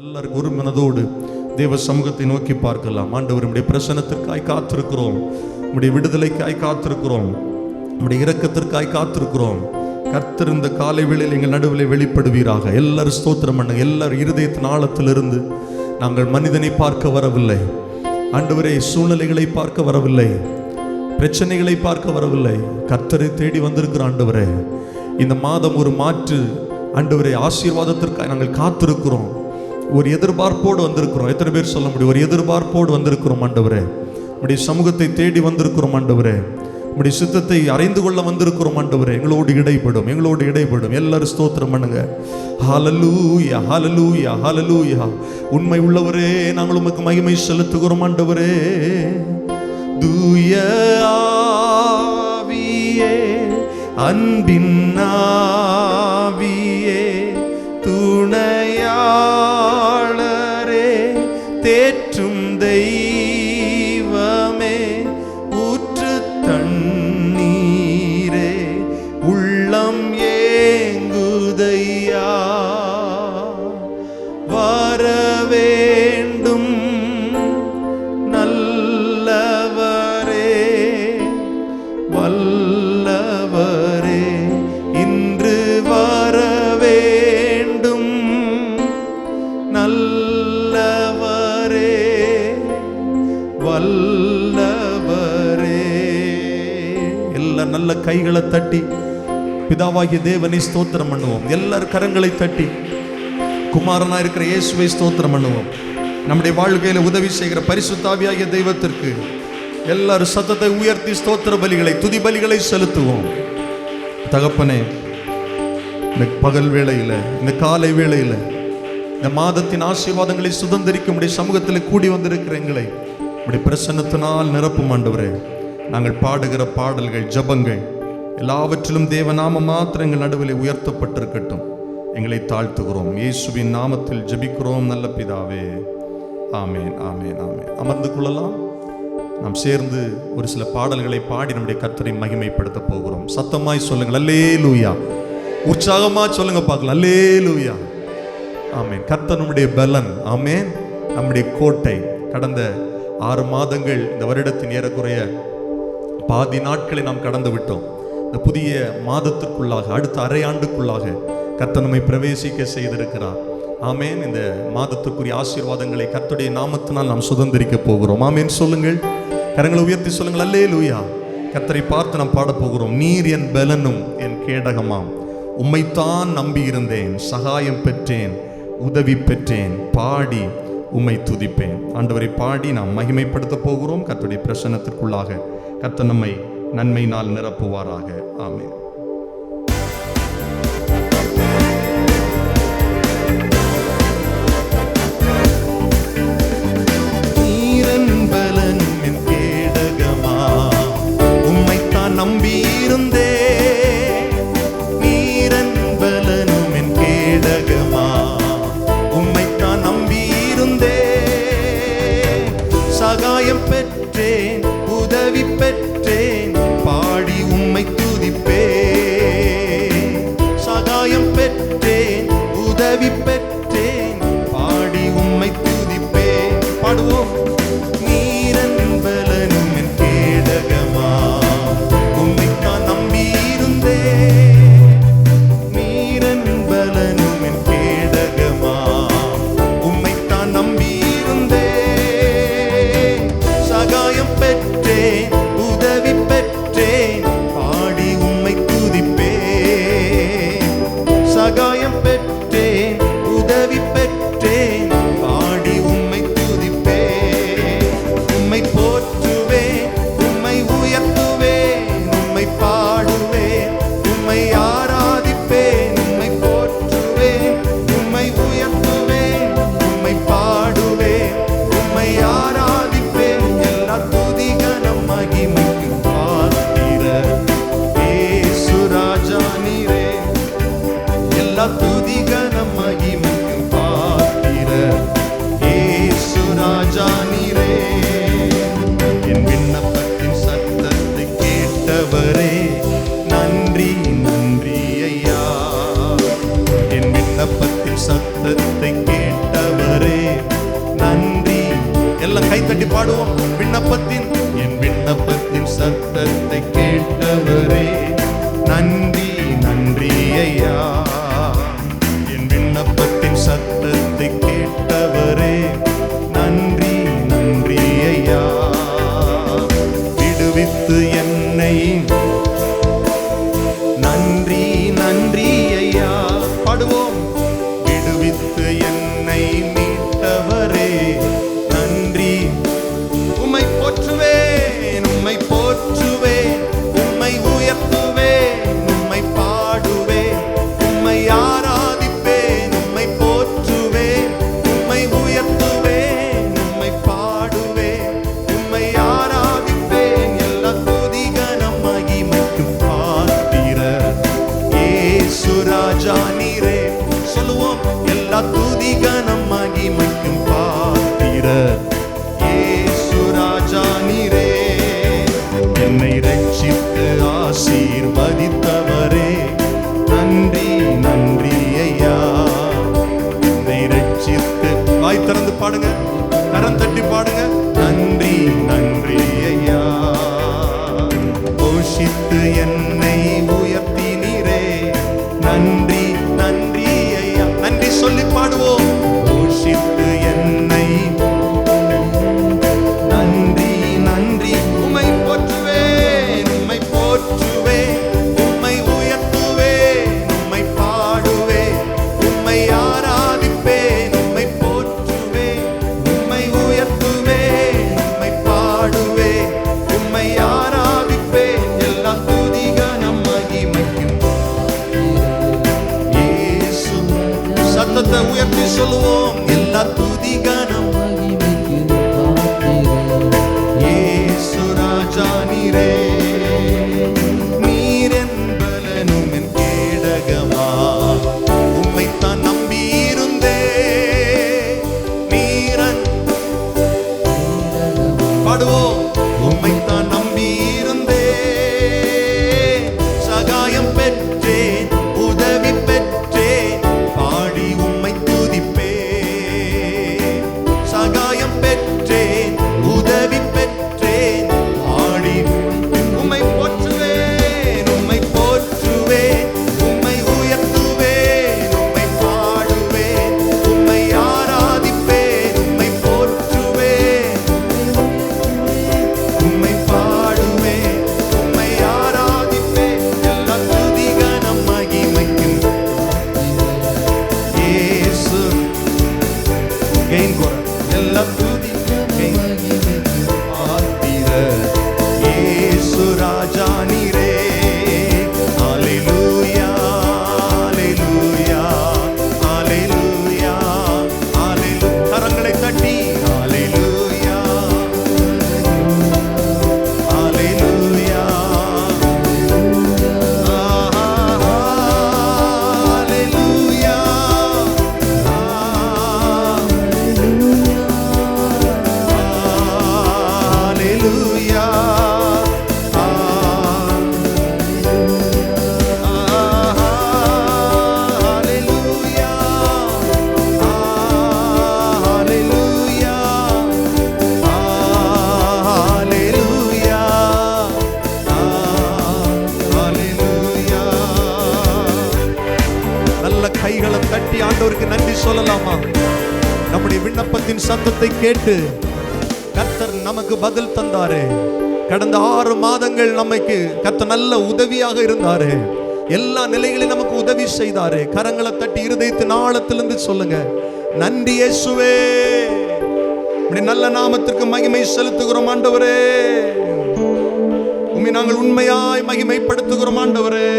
எல்லாருக்கும் ஒரு மனதோடு தேவ சமூகத்தை நோக்கி பார்க்கலாம். ஆண்டவர் உம்முடைய பிரசன்னத்திற்காய் காத்திருக்கிறோம், உம்முடைய விடுதலைக்காய் காத்திருக்கிறோம், உம்முடைய இரக்கத்திற்காய் காத்திருக்கிறோம். கர்த்தர் இந்த காலை வேளையில் எங்கள் நடுவில் வெளிப்படுவீராக. எல்லாரும் ஸ்தோத்திரம் பண்ணுங்க. எல்லாரும் இருதயத்தின் ஆழத்திலிருந்து நாங்கள் மனிதனை பார்க்க வரவில்லை ஆண்டவரே, சூழ்நிலைகளை பார்க்க வரவில்லை, பிரச்சனைகளை பார்க்க வரவில்லை, கர்த்தரை தேடி வந்திருக்கிற ஆண்டவரே. இந்த மாதம் ஒரு மாற்று ஆண்டவரே ஆசீர்வாதத்திற்காக நாங்கள் காத்திருக்கிறோம். ஒரு எதிர்பார்ப்போடு வந்திருக்கிறோம். எத்தனை பேர் சொல்ல முடியும்? ஒரு எதிர்பார்ப்போடு வந்திருக்கிறோம் ஆண்டவரே. உம்முடைய சமூகத்தை தேடி வந்திருக்கிறோம் ஆண்டவரே. உம்முடைய சித்தத்தை அறிந்து கொள்ள வந்திருக்கிறோம் ஆண்டவரே. எங்களோடு இடைப்படும், எங்களோடு இடைப்படும். எல்லாரும் ஸ்தோத்திரம் பண்ணுங்க. ஹல்லேலூயா, ஹல்லேலூயா, ஹல்லேலூயா. உண்மை உள்ளவரே, நாங்கள் உமக்கு மகிமை செலுத்துகிறோம் ஆண்டவரே. தூய ஆவியே, அன்பின் ஆவியே, துணையாளரே, தேற்றும் தெய்வமே, ஊற்று தண்ணீரே, உள்ளம் ஏங்குதையா, வரவேண்டும் நல்லவரே, வல்லவரே, இன்று வரவேண்டும் நல்லவரே, வல்லவரே. எல்லா நல்ல கைகளை தட்டி பிதாவாகிய தேவனை ஸ்தோத்திரம் பண்ணுவோம். எல்லாரும் கரங்களை தட்டி குமாரனா இருக்கிற இயேசுவை ஸ்தோத்திரம் பண்ணுவோம். நம்முடைய வாழ்க்கையில உதவி செய்கிற பரிசுத்த ஆவியாகிய தெய்வத்திற்கு எல்லாரும் சத்தத்தை உயர்த்தி ஸ்தோத்திர பலிகளை, துதி பலிகளை செலுத்துவோம். தகப்பனே, இந்த பகல் வேளையில, இந்த காலை வேளையில, இந்த மாதத்தின் ஆசீர்வாதங்களை சுதந்திரிக்க உம்முடைய சமூகத்தில் கூடி வந்திருக்கிற எங்களை உம்முடைய பிரசன்னத்தினால் நிரப்பும் ஆண்டவரே. நாங்கள் பாடுகிற பாடல்கள், ஜபங்கள் எல்லாவற்றிலும் தேவநாமம் மாத்திரம் எங்கள் நடுவில் உயர்த்தப்பட்டிருக்கட்டும். எங்களை தாழ்த்துகிறோம். இயேசுவின் நாமத்தில் ஜெபிக்கிறோம் நல்ல பிதாவே. ஆமேன், ஆமேன், ஆமேன். அமர்ந்து கொள்ளலாம். நாம் சேர்ந்து ஒரு சில பாடல்களை பாடி நம்முடைய கர்த்தரை மகிமைப்படுத்த போகிறோம். சத்தமாய் சொல்லுங்கள் அல்லேலூயா. உற்சாகமா சொல்லுங்க பார்க்கலாம் அல்லேலூயா. ஆமேன். கர்த்தர் நம்முடைய பலன், ஆமேன், நம்முடைய கோட்டை. கடந்த 6 மாதங்கள் இந்த வருடத்தின் ஏறக்குறைய பாதி நாட்களை நாம் கடந்து விட்டோம். இந்த புதிய மாதத்திற்குள்ளாக, அடுத்த அரை ஆண்டுக்குள்ளாக கர்த்தர் நம்மை பிரவேசிக்க செய்திருக்கிறார். ஆமேன். இந்த மாதத்திற்குரிய ஆசீர்வாதங்களை கர்த்தருடைய நாமத்தினால் நாம் சுதந்திரிக்க போகிறோம். ஆமேன் சொல்லுங்கள். கரங்களை உயர்த்தி சொல்லுங்கள் அல்லேலூயா. கர்த்தரை பார்த்து நாம் பாட போகிறோம். நீர் என் பலனும் என் கேடகமாம், உம்மைத்தான் நம்பியிருந்தேன், சகாயம் பெற்றேன், உதவி பெற்றேன், பாடி உம்மை துதிப்பேன். ஆண்டவரை பாடி நாம் மகிமைப்படுத்த போகிறோம். கர்த்தருடைய பிரசன்னத்திற்குள்ளாக கர்த்தர் நம்மை நன்மையினால் நிரப்புவாராக. ஆமென். சகாயம் பெற்றேன், உதவி பெற்றேன், பாடி உம்மை துதிப்பேன். சகாயம் பெற்றேன், உதவி பெற்றேன், பாடி உம்மை துதிப்பேன். பாடுவோம். நீரன் பலனும் என் கேடகமா, உம்மைத்தான் நம்பியிருந்தேன். நீரன் பலனும் என் கேடகமா, உம்மைத்தான் நம்பியிருந்தேன். சகாயம் பெற்றேன், உதவி பெற்றேன், பாடி உம்மை துதிப்பேன். சகாயம் பெற்றேன், மதித்தவரே நன்றி நன்றி ஐயா. என்னை ரட்சித்து வாய் திறந்து பாடுங்க, கரம் தட்டி பாடுங்க. நன்றி நன்றி ஐயா. போஷித்து என்னை உயர்த்தினீரே நன்றி நன்றி ஐயா. நன்றி சொல்லி பாடுவோம். போஷித்து என்னை நன்றி நன்றி. உம்மை போற்றுவேன் உம்மை போற்றுவேன், உம்மை உயர்த்துவேன் உம்மை பாடுவேன், உம்மை ஆராதிப்பேன் உம்மை போற்றுவேன், உம்மை உயர்த்துவேன் உம்மை பாடுவேன், உம்மை ஆராதிப்பேன். எல்லா துதி கனம் மகிமைக்கும் இயேசு. சத்தத்தை உயர்த்தி சொல்லுவோம். எல்லா துதி கனம் இயேசு ராஜா நீரே. நீரென்பலனும் என் கேடகமா, உம்மைத்தான் நம்பியிருந்தே. நீரன் பாடுவோம். உம்மைத்தான் நம்பியிருந்தே. சகாயம் பெற்றேன் உதவி பெற்றேன், பாடி உம்மை துதிப்பேன். சகாயம் பெற்றேன் உதவி பெற்றேன், பாடி உம்மை போற்றுவேன் உம்மை போற்றுவேன், உம்மை உயர்த்துவேன் உம்மை பாடுவேன், உம்மை ஆராதிப்பேன் உம்மை போற்றுவேன் உம்மை பாடுவேன் உம்மை ஆராதிப்பேன். எல்லா துதி கனம் மகிமைக்கும் இயேசு. கெயின் குரல். எல்லா துதி ஆத்திர இயேசு ராஜா நீரே. ஹல்லேலூயா ஹல்லேலூயா ஹல்லேலூயா ஹல்லேலூயா. கரங்களை தட்டி ஹல்லேலூயா ஹல்லேலூயா ஹல்லேலூயா ஹல்லேலூயா. நல்ல கைகளை தட்டி ஆண்டவருக்கு நன்றி சொல்லலாமா? நம்முடைய விண்ணப்பத்தின் சத்தத்தை கேட்டு கர்த்தர் நமக்கு பதில் தந்தாரே. கடந்த 6 மாதங்கள் நமக்கு கர்த்தர் நல்ல உதவியாக இருந்தாரே. எல்லா நிலைகளிலும் நமக்கு உதவி செய்தாரே. கரங்களை தட்டி இருதயத்தின் ஆழத்திலிருந்து சொல்லுங்க, நன்றி இயேசுவே. உம்முடைய நல்ல நாமத்திற்கு மகிமை செலுத்துகிறோம் ஆண்டவரே. உம்மை நாங்கள் உண்மையாய் மகிமைப்படுத்துகிறோம் ஆண்டவரே.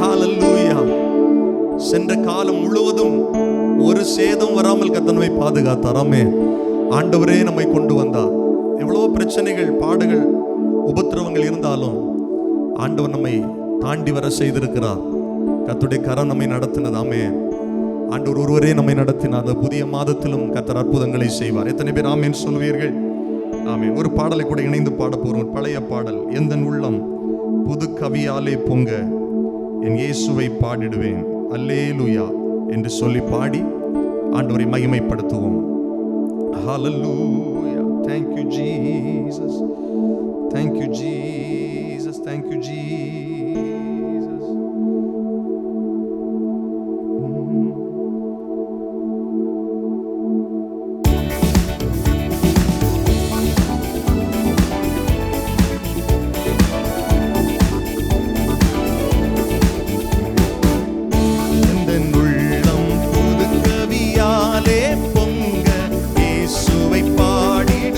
ஹல்லேலூயா. சென்ற காலம் முழுவதும் ஒரு சேதம் வராமல் கர்த்தர் நம்மை பாதுகாத்தார். ஆமென். ஆண்டவரே நம்மை கொண்டு வந்தார். எவ்வளவு பிரச்சனைகள் பாடுகள் உபத்திரவங்கள் இருந்தாலும் ஆண்டவர் நம்மை தாண்டி வர செய்திருக்கிறார். கர்த்தருடைய கரம் நம்மை நடத்தினது. ஆமென். ஆண்டவர் ஒருவரே நம்மை நடத்தினார். அந்த புதிய மாதத்திலும் கர்த்தர் அற்புதங்களை செய்வார். எத்தனை பேர் ஆமென் சொல்வீர்கள்? ஆமென். ஒரு பாடலை கூட இணைந்து பாட போறோம். பழைய பாடல். எந்தன் உள்ளம் புது கவியாலே பொங்க என் இயேசுவை பாடிடுவேன் அல்லேலூயா என்று சொல்லி பாடி ஆண்டவரை மகிமைப்படுத்துவோம். ஹல்லேலூயா. Thank you Jesus. Thank you Jesus. Thank you Jesus. எந்தன் உள்ளம் புது கவியாலே பொங்க இயேசுவை பாடிடுவேன்.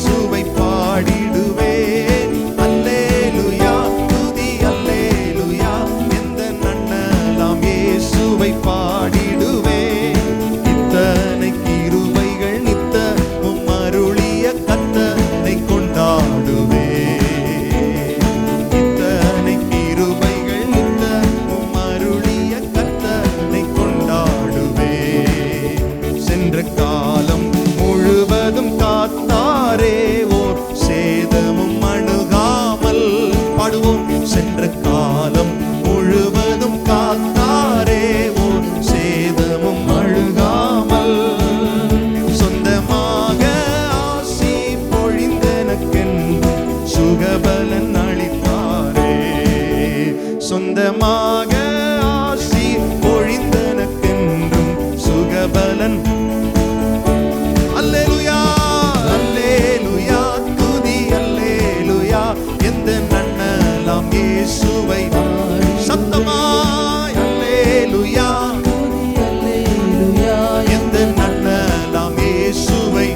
இயேசுவை பாடிடுவேன். அல்லேலூயா துதி அல்லேலூயா, எந்த நன்னலாம் இயேசுவை பாடிடுவேன். இத்தனை கிருபைகள் நித்தமும் அருளிய கர்த்தரை கொண்டாடுவேன். இத்தனை கிருபைகள் நித்தமும் அருளிய கர்த்தரை கொண்டாடுவேன். சென்ற காலம் முழுவதும் காத்தாரே, ஓர் சேதமும் அணுகாமல். பாடுவோம். சென்ற காலம் முழுவதும் காத்தாரே, ஓர் சேதமும் அழுகாமல். சொந்தமாக ஆசி பொழிந்தனக்கென் சுகபலன் அளித்தாரே. சொந்தமாக ஆசி பொழிந்தனக்கென்றும் சுகபலன். அல்லேலூயா அல்லேலூயா துதி அல்லேலூயா, எந்த நன்னலாம் இயேசுவை சத்தமாய். அல்லேலூயா எந்த நன்னலாம் இயேசுவை.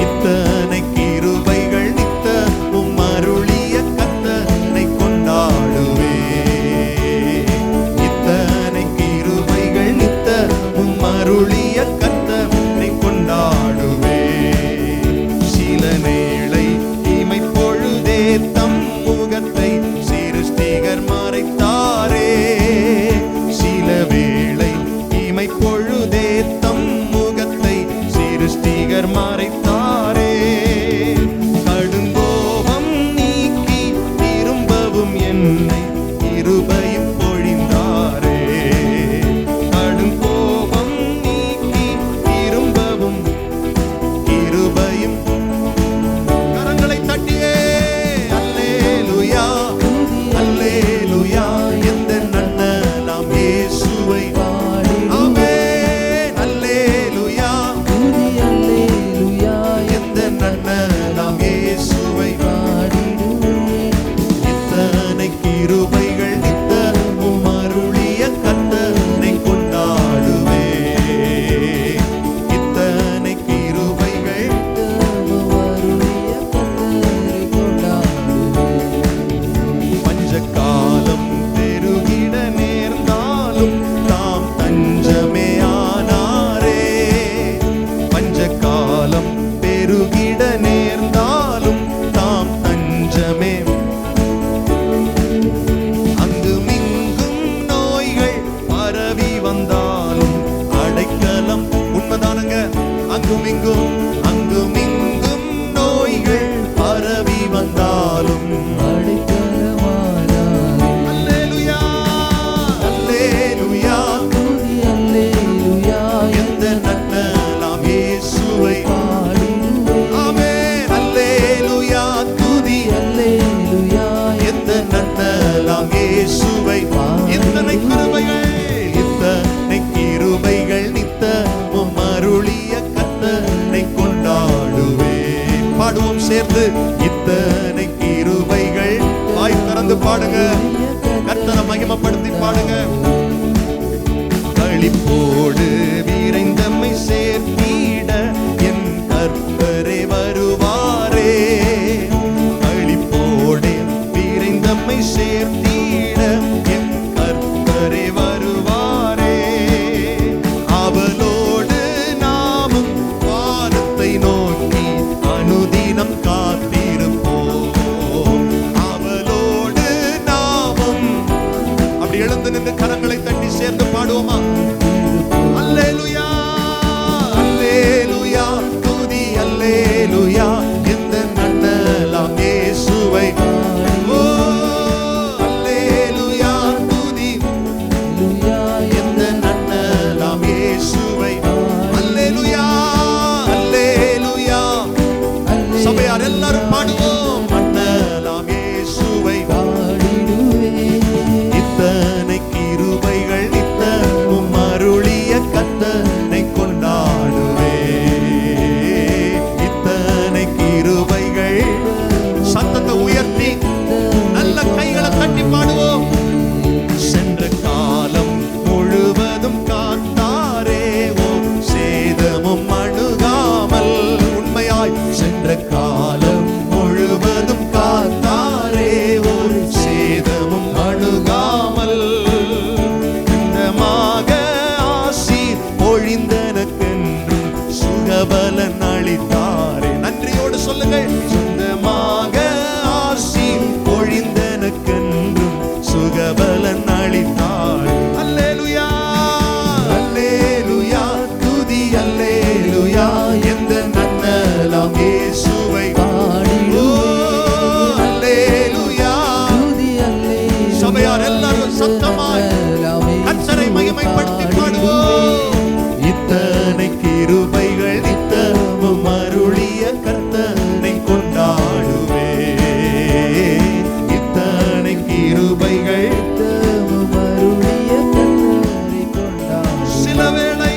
இத்தனை கிருபைகள் நித்தமும் அருளிய கர்த்தரை கொண்டாடுவேன். இத்தனை கிருபைகள் நித்தமும் அருளிய கர்த்தரை கொண்டாடுவேன். சில வேளை இமை பொழுதே தம் முகத்தை சிருஷ்டிகர் மறைத்தாரே. சில வேளை இமை பொழுதே தம் முகத்தை சிருஷ்டிகர் மறைத்தாரே. கடுங்கோபம் நீக்கி திரும்பவும் என்னை கிருபையும் பொழிந்தாரே. கடுங்கோபம் நீக்கி திரும்பவும் கிருபையும். கரங்களை தட்டியே அல்லேலூயா அல்லேலூயா, எந்த நன்னலாம் இயேசுவை. ஆமென். அல்லேலூயா எந்த நன்னலாம் இயேசுவை. இத்தனை கிருபைகள் நித்தமும் அருளிய கர்த்தரை கொண்டாடுவேன். இத்தனை கிருபைகள். பஞ்சகாலம் பெருகிட நேர்ந்தாலும் தாம் தஞ்சமே ஆனாரே. பஞ்சகாலம் பெருகிட நேர்ந்தாலும் தாம் தஞ்சமே. அங்குமிங்கும் நோய்கள் பரவி வந்தாலும் அடைக்கலம். உண்மைதானுங்க. அங்குமிங்கும் நோய்கள் பரவி வந்தாலும் அல்லேலூயா அல்லேலூயா, எந்த நன்னலாம் இயேசுவை. ஆமென். அல்லேலூயா துதி எந்த நன்னலாம் இயேசுவை. இத்தனை கிருபைகள் இத்தனை கிருபைகள் நித்தமும் அருளிய கர்த்தரை கொண்டாடுவேன். பாடுவோம் சேர்ந்து. இத்தனை கிருபைகள். வாய் திறந்து பாடுங்க. கர்த்தரை மகிமைப்படுத்தி பாடுங்க. களிப்போடு விரைந்தம்மை சேர்த்திட என் கர்த்தரே வருவாரே. களிப்போடு விரைந்தம்மை சேர்த்திட என் கர்த்தரே வருவாரே. அவளோடு நாமும் வானத்தை நோக்கி அனுதினம் காத்திருப்போம். அவளோடு நாமும். அப்படி எழுந்து நின்று கரங்களை தட்டி சேர்ந்து பாடுவோமா? அல்லேலூயா அல்லேலூயா துதி அல்லேலூயா, எந்த நன்னலாம் இயேசுவை. ஓ அல்லேலூயா துதி எந்த நன்னலாம் இயேசுவை. அல்லேலூயா அல்லேலூயா. சபையார் எல்லாரும் பாடுவோம். நன்னலாம் இயேசுவை. இத்தனை கிருபைகள் நித்தமும் அருளிய கர்த்தரை கொண்டாடுவேன். இத்தனை கிருபைகள். சத்தத்தை உயர்த்தி நல்ல கைகளை தட்டி பாடுவோம். சென்ற காலம் முழுவதும் காத்தாரே, ஓ சேதமும் அணுகாமல். உண்மையா சத்தமாய் சென்ற காலம் முழுவதும் காத்தாரே, ஒரு சேதமும் அணுகாமல் இந்தமாக ஆசி பொழிந்தனக்கென்றும் சுகபலன் அளித்தாரே. நன்றியோடு சொல்லுங்கள். சொந்தமாக ஆசி பொழிந்தனக்கென்றும் சுகபலன் அளித்தார். அல்லேலூயா அல்லேலூயா துதி அல்லேலூயா, எந்த நன்னலாம் இயேசுவை பாடிடுவேன். அல்லேலூயா துதி அல்லேலூயா. சபையார் எல்லாரும் சத்தமாய் கர்த்தரை மகிமைப்படுத்தி பாடுவோம். இத்தனை கிருபைகள் நித்தமும் அருளிய கர்த்தரை கொண்டாடுவே. இத்தனை கிருபைகள் நித்தமும் அருளிய கர்த்தரை கொண்டாடுவே.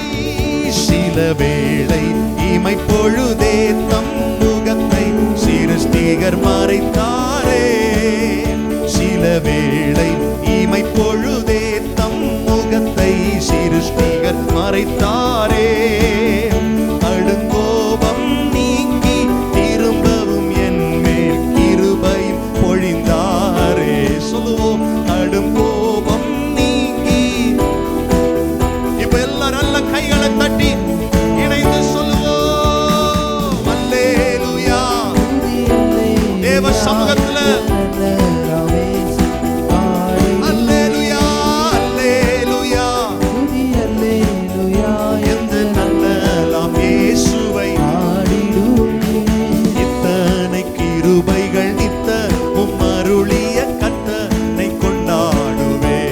சில வேளை இமை பொழுதே தம் முகத்தை சிருஷ்டிகர் மறைத்தாரே. சில வேளை இமை பொழுதே தம் முகத்தை சிருஷ்டிகர் மறைத்தாரே. கடுங்கோபம் நீங்கி திரும்பவும் என் மேல் கிருபை பொழிந்தாரே. சொல்லுவோம். கடும் கோபம் நீங்கி. இப்ப எல்லாரும் நல்ல கைகளை தட்டி இணைந்து சொல்லுவோம். அல்லேலூயா. தேவ சமூகத்துல அல்லேலூயா அல்லேலூயா எந்த நல்லலாம் இயேசுவை இத்தனை கிருபைகள் நித்தமும் அருளிய கர்த்தரை கொண்டாடுவே.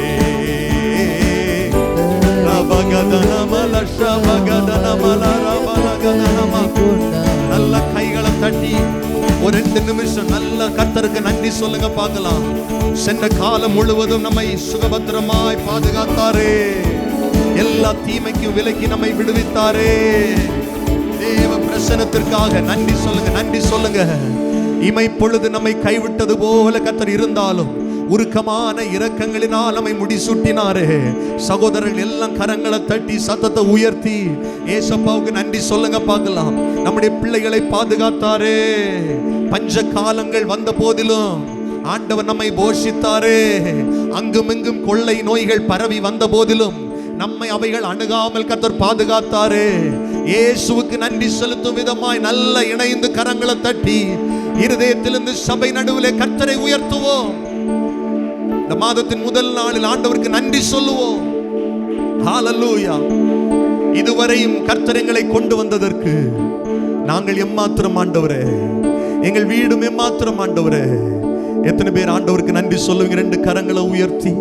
நல்ல கைகளை தட்டி ஒரு 2 நிமிஷம் நல்ல கர்த்தருக்கு நன்றி சொல்லுங்க பார்க்கலாம். சென்ற காலம் முழுவதும் நம்மை சுகபத்திரமாய் பாதுகாத்தாரே. எல்லா தீமைக்கும் விலக்கி நம்மை விடுவித்தாரே. தேவ பிரசன்னத்திற்காக நன்றி சொல்லுங்க, நன்றி சொல்லுங்க. இமை பொழுது நம்மை கைவிட்டது போல கர்த்தர் இருந்தாலும் உருக்கமான இரக்கங்களினால் நம்மை முடிசூட்டினாரே. சகோதரர்கள் எல்லாம் கரங்களை தட்டி சத்தத்தை உயர்த்தி ஏசப்பாவுக்கு நன்றி சொல்லுங்க பார்க்கலாம். நம்முடைய பிள்ளைகளை பாதுகாத்தாரே. பஞ்ச காலங்கள் வந்த போதிலும் ஆண்டவர் நம்மை போஷித்தாரே. அங்குமிங்கும் கொள்ளை நோய்கள் பரவி வந்த போதிலும் நம்மை அவைகள் அணுகாமல் கர்த்தர் பாதுகாத்தாரே. இயேசுவுக்கு நன்றி செலுத்தும் விதமாய் நல்ல இணைந்து கரங்களை தட்டி இருதயத்திலிருந்து சபை நடுவிலே கர்த்தரை உயர்த்துவோம். இந்த மாதத்தின் முதல் நாளில் ஆண்டவருக்கு நன்றி சொல்லுவோம். ஹalleluya. இதுவரையும் கர்த்தர் எங்களை கொண்டு வந்ததற்கு நாங்கள் எம்மாத்திரம் ஆண்டவரே, எங்கள் வீடும் எம்மாத்திரம் ஆண்டவரே. எத்தனை பேர் ஆண்டவருக்கு நன்றி சொல்லுவீங்க? 2 கரங்களை உயர்த்தி.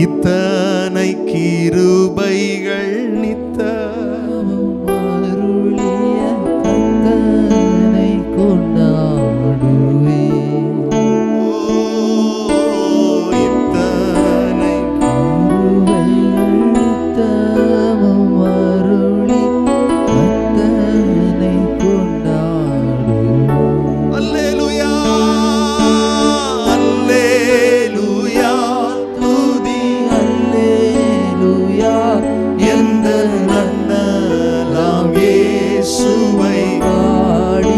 இத்தனை கிருபைகள் நித்தமும் அருளிய கர்த்தரை கொண்டாடுவே.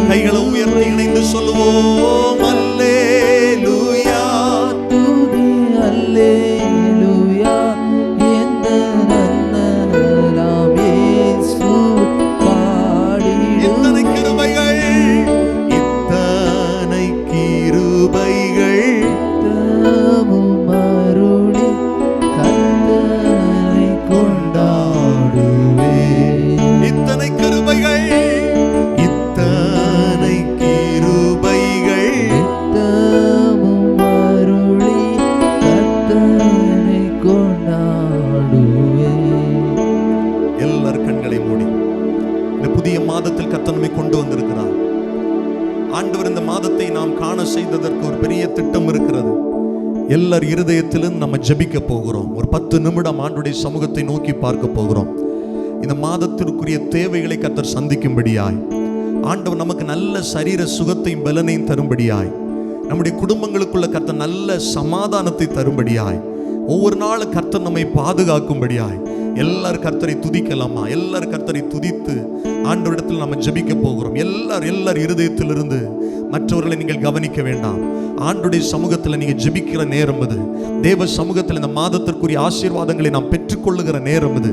கைகளை உயர்த்தி இணைந்து சொல்லுவோம். அல்லேலூயா துதி அல்லேலூயா எந்த நன்னலாம் இயேசு பாடி. இத்தனை கிருபைகள் இத்தனை கிருபைகள் தமும் அருளி கர்த்தரை கொண்டாடுவே. இத்தனை கிருபைகள் மாதத்தில் கர்த்தர் நம்மை கொண்டு வந்திருக்கிறார். ஆண்டவர் இந்த மாதத்தை நாம் காண செய்ததற்கு ஒரு பெரிய திட்டம் இருக்கிறது. எல்லார் இருதயத்திலும் நம்ம ஜெபிக்க போகிறோம். ஒரு 10 நிமிடம் ஆண்டுடைய சமூகத்தை நோக்கி பார்க்க போகிறோம். இந்த மாதத்திற்குரிய தேவைகளை கர்த்தர் சந்திக்கும்படியாய், ஆண்டவர் நமக்கு நல்ல சரீர சுகத்தையும் பலனையும் தரும்படியாய், நம்முடைய குடும்பங்களுக்குள்ள கர்த்தர் நல்ல சமாதானத்தை தரும்படியாய், ஒவ்வொரு நாளும் கர்த்தர் நம்மை பாதுகாக்கும்படியாய் எல்லாரும் கர்த்தரை துதிக்கலாமா? எல்லாரும் கர்த்தரை துதித்து ஆண்டவரிடத்தில் நம்ம ஜெபிக்க போகிறோம். எல்லார் இருதயத்திலிருந்து மற்றவர்களை நீங்கள் கவனிக்க வேண்டாம். ஆண்டுடைய சமூகத்தில் நீங்க ஜெபிக்கிற நேரம் இது. தேவ சமூகத்தில் இந்த மாதத்திற்குரிய ஆசீர்வாதங்களை நாம் பெற்றுக்கொள்ளுகிற நேரம் இது.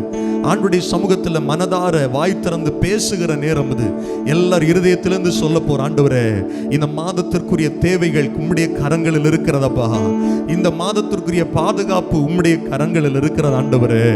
ஆண்டுடைய சமூகத்தில் மனதார வாய் திறந்து பேசுகிற நேரம் இது. எல்லார் இருதயத்திலிருந்து சொல்ல போற, ஆண்டவரே இந்த மாதத்திற்குரிய தேவைகள் உம்முடைய கரங்களில் இருக்கிறதப்பா. இந்த மாதத்திற்குரிய பாதுகாப்பு உம்முடைய கரங்களில் இருக்கிறது ஆண்டவரே.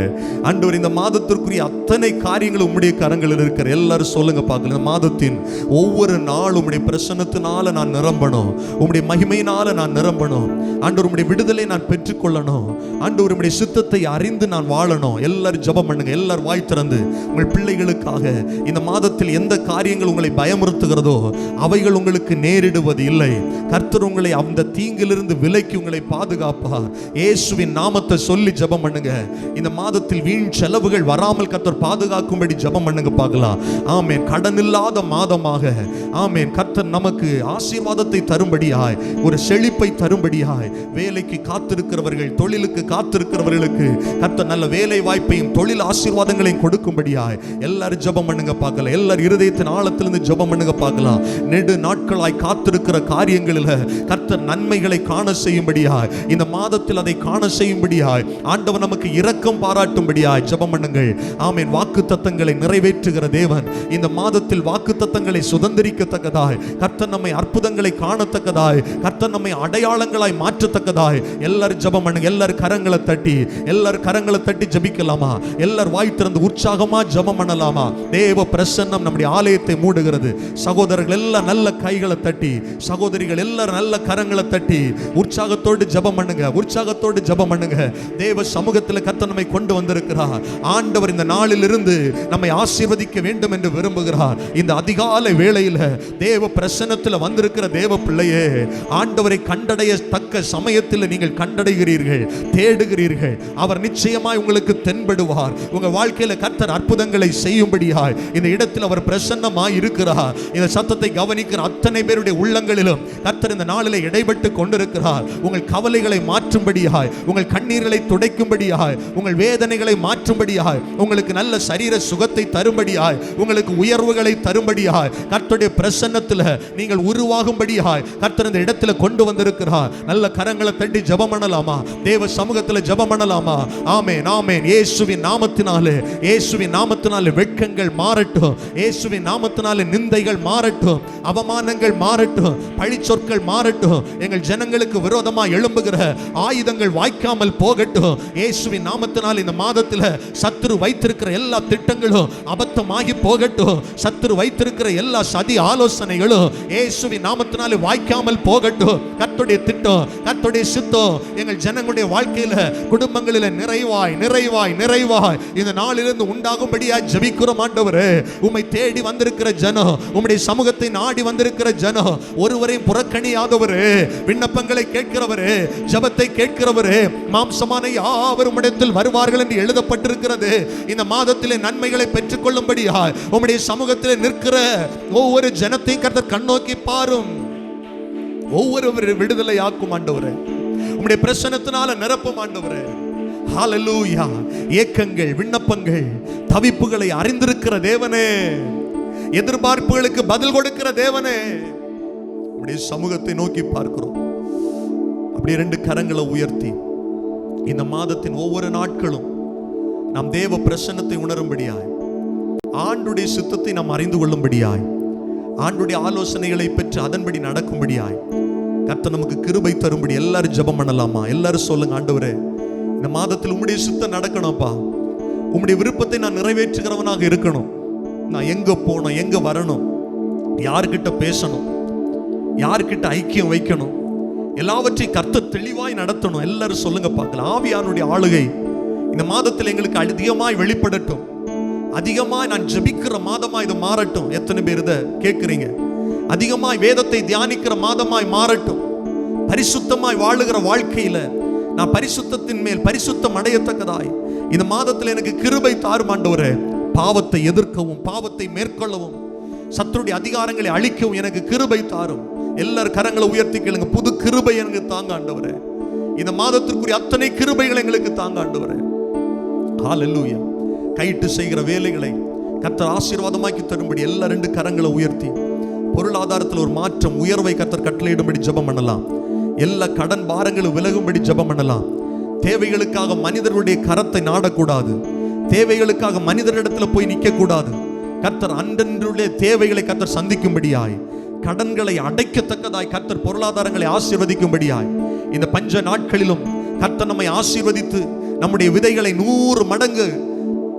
ஆண்டவர் இந்த மாதத்திற்குரிய அத்தனை காரியங்களும் உம்முடைய கரங்களில் இருக்கிற. எல்லாரும் சொல்லுங்க பார்க்கலாம், இந்த மாதத்தின் ஒவ்வொரு நாளும் உம்முடைய பிரசன்னத்தினால நான் நிரம்பணும், உம்முடைய மகிமையினால நான் நிரம்பணும். ஆண்டவர் உம்முடைய விடுதலை நான் பெற்றுக்கொள்ளணும். ஆண்டவர் உம்முடைய சித்தத்தை அறிந்து நான் வாழணும். எல்லாரும் ஜெபம் பண்ணுங்க. எல்லாரும் வாய் திறந்து உங்கள் பிள்ளைகளுக்காக இந்த மாதத்தில் எந்த காரியங்கள் உங்களை பயமுறுத்துகிறதோ அவைகள் உங்களுக்கு நேரிடுவது இல்லை. கர்த்தர் உங்களை அந்த தீங்கிலிருந்து விலக்கி உங்களை பாதுகாப்பார். இயேசுவின் நாமத்தை சொல்லி ஜெபம் பண்ணுங்க. இந்த மாதத்தில் வீண் செலவுகள் வராமல் கர்த்தர் பாதுகாக்கும்படி ஜெபம் பண்ணுங்க பார்க்கலாம். ஆமென். கடன் இல்லாத மாதமாக, ஆமென், கர்த்தர் நமக்கு ஆசீர்வாதத்தை தரும்படியாய், ஒரு செழிப்பை தரும்படியாய், வேலைக்கு காத்திருக்கிறவர்கள், தொழிலுக்கு காத்திருக்கிறவர்களுக்கு கர்த்தர் நல்ல வேலை வாய்ப்பையும் தொழில் ஆசீர்வாதங்களையும் கொடுக்கும்படியாய் எல்லாரும் ஜெபம் பண்ணுங்க பார்க்கலாம். எல்லாரும் இருதயத்தின் ஆழத்திலிருந்து ஜெபம் பண்ணுங்க பார்க்கலாம். நெடு நாட்களாய் காத்திருக்கிற காரியங்களில் கர்த்தர் நன்மைகளை காண செய்யும்படியாய், இந்த மாதத்தில் அதை காண செய்யும்படியாய், ஆண்டவர் நமக்கு இரக்கம் பாராட்டும்படியாய் ஜெபம் பண்ணுங்கள். ஆமென். வாக்குத்தத்தங்களை நிறைவேற்றுகிற தேவன் இந்த மாதத்தில் வாக்குத்தத்தங்களை சுதந்திரிக்கத்தக்கதாய், கர்த்தர் நம்மை அற்புதங்களை காணத்தக்கதாய், கர்த்தர் நம்மை அடையாளங்களாய் மாற்றத்தக்கதாய் எல்லாரும் ஜெபம் பண்ணுங்க. எல்லாரும் கரங்களை தட்டி ஜெபிக்கலாமா? எல்லாரும் வாய் திறந்து உற்சாகமா ஜெபம் பண்ணலாமா? தேவ பிரசன்னம் நம்முடைய ஆலயத்தை மூடுகிறது. சகோதரர்கள் எல்லாம் நல்ல கைகளை தட்டி, சகோதரிகள் எல்லாரும் நல்ல கரங்களை தட்டி உற்சாகத்தோடு ஜெபம் பண்ணுங்க. உற்சாகத்தோடு ஜெபம் பண்ணுங்க. தேவ சமூகத்தில் கர்த்தர் நம்மை கொண்டு வந்திருக்கிறார். ஆண்டவர் இந்த நாளில் இருந்து நம்மை ஆசீர்வதிக்க வேண்டும் என்று விரும்புகிறார். இந்த அதிகாலை வேளையில் தேவ பிரசன்னத்தில் வந்திருக்கிற தேவ பிள்ளையே, ஆண்டவரை கண்டடைய தக்க சமயத்தில் நீங்கள் கண்டடைகிறீர்கள், தேடுகிறீர்கள். அவர் நிச்சயமாய் உங்களுக்கு தென்படுவார். உங்க வாழ்க்கையில கர்த்தர் அற்புதங்களை செய்யும்படியாய் இந்த இடத்தில் அவர் பிரசன்னமாய் இருக்கிறார். இந்த சத்தத்தை கவனிக்கிற அத்தனை பேருடைய உள்ளங்களிலும் கர்த்தர் இந்த நாளிலே இடைப்பட்டு கொண்டிருக்கிறார். உங்கள் கவலைகளை மாற்றும்படியாய், உங்கள் கண்ணீர்களை துடைக்கும்படியாய், உங்கள் வேதனைகளை மாற்றும்படியாய், உங்களுக்கு நல்ல சரீர சுகத்தை தரும்படியாய், உங்களுக்கு உயர்வுகளை தரும்படியாய், கர்த்தருடைய பிரசன்னத்தில் நீங்கள் உருவாகும்படியாய் கர்த்தர் இந்த இடத்துல கொண்டு வந்திருக்கிறார். நல்ல கரங்களை தட்டி ஜெபம் பண்ணலாமா? தேவ சமூகத்தில் ஜெபம் பண்ணலாமா? ஆமென், ஆமென். இயேசுவின் நாமத்தினாலே, இயேசுவின் நாமத்தினாலே வெட்கங்கள் மாறட்டும். இயேசுவின் நாமத்தினாலே நிந்தைகள் மாறட்டும், அவமானங்கள் மாறட்டும், பழி சொற்கள் மாறட்டும். எங்கள் ஜனங்களுக்கு விரோதமாக எழும்புகிற ஆயுதங்கள் வாய்க்காமல் போகட்டும். இயேசுவின் நாமத்தினால் இந்த மாதத்தில் சத்துரு வைத்திருக்கிற எல்லா திட்டங்களும் அபத்தமாகி போகட்டும். சத்துரு வைத்திருக்கிற எல்லா சதி ஆலோசனைகளும் இயேசுவின் நாமத்தினாலே வாய்க்காமல் போகட்டும். கர்த்தருடைய திட்டம், கர்த்தருடைய சித்தம் எங்கள் ஜனங்களுடைய வாழ்க்கையில, குடும்பங்களில் நிறைவாய் நிறைவாய் நிறைவாய் இந்த நாளிலிருந்து உண்டாகும்படியாய் ஜெபிக்கிறோம். ஆண்டவரே, உம்மை தேடி வந்திருக்கிற ஜனம், உம்முடைய சமூகத்தை நாடி வந்திருக்கிற ஜனம், ஒருவரையும் புறக்கணியாதவரே, விண்ணப்பங்களை கேட்கிறவரே, ஜெபத்தை கேட்கிறவரே, மாம்சமான யாவரும் உம்மிடத்தில் வருவார்கள் என்று எழுதப்பட்டிருக்கிறது. இந்த மாதத்திலே நன்மைகளை பெற்றுக்கொள்ளும்படியாய் உம்முடைய சமூகத்திலே நிற்கிற ஒவ்வொரு ஜனத்தையும் கர்த்தர் கண்ணோக்கி பாரும். ஒவ்வொரு விடுதலை ஆக்கும் ஆண்டவரே, உம்முடைய பிரசன்னத்தினால நிரப்பும் ஆண்டவரே. ஹல்லேலூயா. ஏக்கங்கள், விண்ணப்பங்கள், தவிப்புகளை அறிந்திருக்கிற தேவனே, எதிர்பார்ப்புகளுக்கு பதில் கொடுக்கிற தேவனே, உம்முடைய சமூகத்தை நோக்கி பார்க்கிறோம். அப்படியே 2 கரங்களை உயர்த்தி இந்த மாதத்தின் ஒவ்வொரு நாட்களும் நாம் தேவ பிரசன்னத்தை உணரும்படியாய், ஆண்டுடைய சித்தத்தை நாம் அறிந்து கொள்ளும்படியாய், ஆண்டுடைய ஆலோசனைகளை பெற்று அதன்படி நடக்கும்படியாய் கர்த்தர் நமக்கு கிருபை தரும்படி எல்லாரும் ஜெபம் பண்ணலாமா? எல்லாரும் சொல்லுங்க, ஆண்டவரே இந்த மாதத்தில் உம்முடைய சித்தம் நடக்கணும்ப்பா. உம்முடைய விருப்பத்தை நான் நிறைவேற்றுகிறவனாக இருக்கணும். நான் எங்க போகணும், எங்க வரணும், யார்கிட்ட பேசணும், யார்கிட்ட ஐக்கியம் வைக்கணும், எல்லாவற்றையும் கர்த்தர் தெளிவாய் நடத்தணும். எல்லாரும் சொல்லுங்க பார்க்கலாம். ஆவியானுடைய ஆளுகை இந்த மாதத்தில் எங்களுக்கு அதிகமாய் வெளிப்படட்டும். அதிகமாய் நான் ஜெபிக்கிற மாதமாய் இது மாறட்டும். எத்தனை பேர் இதை கேட்குறீங்க? அதிகமாய் வேதத்தை தியானிக்கிற மாதமாய் மாறட்டும். பரிசுத்தமாய் வாழுகிற வாழ்க்கையில நான் பரிசுத்தத்தின் மேல் பரிசுத்தம் அடையத்தக்கதாய் இந்த மாதத்தில் எனக்கு கிருபை தாரும் ஆண்டவரே. பாவத்தை எதிர்க்கவும், பாவத்தை மேற்கொள்ளவும், சத்துருடைய அதிகாரங்களை அழிக்கவும் எனக்கு கிருபை தாரும். எல்லாரும் கரங்களை உயர்த்தி கேளுங்க. புது கிருபை எனக்கு தாங்க ஆண்டவரே. இந்த மாதத்திற்குரிய அத்தனை கிருபைகள் எங்களுக்கு தாங்க ஆண்டவரே. ஹல்லேலூயா. கைட்டு செய்கிற வேலைகளை கர்த்தர் ஆசீர்வாதமாக்கி தரும்படி எல்லா 2 கரங்களை உயர்த்தி பொருளாதாரத்தில் ஒரு மாற்றம் உயர்வை கர்த்தர் கட்டளையிடும்படி ஜெபம் பண்ணலாம். எல்லா கடன் பாரங்களும் விலகும்படி ஜெபம் பண்ணலாம். தேவைகளுக்காக மனிதர்களுடைய கரத்தை நாடக்கூடாது. தேவைகளுக்காக மனிதரிடத்தில் போய் நிற்க கூடாது. கர்த்தர் அன்றன்றுடைய தேவைகளை கர்த்தர் சந்திக்கும்படியாய், கடன்களை அடைக்கத்தக்கதாய் கர்த்தர் பொருளாதாரங்களை ஆசீர்வதிக்கும்படியாய் இந்த பஞ்ச நாட்களிலும் கர்த்தர் நம்மை ஆசீர்வதித்து நம்முடைய விதைகளை 100 மடங்கு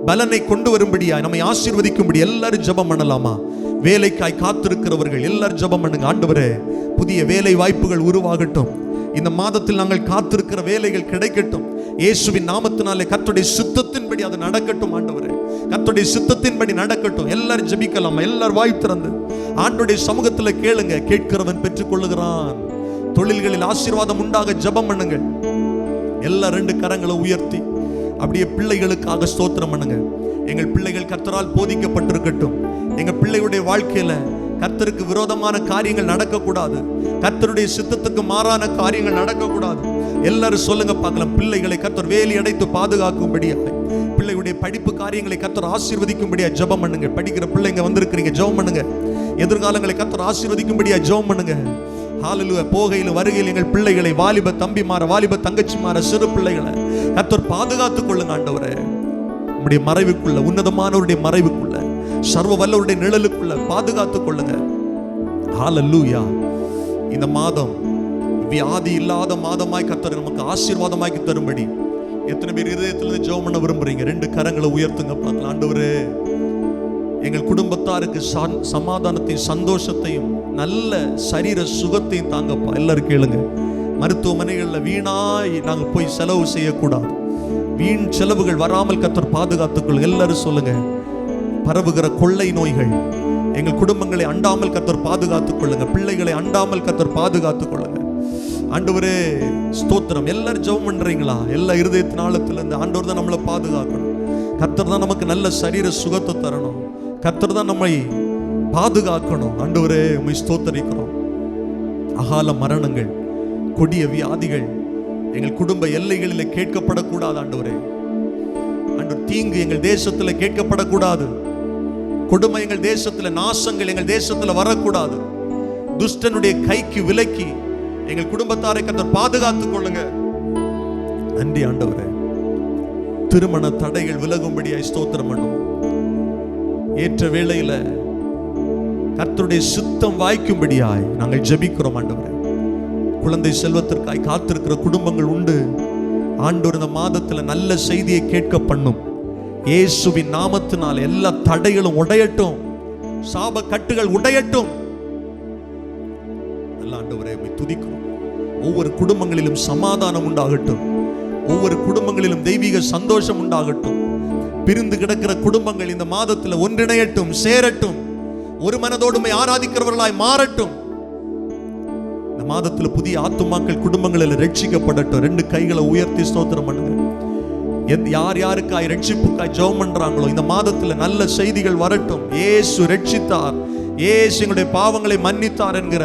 பலனை கொண்டு வரும்படியாய் நம்மை ஆசீர்வதிக்கும்படி எல்லாரும் ஜெபம் பண்ணலாமா? வேலைக்காய் காத்திருக்கிறவர்கள் எல்லாரும் ஜெபம் பண்ணுங்க. ஆண்டவரே, புதிய வேலை வாய்ப்புகள் உருவாகட்டும். இந்த மாதத்தில் நாங்கள் காத்திருக்கிற வேலைகள் கிடைக்கட்டும். இயேசுவின் நாமத்தினாலே கர்த்தருடைய சித்தத்தின்படி அது நடக்கட்டும். ஆண்டவரே, கர்த்தருடைய சித்தத்தின்படி நடக்கட்டும். எல்லாரும் ஜெபிக்கலாம். எல்லாரும் வாய் திறந்து ஆண்டவருடைய சமூகத்தில் கேளுங்க. கேட்கிறவன் பெற்றுக் கொள்ளுகிறான். தொழில்களில் ஆசீர்வாதம் உண்டாக ஜெபம் பண்ணுங்கள். எல்லா 2 கரங்களை உயர்த்தி அப்படியே பிள்ளைகளுக்காக ஸ்தோத்திரம் பண்ணுங்க. எங்கள் பிள்ளைகள் கர்த்தரால் போதிக்கப்பட்டிருக்கட்டும். எங்க பிள்ளைகளுடைய வாழ்க்கையில கர்த்தருக்கு விரோதமான காரியங்கள் நடக்கக்கூடாது. கர்த்தருடைய சித்தத்துக்கு மாறான காரியங்கள் நடக்கக்கூடாது. எல்லாரும் சொல்லுங்க பார்க்கலாம். பிள்ளைகளை கர்த்தர் வேலி அடைத்து பாதுகாக்கும்படியாக, பிள்ளைகளுடைய படிப்பு காரியங்களை கர்த்தர் ஆசீர்வதிக்கும்படியா ஜெபம் பண்ணுங்க. படிக்கிற பிள்ளைங்க வந்திருக்கிறீங்க, ஜெபம் பண்ணுங்க. எதிர்காலங்களை கர்த்தர் ஆசீர்வதிக்கும்படியா ஜெபம் பண்ணுங்க. ஹalleluya. போகையில் வருகையில் எங்கள் பிள்ளைகளை, வாலிப தம்பிமார, வாலிப தங்கச்சிமார, சிறு பிள்ளைகளை கர்த்தர் பாதுகாத்துக் கொள்ளுங்க. ஆண்டவரே, நம்முடைய மறைவுக்குள்ள, உன்னதமானவருடைய மறைவுக்குள்ள, சர்வ வல்லவருடைய நிழலுக்குள்ள பாதுகாத்துக் கொள்ளுங்க. ஹalleluya. இந்த மாதம் வியாதி இல்லாத மாதமாய் கர்த்தர் நமக்கு ஆசீர்வாதமாக்கி தரும்படி எத்தனை பேர் இதயத்திலிருந்து ஜெபம் பண்ண விரும்புறீங்க? 2 கரங்களை உயர்த்துங்க பார்க்கலாம். ஆண்டவரே, எங்கள் குடும்பத்தாருக்கு சமாதானத்தையும் சந்தோஷத்தையும் நல்ல சரீர சுகத்தையும் தாங்கப்பா. எல்லாரும் கேளுங்க. மருத்துவமனைகளில் வீணாய் நாங்கள் போய் செலவு செய்யக்கூடாது. வீண் செலவுகள் வராமல் கர்த்தர் பாதுகாத்துக்கொள்ளுங்க. எல்லாரும் சொல்லுங்க. பரவுகிற கொள்ளை நோய்கள் எங்கள் குடும்பங்களை அண்டாமல் கர்த்தர் பாதுகாத்துக் கொள்ளுங்க. பிள்ளைகளை அண்டாமல் கர்த்தர் பாதுகாத்துக் கொள்ளுங்க. ஆண்டவரே ஸ்தோத்திரம். எல்லாரும் ஜெபம் பண்றீங்களா? எல்லா இருதயத்தின் ஆழத்திலிருந்து ஆண்டவர் தான் நம்மளை பாதுகாக்கணும். கர்த்தர் தான் நமக்கு நல்ல சரீர சுகத்தை தரணும். கர்த்தர் தான் நம்மை பாதுகாக்கணும். ஆண்டவரே, உம்மை ஸ்தோத்தரிக்கிறோம். அகால மரணங்கள், கொடிய வியாதிகள் எங்கள் குடும்ப எல்லைகளில் கேட்கப்படக்கூடாது. ஆண்டவரே, ஆண்டவர், தீங்கு எங்கள் தேசத்தில் கேட்கப்படக்கூடாது. கொடுமை எங்கள் தேசத்தில், நாசங்கள் எங்கள் தேசத்தில் வரக்கூடாது. துஷ்டனுடைய கைக்கு விலக்கி எங்கள் குடும்பத்தாரை கர்த்தர் பாதுகாத்துக் கொள்ளுங்க. நன்றி ஆண்டவரே. திருமண தடைகள் விலகும்படியாய் ஸ்தோத்திரம் பண்ணுவோம். ஏற்ற வேளையில கர்த்தருடைய சித்தம் வாய்க்கும்படியாய் நாங்கள் ஜெபிக்கிறோம். ஆண்டவரே, குழந்தை செல்வத்திற்காய் காத்திருக்கிற குடும்பங்கள் உண்டு. ஆண்டவர் இந்த மாதத்துல நல்ல செய்தியை கேட்க பண்ணும். இயேசுவின் நாமத்தினால் எல்லா தடைகளும் உடையட்டும். சாப கட்டுகள் உடையட்டும். ஆண்டவரே, உம்மை துதிக்கிறோம். ஒவ்வொரு குடும்பங்களிலும் சமாதானம் உண்டாகட்டும். ஒவ்வொரு குடும்பங்களிலும் தெய்வீக சந்தோஷம் உண்டாகட்டும். பிரிந்து கிடக்கிற குடும்பங்கள் இந்த மாதத்தில் ஒன்றிணையட்டும், சேரட்டும். ஒரு மனதோடுமை ஆராதிக்கிறவர்களாய் மாறட்டும். இந்த மாதத்தில் புதிய ஆத்துமாக்கள் குடும்பங்களில் ரட்சிக்கப்படட்டும். 2 கைகளை உயர்த்தி ஸ்தோத்திரம் பண்ணுங்க. யார் யாருக்காய் ரட்சிப்புக்காய் ஜெபம் பண்றாங்களோ இந்த மாதத்தில் நல்ல செய்திகள் வரட்டும். இயேசு ரட்சித்தார், இயேசு எங்களுடைய பாவங்களை மன்னித்தார் என்கிற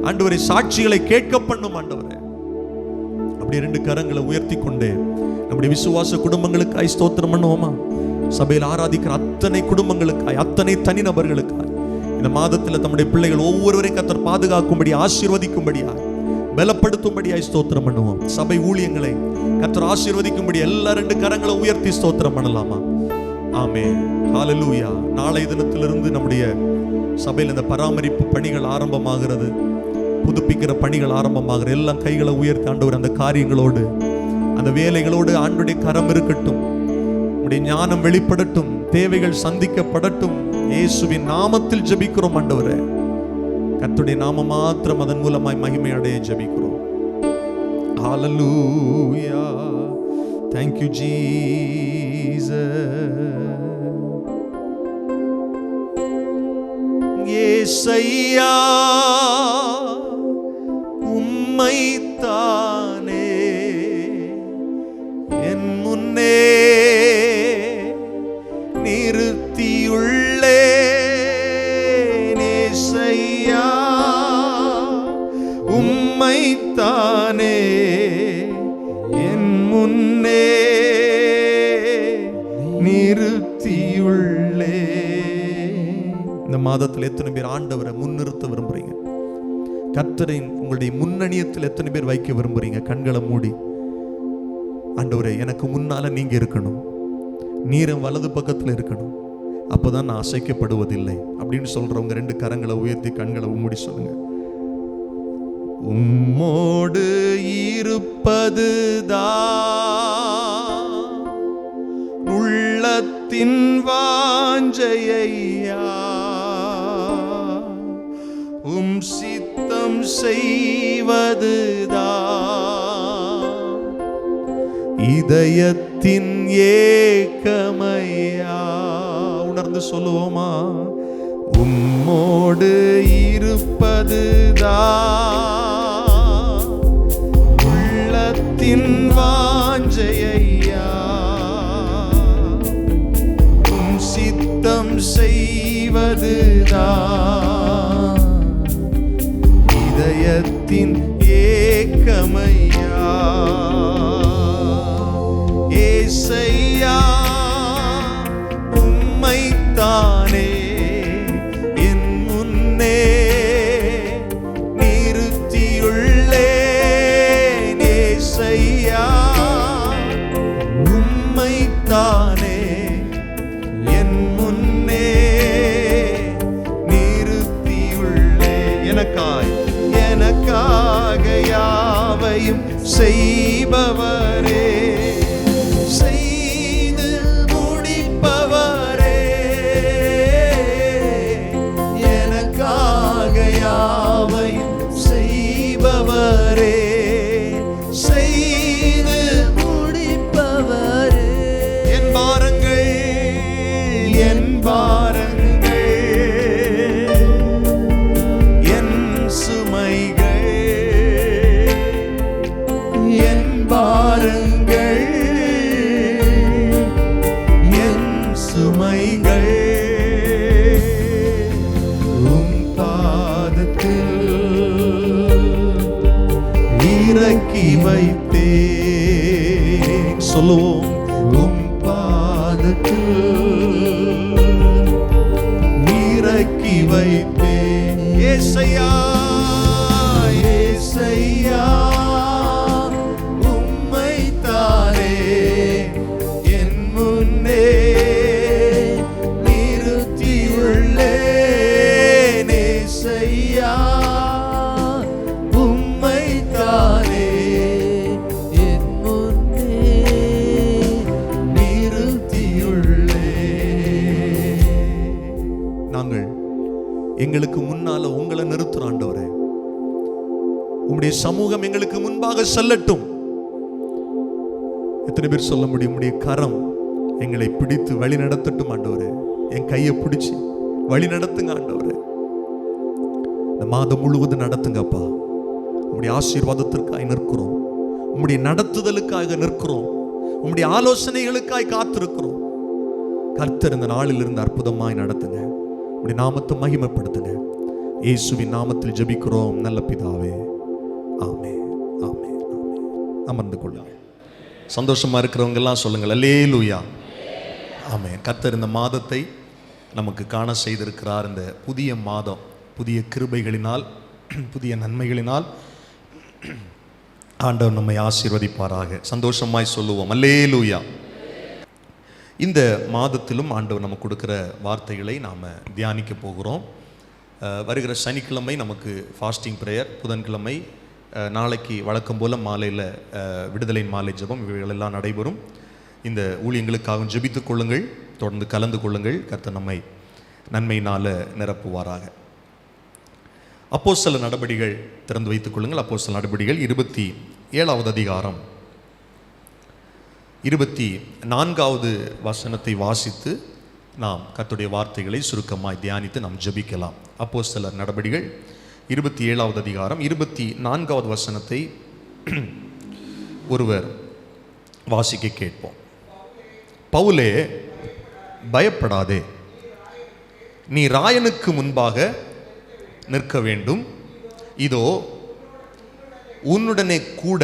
ஆண்டவரே சாட்சிகளை கேட்க பண்ணும். ஆண்டவரே, அப்படி 2 கரங்களை உயர்த்தி கொண்டே நம்முடைய விசுவாச குடும்பங்களுக்காய் ஸ்தோத்திரம் பண்ணுவோமா? சபையில் ஆராதிக்கிற அத்தனை குடும்பங்களுக்காய், அத்தனை தனிநபர்களுக்காய் இந்த மாதத்தில் தம்முடைய பிள்ளைகள் ஒவ்வொருவரையும் கர்த்தர் பாதுகாக்கும்படி, ஆசீர்வதிக்கும்படியாய், பலப்படுத்தும்படியாய் ஸ்தோத்திரம் பண்ணுவோம். சபை ஊழியங்களை கர்த்தர் ஆசீர்வதிக்கும்படி எல்லா 2 கரங்களை உயர்த்தி ஸ்தோத்திரம் பண்ணலாமா? ஆமென். ஹல்லேலூயா. நாளைய தினத்திலிருந்து நம்முடைய சபையில் இந்த பராமரிப்பு பணிகள் ஆரம்பமாகிறது. புதுப்பிக்கிற பணிகள் ஆரம்பமாகிற. எல்லாம் கைகளை உயர்த்தி ஆண்டவர் அந்த காரியங்களோடு, அந்த வேலைகளோடு ஆண்டவருடைய கரம் இருக்கட்டும். உம்முடைய ஞானம் வெளிப்படட்டும். தேவைகள் சந்திக்கப்படட்டும். இயேசுவின் நாமத்தில் ஜெபிக்கிறோம். ஆண்டவரே, கர்த்தருடைய நாமம் மாத்திரம் அதன் மூலமாய் மகிமை அடைய ஜெபிக்கிறோம். ஹல்லேலூயா. Thank you Jesus. ஏசையா, உம்மைத்தானே என் முன்னே நிறுத்தியுள்ளேன். ஏசையா, உம்மைத்தானே என் முன்னே நிறுத்தியுள்ளேன். மாதத்தில் எத்தனை பேர் ஆண்டவரை முன்னிறுத்த விரும்புறீங்க? கர்த்தரின் உங்களுடைய முன்னணியத்தில் எத்தனை பேர் வைக்க விரும்புறீங்க? கண்களை மூடி, ஆண்டவரே எனக்கு முன்னால நீங்க இருக்கணும், நீரும் வலது பக்கத்தில் இருக்கணும், அப்போதான் நான் அசைக்கப்படுவதில்லை அப்படின்னு சொல்றவங்க 2 கரங்களை உயர்த்தி கண்களை மூடி சொல்லுங்க. உம்மோடு இருப்பதுதான் உள்ளத்தின் வாஞ்சையா, உம் சித்தம் செய்வதுதான் இதயத்தின் ஏக்கமையா. உணர்ந்து சொல்லுவோமா? உம்மோடு இருப்பதுதான் உள்ளத்தின் வாஞ்சையா, உம் சித்தம் செய்வதுதான் இதயத்தின் ஏக்கமையா. ஏசையா உம்மைத்தானே என் முன்னே நிறுத்தியுள்ளேன். ஏசையா உம்மைத்தானே என் முன்னே நிறுத்தியுள்ளேன். எனக்காக யாவையும் செய்பவரே, செய்து முடிப்பவரே, எனக்காக யாவையும் செய்பவரே, செய்து முடிப்பவரே. என் பாரங்கள் என் சுமைகள் என் பாரங்கள் என் சுமைகள் உம் பாதத்தில் இறக்கி வைத்தேன். சொல்லுவோம். உம் பாதத்தில் இறக்கி வைத்தேன். ஏசையா ஏசையா உம்மைத்தானே என் முன்னே நிறுத்தியுள்ளேன். ஏசையா உம்மைத்தானே என் முன்னே நிறுத்தியுள்ளேன். நாங்கள் எங்களுக்கு முன்னால உங்களை நிறுத்துறோம் ஆண்டவரே. உம்முடைய சமூகம் எங்களுக்கு முன்பாக செல்லட்டும். எத்தனை பேர் சொல்ல முடியும்? உம்முடைய கரம் எங்களை பிடித்து வழி நடத்தட்டும் ஆண்டவரே. என் கையை பிடிச்சி வழி நடத்துங்க ஆண்டவரே. இந்த மாதம் முழுவதும் நடத்துங்கப்பா. உம்முடைய ஆசீர்வாதத்திற்காக நிற்கிறோம், உம்முடைய நடத்துதலுக்காக நிற்கிறோம், உம்முடைய ஆலோசனைகளுக்காய் காத்திருக்கிறோம். கர்த்தர் இந்த நாளில் இருந்து அற்புதமாய் நடத்துங்க, உம்முடைய நாமத்தை மகிமைப்படுத்துங்க. இயேசுவின் நாமத்தில் ஜெபிக்கிறோம் நல்ல பிதாவே, ஆமென் ஆமென் ஆமென். அமர்ந்து கொள்ளுங்க. சந்தோஷமா இருக்கிறவங்க எல்லாம் சொல்லுங்கள் அல்லேலூயா. ஆமென். கர்த்தர் இந்த மாதத்தை நமக்கு காண செய்திருக்கிறார். இந்த புதிய மாதம் புதிய கிருபைகளினால் புதிய நன்மைகளினால் ஆண்டவர் நம்மை ஆசீர்வதிப்பாராக. சந்தோஷமாய் சொல்லுவோம் அல்லேலூயா. இந்த மாதத்திலும் ஆண்டவர் நமக்கு கொடுக்கிற வார்த்தைகளை நாம் தியானிக்க போகிறோம். வருகிற சனிக்கிழமை நமக்கு ஃபாஸ்டிங் ப்ரேயர், புதன்கிழமை நாளைக்கு வழக்கம் போல் மாலையில் விடுதலை மாலை ஜெபம், இவைகளெல்லாம் நடைபெறும். இந்த ஊழியங்களுக்காக ஜெபித்துக் கொள்ளுங்கள், தொடர்ந்து கலந்து கொள்ளுங்கள். கர்த்தர் நம்மை நன்மையினால் நிரப்புவாராக. அப்போஸ்தல நடபடிகள் திறந்து வைத்துக் கொள்ளுங்கள். அப்போஸ்தல நடபடிகள் 27வது அதிகாரம் 24வது வசனத்தை வாசித்து நாம் கர்த்தருடைய வார்த்தைகளை சுருக்கமாய் தியானித்து நாம் ஜெபிக்கலாம். அப்போஸ்தலர் நடபடிகள் 27வது அதிகாரம் 24வது வசனத்தை ஒருவர் வாசிக்க கேட்போம். பவுலே, பயப்படாதே, நீ ராயனுக்கு முன்பாக நிற்க வேண்டும். இதோ உன்னுடனே கூட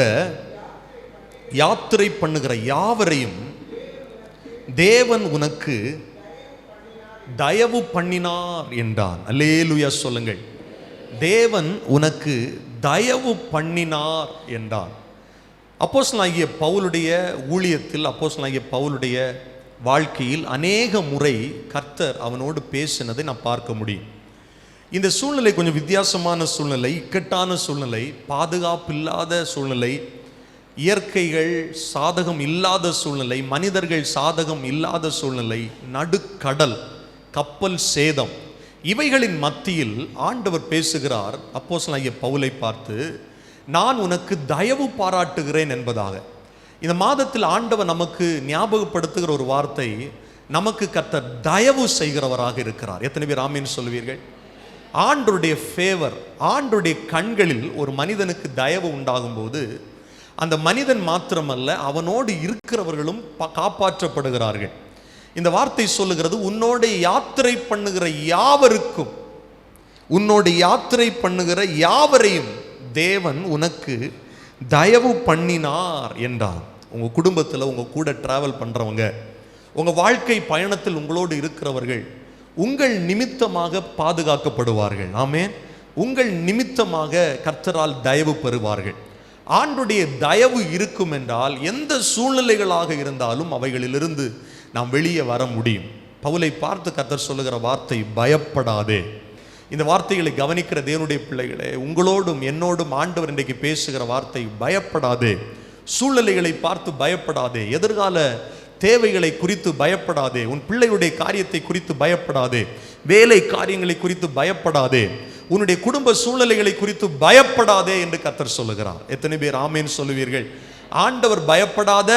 யாத்திரை பண்ணுகிற யாவரையும் தேவன் உனக்கு தயவு பண்ணினார் என்றான். அல்லேலூயா சொல்லுங்கள். தேவன் உனக்கு தயவு பண்ணினார் என்றான். அப்போஸ்தலனாகிய பவுலுடைய ஊழியத்தில், அப்போஸ்தலனாகிய பவுலுடைய வாழ்க்கையில் அநேக முறை கர்த்தர் அவனோடு பேசினதை நான் பார்க்க முடியும். இந்த சூழ்நிலை கொஞ்சம் வித்தியாசமான சூழ்நிலை, இக்கட்டான சூழ்நிலை, பாதுகாப்பு இல்லாத சூழ்நிலை, இயற்கைகள் சாதகம் இல்லாத சூழ்நிலை, மனிதர்கள் சாதகம் இல்லாத சூழ்நிலை, நடுக்கடல், கப்பல் சேதம், இவைகளின் மத்தியில் ஆண்டவர் பேசுகிறார் அப்போஸ்தலனாகிய பவுலை பார்த்து, நான் உனக்கு தயவு பாராட்டுகிறேன் என்பதாக. இந்த மாதத்தில் ஆண்டவர் நமக்கு ஞாபகப்படுத்துகிற ஒரு வார்த்தை, நமக்கு கர்த்தர் தயவு செய்கிறவராக இருக்கிறார். எத்தனை பேர் ஆமீன் சொல்வீர்கள்? ஆண்டவருடைய ஃபேவர், ஆண்டவருடைய கண்களில் ஒரு மனிதனுக்கு தயவு உண்டாகும் போது அந்த மனிதன் மாத்திரமல்ல, அவனோடு இருக்கிறவர்களும் காப்பாற்றப்படுகிறார்கள். இந்த வார்த்தை சொல்லுகிறது, உன்னோடு யாத்திரை பண்ணுகிற யாவருக்கும், உன்னோடு யாத்திரை பண்ணுகிற யாவரையும் தேவன் உனக்கு தயவு பண்ணினார் என்றார். உங்கள் குடும்பத்தில் உங்கள் கூட டிராவல் பண்ணுறவங்க, உங்கள் வாழ்க்கை பயணத்தில் உங்களோடு இருக்கிறவர்கள் உங்கள் நிமித்தமாக பாதுகாக்கப்படுவார்கள். ஆமென். உங்கள் நிமித்தமாக கர்த்தரால் தயவு பெறுவார்கள். ஆண்டுடைய தயவு இருக்கும் என்றால் எந்த சூழ்நிலைகளாக இருந்தாலும் அவைகளிலிருந்து நாம் வெளியே வர முடியும். பவுலை பார்த்து கர்த்தர் சொல்லுகிற வார்த்தை, பயப்படாதே. இந்த வார்த்தைகளை கவனிக்கிற தேவனுடைய பிள்ளைகளே, உங்களோடும் என்னோடும் ஆண்டவர் இன்றைக்கு பேசுகிற வார்த்தை, பயப்படாதே. சூழ்நிலைகளை பார்த்து பயப்படாதே. எதிர்கால தேவைகளை குறித்து பயப்படாதே. உன் பிள்ளையுடைய காரியத்தை குறித்து பயப்படாதே. வேலை காரியங்களை குறித்து பயப்படாதே. உன்னுடைய குடும்ப சூழ்நிலைகளை குறித்து பயப்படாதே என்று கர்த்தர் சொல்லுகிறார். எத்தனை பேர் ஆமேன் சொல்லுவீர்கள்? ஆண்டவர் பயப்படாத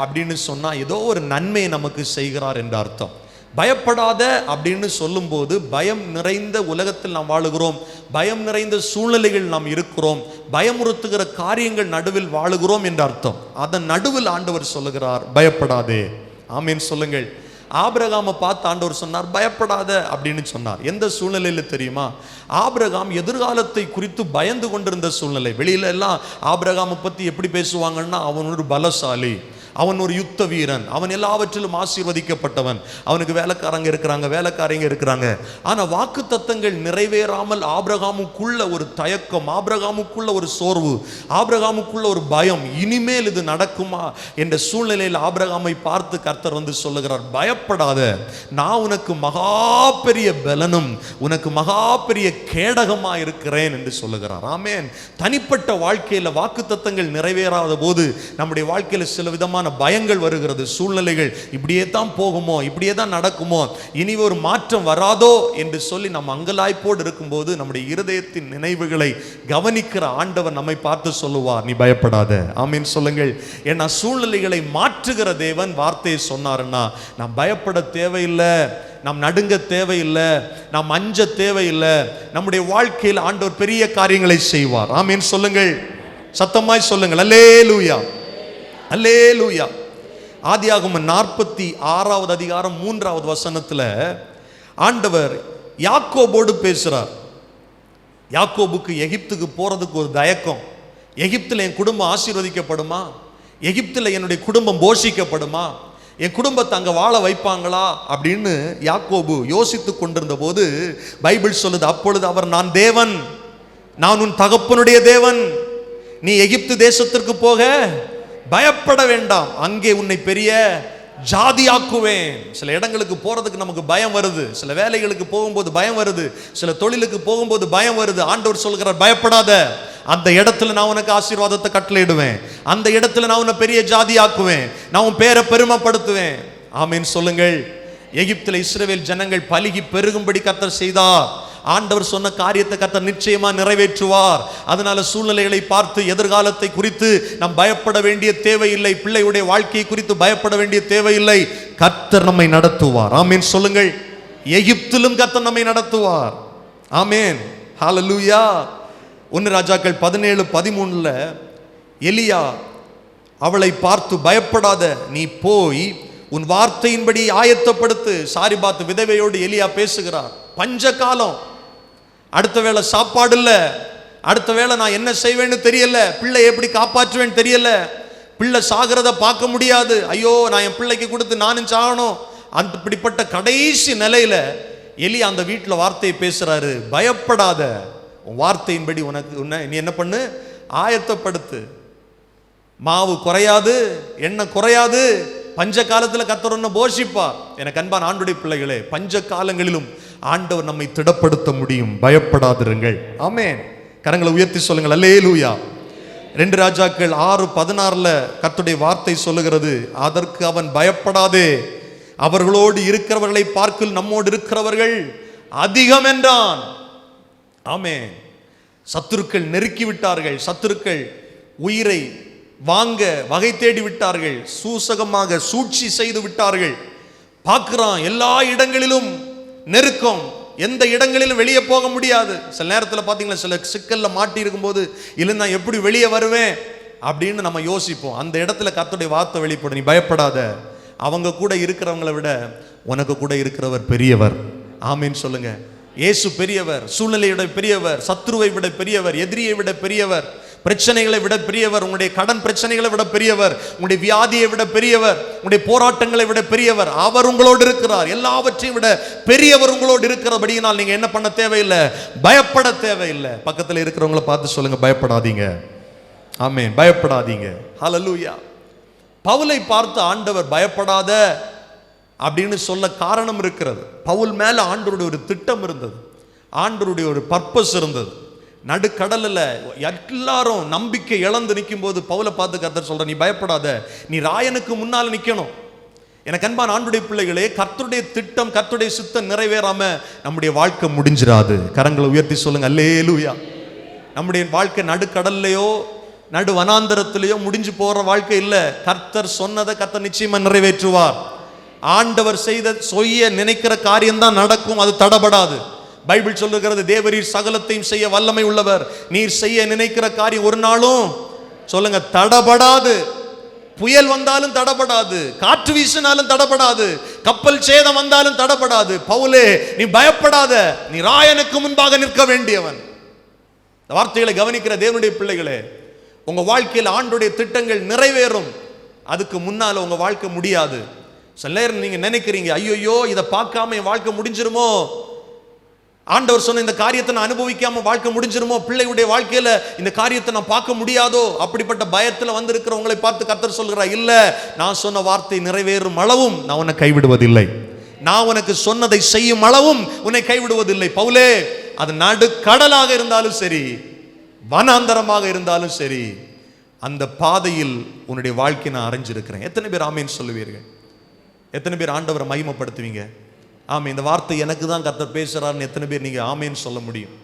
அப்படின்னு சொன்னா ஏதோ ஒரு நன்மையை நமக்கு செய்கிறார் என்ற அர்த்தம். பயப்படாத அப்படின்னு சொல்லும்போது பயம் நிறைந்த உலகத்தில் நாம் வாழுகிறோம், பயம் நிறைந்த சூழ்நிலைகள் நாம் இருக்கிறோம், பயமுறுத்துகிற காரியங்கள் நடுவில் வாழுகிறோம் என்ற அர்த்தம். அதன் நடுவில் ஆண்டவர் சொல்லுகிறார், பயப்படாதே. ஆமீன் சொல்லுங்கள். ஆபிரகாமை பார்த்து ஆண்டவர் சொன்னார், பயப்படாத அப்படின்னு சொன்னார். எந்த சூழ்நிலையில தெரியுமா? ஆபிரகாம் எதிர்காலத்தை குறித்து பயந்து கொண்டிருந்த சூழ்நிலை. வெளியில எல்லாம் ஆபிரகாமை பத்தி எப்படி பேசுவாங்கன்னா, அவன் ஒரு பலசாலி, அவன் ஒரு யுத்த வீரன், அவன் எல்லாவற்றிலும் ஆசீர்வதிக்கப்பட்டவன், அவனுக்கு வேலைக்காரங்க இருக்கிறாங்க, வேலைக்காரங்க இருக்கிறாங்க. ஆனா வாக்கு தத்தங்கள் நிறைவேறாமல் ஆபிரகாமுக்குள்ள ஒரு தயக்கம், ஆபிரகாமுக்குள்ள ஒரு சோர்வு, ஆபிரகாமுக்குள்ள ஒரு பயம், இனிமேல் இது நடக்குமா என்ற சூழ்நிலையில் ஆபிரகாமை பார்த்து கர்த்தர் வந்து சொல்லுகிறார், பயப்படாத, நான் உனக்கு மகா பெரிய பலனும் உனக்கு மகா பெரிய கேடகமா இருக்கிறேன் என்று சொல்லுகிறார். ஆமென். தனிப்பட்ட வாழ்க்கையில வாக்கு தத்தங்கள் நிறைவேறாத போது நம்முடைய வாழ்க்கையில சில விதமான பயங்கள் வருகிறது. சூழ்நிலைகள் இப்படியே தான் போகுமோ, இப்படியே தான் நடக்குமோ, இனி ஒரு மாற்றம் வராதோ என்று சொல்லி நம்ம அங்கலாய்ப்போடு இருக்கும்போது நம்முடைய இருதயத்தின் நினைவுகளை கவனிக்கிற ஆண்டவர் நம்மை பார்த்து சொல்லுவார், நீ பயப்படாத. ஆமீன் சொல்லுங்கள். ஏன்னா சூழ்நிலைகளை மாற்றுகிற தேவன் வார்த்தையை சொன்னாருன்னா நாம் பயப்பட தேவையில்லை, நாம் நடுங்க தேவையில்லை, நாம் அஞ்ச தேவையில்லை. நம்முடைய வாழ்க்கையில் ஆண்டவர் பெரிய காரியங்களை செய்வார். ஆமீன் சொல்லுங்கள். சத்தமாய் சொல்லுங்கள். அல்லேலூயா, அல்லேலூயா. ஆதியாகமம் 46வது அதிகாரம் 3வது வசனத்துல ஆண்டவர் யாக்கோபோடு பேசுறார். யாக்கோபுக்கு எகிப்துக்கு போறதுக்கு ஒரு தயக்கம். எகிப்தில் என் குடும்பம் ஆசீர்வதிக்கப்படுமா? எகிப்தில் என்னுடைய குடும்பம் போஷிக்கப்படுமா? என் குடும்பத்தை அங்கே வாழ வைப்பாங்களா அப்படின்னு யாக்கோபு யோசித்து கொண்டிருந்த போது பைபிள் சொல்லுது, அப்பொழுது அவர், நான் தேவன், நான் உன் தகப்பனுடைய தேவன், நீ எகிப்து தேசத்திற்கு போக பயப்பட வேண்டாம், அங்கே உன்னை பெரிய ஜாதியாக்குவேன். சில இடங்களுக்கு போறதுக்கு நமக்கு பயம் வருது, சில வேலைகளுக்கு போகும்போது பயம் வருது, சில தொழிலுக்கு போகும்போது பயம் வருது. ஆண்டவர் சொல்கிறார், பயப்படாத, அந்த இடத்துல நான் உனக்கு ஆசீர்வாதத்தை கட்டளையிடுவேன், அந்த இடத்துல நான் உன்னை பெரிய ஜாதியாக்குவேன், நான் உன் பேரை பெருமைப்படுத்துவேன். ஆமீன் சொல்லுங்கள். எகிப்தில் இஸ்ரவேல் ஜனங்கள் பலுகி பெருகும்படி கர்த்தர் செய்தார். ஆண்டவர் சொன்ன காரியத்தை கர்த்தர் நிச்சயமா நிறைவேற்றுவார். அதனால சூழ்நிலைகளை பார்த்து எதிர்காலத்தை குறித்து நாம் பயப்பட வேண்டிய தேவையில்லை, பிள்ளையுடைய வாழ்க்கையை குறித்து பயப்பட வேண்டிய தேவையில்லை. கர்த்தர் நம்மை நடத்துவார். ஆமீன் சொல்லுங்கள். எகிப்திலும் கர்த்தர் நம்மை நடத்துவார். ஆமீன், ஹல்லேலூயா. 1 ராஜாக்கள் 17:13 எலியா அவளை பார்த்து, பயப்படாத, நீ போய் உன் வார்த்தையின்படி ஆயத்தப்படுத்து. சாரிபாத் விதவையோடு எலியா பேசுகிறார். பஞ்ச காலம், அடுத்த வேளை சாப்பாடு இல்லை, அடுத்த வேளை நான் என்ன செய்வேன்னு தெரியல, பிள்ளை எப்படி காப்பாற்றுவேன்னு தெரியல, பிள்ளை சாகிறத பார்க்க முடியாது, ஐயோ நான் என் பிள்ளைக்கு கொடுத்து நானும் சாகணும் அப்படிப்பட்ட கடைசி நிலையில எலியா அந்த வீட்டில் வார்த்தையை பேசுறாரு, பயப்படாத, உன் வார்த்தையின்படி உனக்கு நீ என்ன பண்ணு, ஆயத்தப்படுத்து. மாவு குறையாது, எண்ணெய் குறையாது, பஞ்ச காலத்தில் கர்த்தர் உன்னை போஷிப்பார். எனக்கு அன்பான ஆண்டுடைய பிள்ளைகளே, பஞ்ச காலங்களிலும் ஆண்டவர் நம்மை திடப்படுத்த முடியும். பயப்படாதிருங்கள். ஆமென். கரங்களை உயர்த்தி சொல்லுங்கள் அல்லேலூயா. 2 ராஜாக்கள் 6:16 கர்த்தருடைய வார்த்தை சொல்லுகிறது, அதற்கு அவன் பயப்படாதே, அவர்களோடு இருக்கிறவர்களை பார்க்கில் நம்மோடு இருக்கிறவர்கள் அதிகம் என்றான். ஆமென். சத்துருக்கள் நெருக்கி விட்டார்கள், சத்துருக்கள் உயிரை வாங்க வகை தேடி விட்டார்கள், சூசகமாக சூழ்ச்சி செய்து விட்டார்கள். பார்க்கிறான் எல்லா இடங்களிலும் நெருக்கம், எந்த இடங்களிலும் வெளியே போக முடியாது. சில நேரத்தில் பார்த்தீங்களா, சில சிக்கல்ல மாட்டி இருக்கும்போது இல்லை நான் எப்படி வெளியே வருவேன் அப்படின்னு நம்ம யோசிப்போம். அந்த இடத்துல கர்த்தருடைய வார்த்தை வெளிப்படும், நீ பயப்படாத, அவங்க கூட இருக்கிறவங்களை விட உனக்கு கூட இருக்கிறவர் பெரியவர். ஆமீன் சொல்லுங்க. இயேசு பெரியவர், சூழ்நிலையை விட பெரியவர், சத்ருவை விட பெரியவர், எதிரியை விட பெரியவர், பிரச்சனைகளை விட பெரியவர், உங்களுடைய கடன் பிரச்சனைகளை விட பெரியவர், உங்களுடைய வியாதியை விட பெரியவர், உங்களுடைய போராட்டங்களை விட பெரியவர். அவர் உங்களோடு இருக்கிறார். எல்லாவற்றையும் விட பெரியவர் உங்களோடு இருக்கிறபடியினால் நீங்க என்ன பண்ண தேவையில்லை, பயப்பட தேவையில்லை. பக்கத்தில் இருக்கிறவங்களை பார்த்து சொல்லுங்க, பயப்படாதீங்க. ஆமென், பயப்படாதீங்க. ஹல்லேலூயா. பவுலை பார்த்து ஆண்டவர் பயப்படாத அப்படின்னு சொல்ல காரணம் இருக்கிறது. பவுல் மேல ஆண்டவருடைய ஒரு திட்டம் இருந்தது, ஆண்டவருடைய ஒரு பர்பஸ் இருந்தது. நடுக்கடலில் எல்லாரும் நம்பிக்கை இழந்து நிற்கும் போது பவுலை பார்த்து கர்த்தர் சொல்ற, நீ பயப்படாத, நீ ராயனுக்கு முன்னால் நிற்கணும். எனக்கு அன்பான ஆண்டவருடைய பிள்ளைகளே, கர்த்தருடைய திட்டம், கர்த்தருடைய சித்தம் நிறைவேறாம நம்முடைய வாழ்க்கை முடிஞ்சிராது. கரங்களை உயர்த்தி சொல்லுங்க அல்லேலூயா. நம்முடைய வாழ்க்கை நடுக்கடல்லையோ நடு வனாந்தரத்திலேயோ முடிஞ்சு போற வாழ்க்கை இல்லை. கர்த்தர் சொன்னதை கர்த்தர் நிச்சயமா நிறைவேற்றுவார். ஆண்டவர் செய்ய நினைக்கிற காரியம் தான் நடக்கும், அது தடபடாது. பைபிள் சொல்லுகிறது, தேவரீர் சகலத்தையும் செய்ய வல்லமை உள்ளவர், நீர் செய்ய நினைக்கிற காரியம் ஒரு நாளும் சொல்லுங்க தடபடாது. புயல் வந்தாலும் தடபடாது, காற்று வீசினாலும் தடபடாது, கப்பல் சேதம் வந்தாலும் தடபடாது. பவுலே நீ பயப்படாத, நீ ராயனுக்கு முன்பாக நிற்க வேண்டியவன். வார்த்தைகளை கவனிக்கிற தேவனுடைய பிள்ளைகளே, உங்க வாழ்க்கையில் ஆண்டவருடைய திட்டங்கள் நிறைவேறும், அதுக்கு முன்னால உங்க வாழ்க்கை முடியாது. சில நேரம் நீங்க நினைக்கிறீங்க, ஐயோ இதை பார்க்காம என் வாழ்க்கை முடிஞ்சிருமோ, ஆண்டவர் சொன்ன இந்த காரியத்தை நான் அனுபவிக்காம வாழ்க்கை முடிஞ்சிருமோ, பிள்ளையுடைய வாழ்க்கையில இந்த காரியத்தை நான் பார்க்க முடியாதோ, அப்படிப்பட்ட பயத்தில் வந்திருக்கிறவங்களை பார்த்து கர்த்தர் சொல்கிறார், இல்ல, நான் சொன்ன வார்த்தை நிறைவேறும் அளவும் நான் உன்னை கைவிடுவதில்லை, நான் உனக்கு சொன்னதை செய்யும் அளவும் உன்னை கைவிடுவதில்லை. பவுலே, அது நடுக்கடலாக இருந்தாலும் சரி, வனாந்தரமாக இருந்தாலும் சரி, அந்த பாதையில் உன்னுடைய வாழ்க்கை நான் அறிஞ்சிருக்கிறேன். எத்தனை பேர் ஆமீன் சொல்லுவீர்கள்? எத்தனை பேர் ஆண்டவரை மகிமைப்படுத்துவீங்க? ஆமீன். இந்த வார்த்தை எனக்கு தான் கர்த்தர் பேசுறாருன்னு எத்தனை பேர் நீங்க ஆமீன் சொல்ல முடியும்?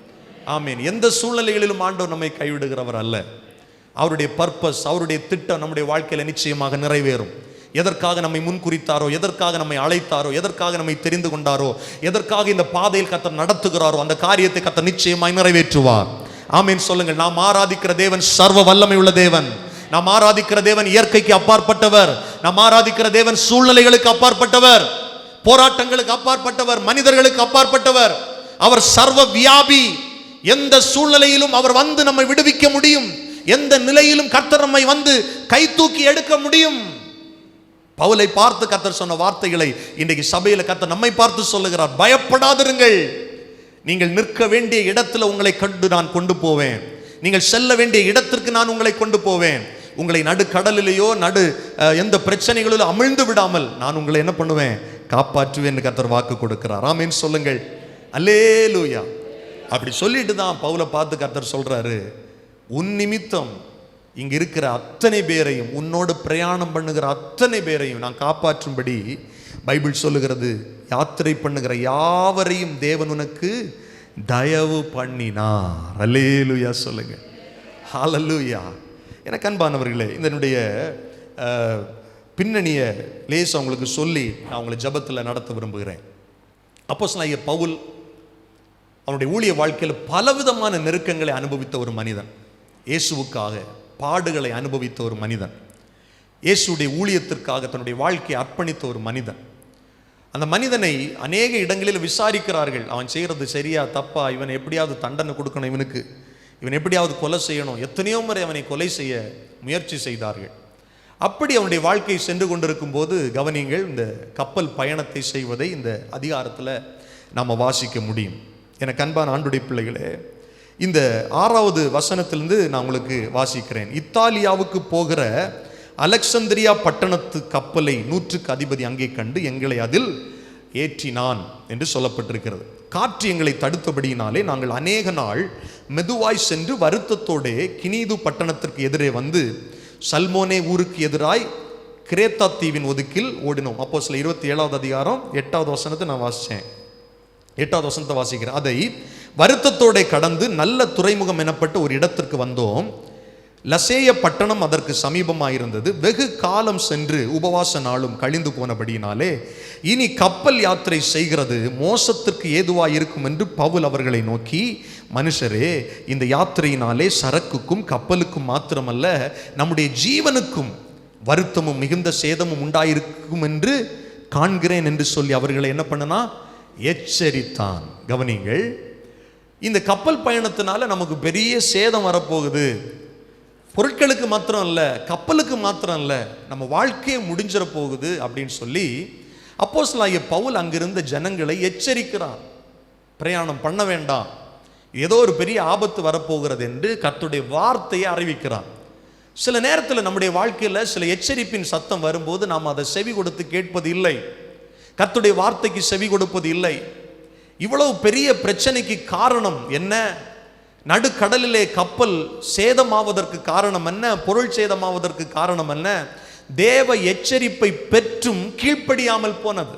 ஆமீன். எந்த சூழ்நிலைகளிலும் ஆண்டவர் நம்மை கைவிடுகிறவர் அல்ல. அவருடைய பர்பஸ், அவருடைய திட்டம் நம்முடைய வாழ்க்கையில நிச்சயமாக நிறைவேறும். எதற்காக நம்மை முன்குறித்தாரோ, எதற்காக நம்மை அழைத்தாரோ, எதற்காக நம்மை தெரிந்து கொண்டாரோ, எதற்காக இந்த பாதையில் கர்த்தர் நடத்துகிறாரோ, அந்த காரியத்தை கர்த்தர் நிச்சயமாய் நிறைவேற்றுவார். ஆமீன் சொல்லுங்கள். நாம் ஆராதிக்கிற தேவன் சர்வ வல்லமை உள்ள தேவன். நாம் ஆராதிக்கிற தேவன் இயற்கைக்கு அப்பாற்பட்டவர். நாம் ஆராதிக்கிற தேவன் சூழ்நிலைகளுக்கு அப்பாற்பட்டவர், போராட்டங்களுக்கு அப்பாற்பட்டவர், மனிதர்களுக்கு அப்பாற்பட்டவர். அவர் சர்வ வியாபி. எந்த சூழ்நிலையிலும் அவர் வந்து நம்மை விடுவிக்க முடியும். எந்த நிலையிலும் கர்த்தர் நம்மை வந்து கை தூக்கி எடுக்க முடியும். பவுலை பார்த்து கர்த்தர் சொன்ன வார்த்தைகளை இன்றைக்கு சபையில் கர்த்தர் நம்மை பார்த்து சொல்லுகிறார், பயப்படாதிருங்கள், நீங்கள் நிற்க வேண்டிய இடத்துல உங்களை கண்டு நான் கொண்டு போவேன், நீங்கள் செல்ல வேண்டிய இடத்திற்கு நான் உங்களை கொண்டு போவேன். உங்களை நடுக்கடலிலேயோ எந்த பிரச்சனைகளிலும் அமிழ்ந்து விடாமல் நான் உங்களை என்ன பண்ணுவேன், காப்பாற்றுவேன் கர்த்தர் வாக்கு கொடுக்கிறார். ஆமென் சொல்லுங்கள் அல்லேலூயா. அப்படி சொல்லிட்டு தான் பவுலை பார்த்து கர்த்தர் சொல்றாரு, உன் நிமித்தம் இங்க இருக்கிற அத்தனை பேரையும், உன்னோடு பிரயாணம் பண்ணுகிற அத்தனை பேரையும் நான் காப்பாற்றும்படி பைபிள் சொல்லுகிறது, யாத்திரை பண்ணுகிற யாவரையும் தேவன் உனக்கு தயவு பண்ணினார். அல்லேலூயா சொல்லுங்க. ஹல்லேலூயா. எனக்கு அன்பானவர்களே, இதனுடைய பின்னணியை லேசா உங்களுக்கு சொல்லி நான் உங்களை ஜெபத்தில் நடத்த விரும்புகிறேன். அப்போஸ்தலனாகிய பவுல் அவனுடைய ஊழிய வாழ்க்கையில் பலவிதமான நெருக்கங்களை அனுபவித்த ஒரு மனிதன், இயேசுவுக்காக பாடுகளை அனுபவித்த ஒரு மனிதன், இயேசுடைய ஊழியத்திற்காக தன்னுடைய வாழ்க்கையை அர்ப்பணித்த ஒரு மனிதன். அந்த மனிதனை அநேக இடங்களில் விசாரிக்கிறார்கள், அவன் செய்கிறது சரியா தப்பா, இவன் எப்படியாவது தண்டனை கொடுக்கணும், இவன் எப்படியாவது கொலை செய்யணும். எத்தனையோ முறை அவனை கொலை செய்ய முயற்சி செய்தார்கள். அப்படி அவனுடைய வாழ்க்கை சென்று கொண்டிருக்கும் போது கவனிங்கள், இந்த கப்பல் பயணத்தை செய்வதை இந்த அதிகாரத்தில் நாம் வாசிக்க முடியும். எனக்கு அன்பான ஆண்டுடைய பிள்ளைகளே, இந்த 6வது வசனத்திலிருந்து நான் உங்களுக்கு வாசிக்கிறேன். இத்தாலியாவுக்கு போகிற அலெக்சந்திரியா பட்டணத்து கப்பலை 100க்கு அதிபதி அங்கே கண்டு எங்களை அதில் ஏற்றினான் என்று சொல்லப்பட்டிருக்கிறது. காற்று எங்களை தடுத்தபடியினாலே நாங்கள் அநேக நாள் மெதுவாய் சென்று வருத்தத்தோடே கினீது பட்டணத்திற்கு எதிரே வந்து சல்மோனே ஊருக்கு எதிராய் கிரேத்தா தீவின் ஒதுக்கில் ஓடினோம். அப்போஸ்தலர் 27வது அதிகாரம் 8வது வசனத்தை நான் வாசித்தேன். 8வது வசனத்தை வாசிக்கிறேன். அதை வருத்தத்தோட கடந்து நல்ல துறைமுகம் எனப்பட்ட ஒரு இடத்திற்கு வந்தோம். லசேய பட்டணம் அதற்கு சமீபமாயிருந்தது. வெகு காலம் சென்று உபவாச நாளும் கழிந்து போனபடியினாலே இனி கப்பல் யாத்திரை செய்கிறது மோசத்திற்கு ஏதுவாய் இருக்கும் என்று பவுல் அவர்களை நோக்கி, மனுஷரே, இந்த யாத்திரையினாலே சரக்குக்கும் கப்பலுக்கும் மாத்திரமல்ல நம்முடைய ஜீவனுக்கும் வருத்தமும் மிகுந்த சேதமும் உண்டாயிருக்கும் என்று காண்கிறேன் என்று சொல்லி அவர்களை என்ன பண்ணனா, எச்சரித்தான். கவனிங்கள், இந்த கப்பல் பயணத்தினால நமக்கு பெரிய சேதம் வரப்போகுது. பொருட்களுக்கு மாத்திரம் இல்லை, கப்பலுக்கு மாத்திரம் இல்லை, நம்ம வாழ்க்கையை முடிஞ்சிட போகுது அப்படின்னு சொல்லி அப்போஸ்தலனாகிய பவுல் அங்கிருந்த ஜனங்களை எச்சரிக்கிறான். பிரயாணம் பண்ண வேண்டாம், ஏதோ ஒரு பெரிய ஆபத்து வரப்போகிறது என்று கர்த்தருடைய வார்த்தையை அறிவிக்கிறான். சில நேரத்தில் நம்முடைய வாழ்க்கையில் சில எச்சரிப்பின் சத்தம் வரும்போது நாம் அதை செவி கொடுத்து கேட்பது இல்லை, கர்த்தருடைய வார்த்தைக்கு செவி கொடுப்பது இல்லை. இவ்வளவு பெரிய பிரச்சனைக்கு காரணம் என்ன? நடுக்கடலிலே கப்பல் சேதமாவதற்கு காரணம் என்ன? பொருள் சேதமாவதற்கு காரணம் என்ன? தேவ எச்சரிப்பை பெற்றும் கீழ்ப்படியாமல் போனது.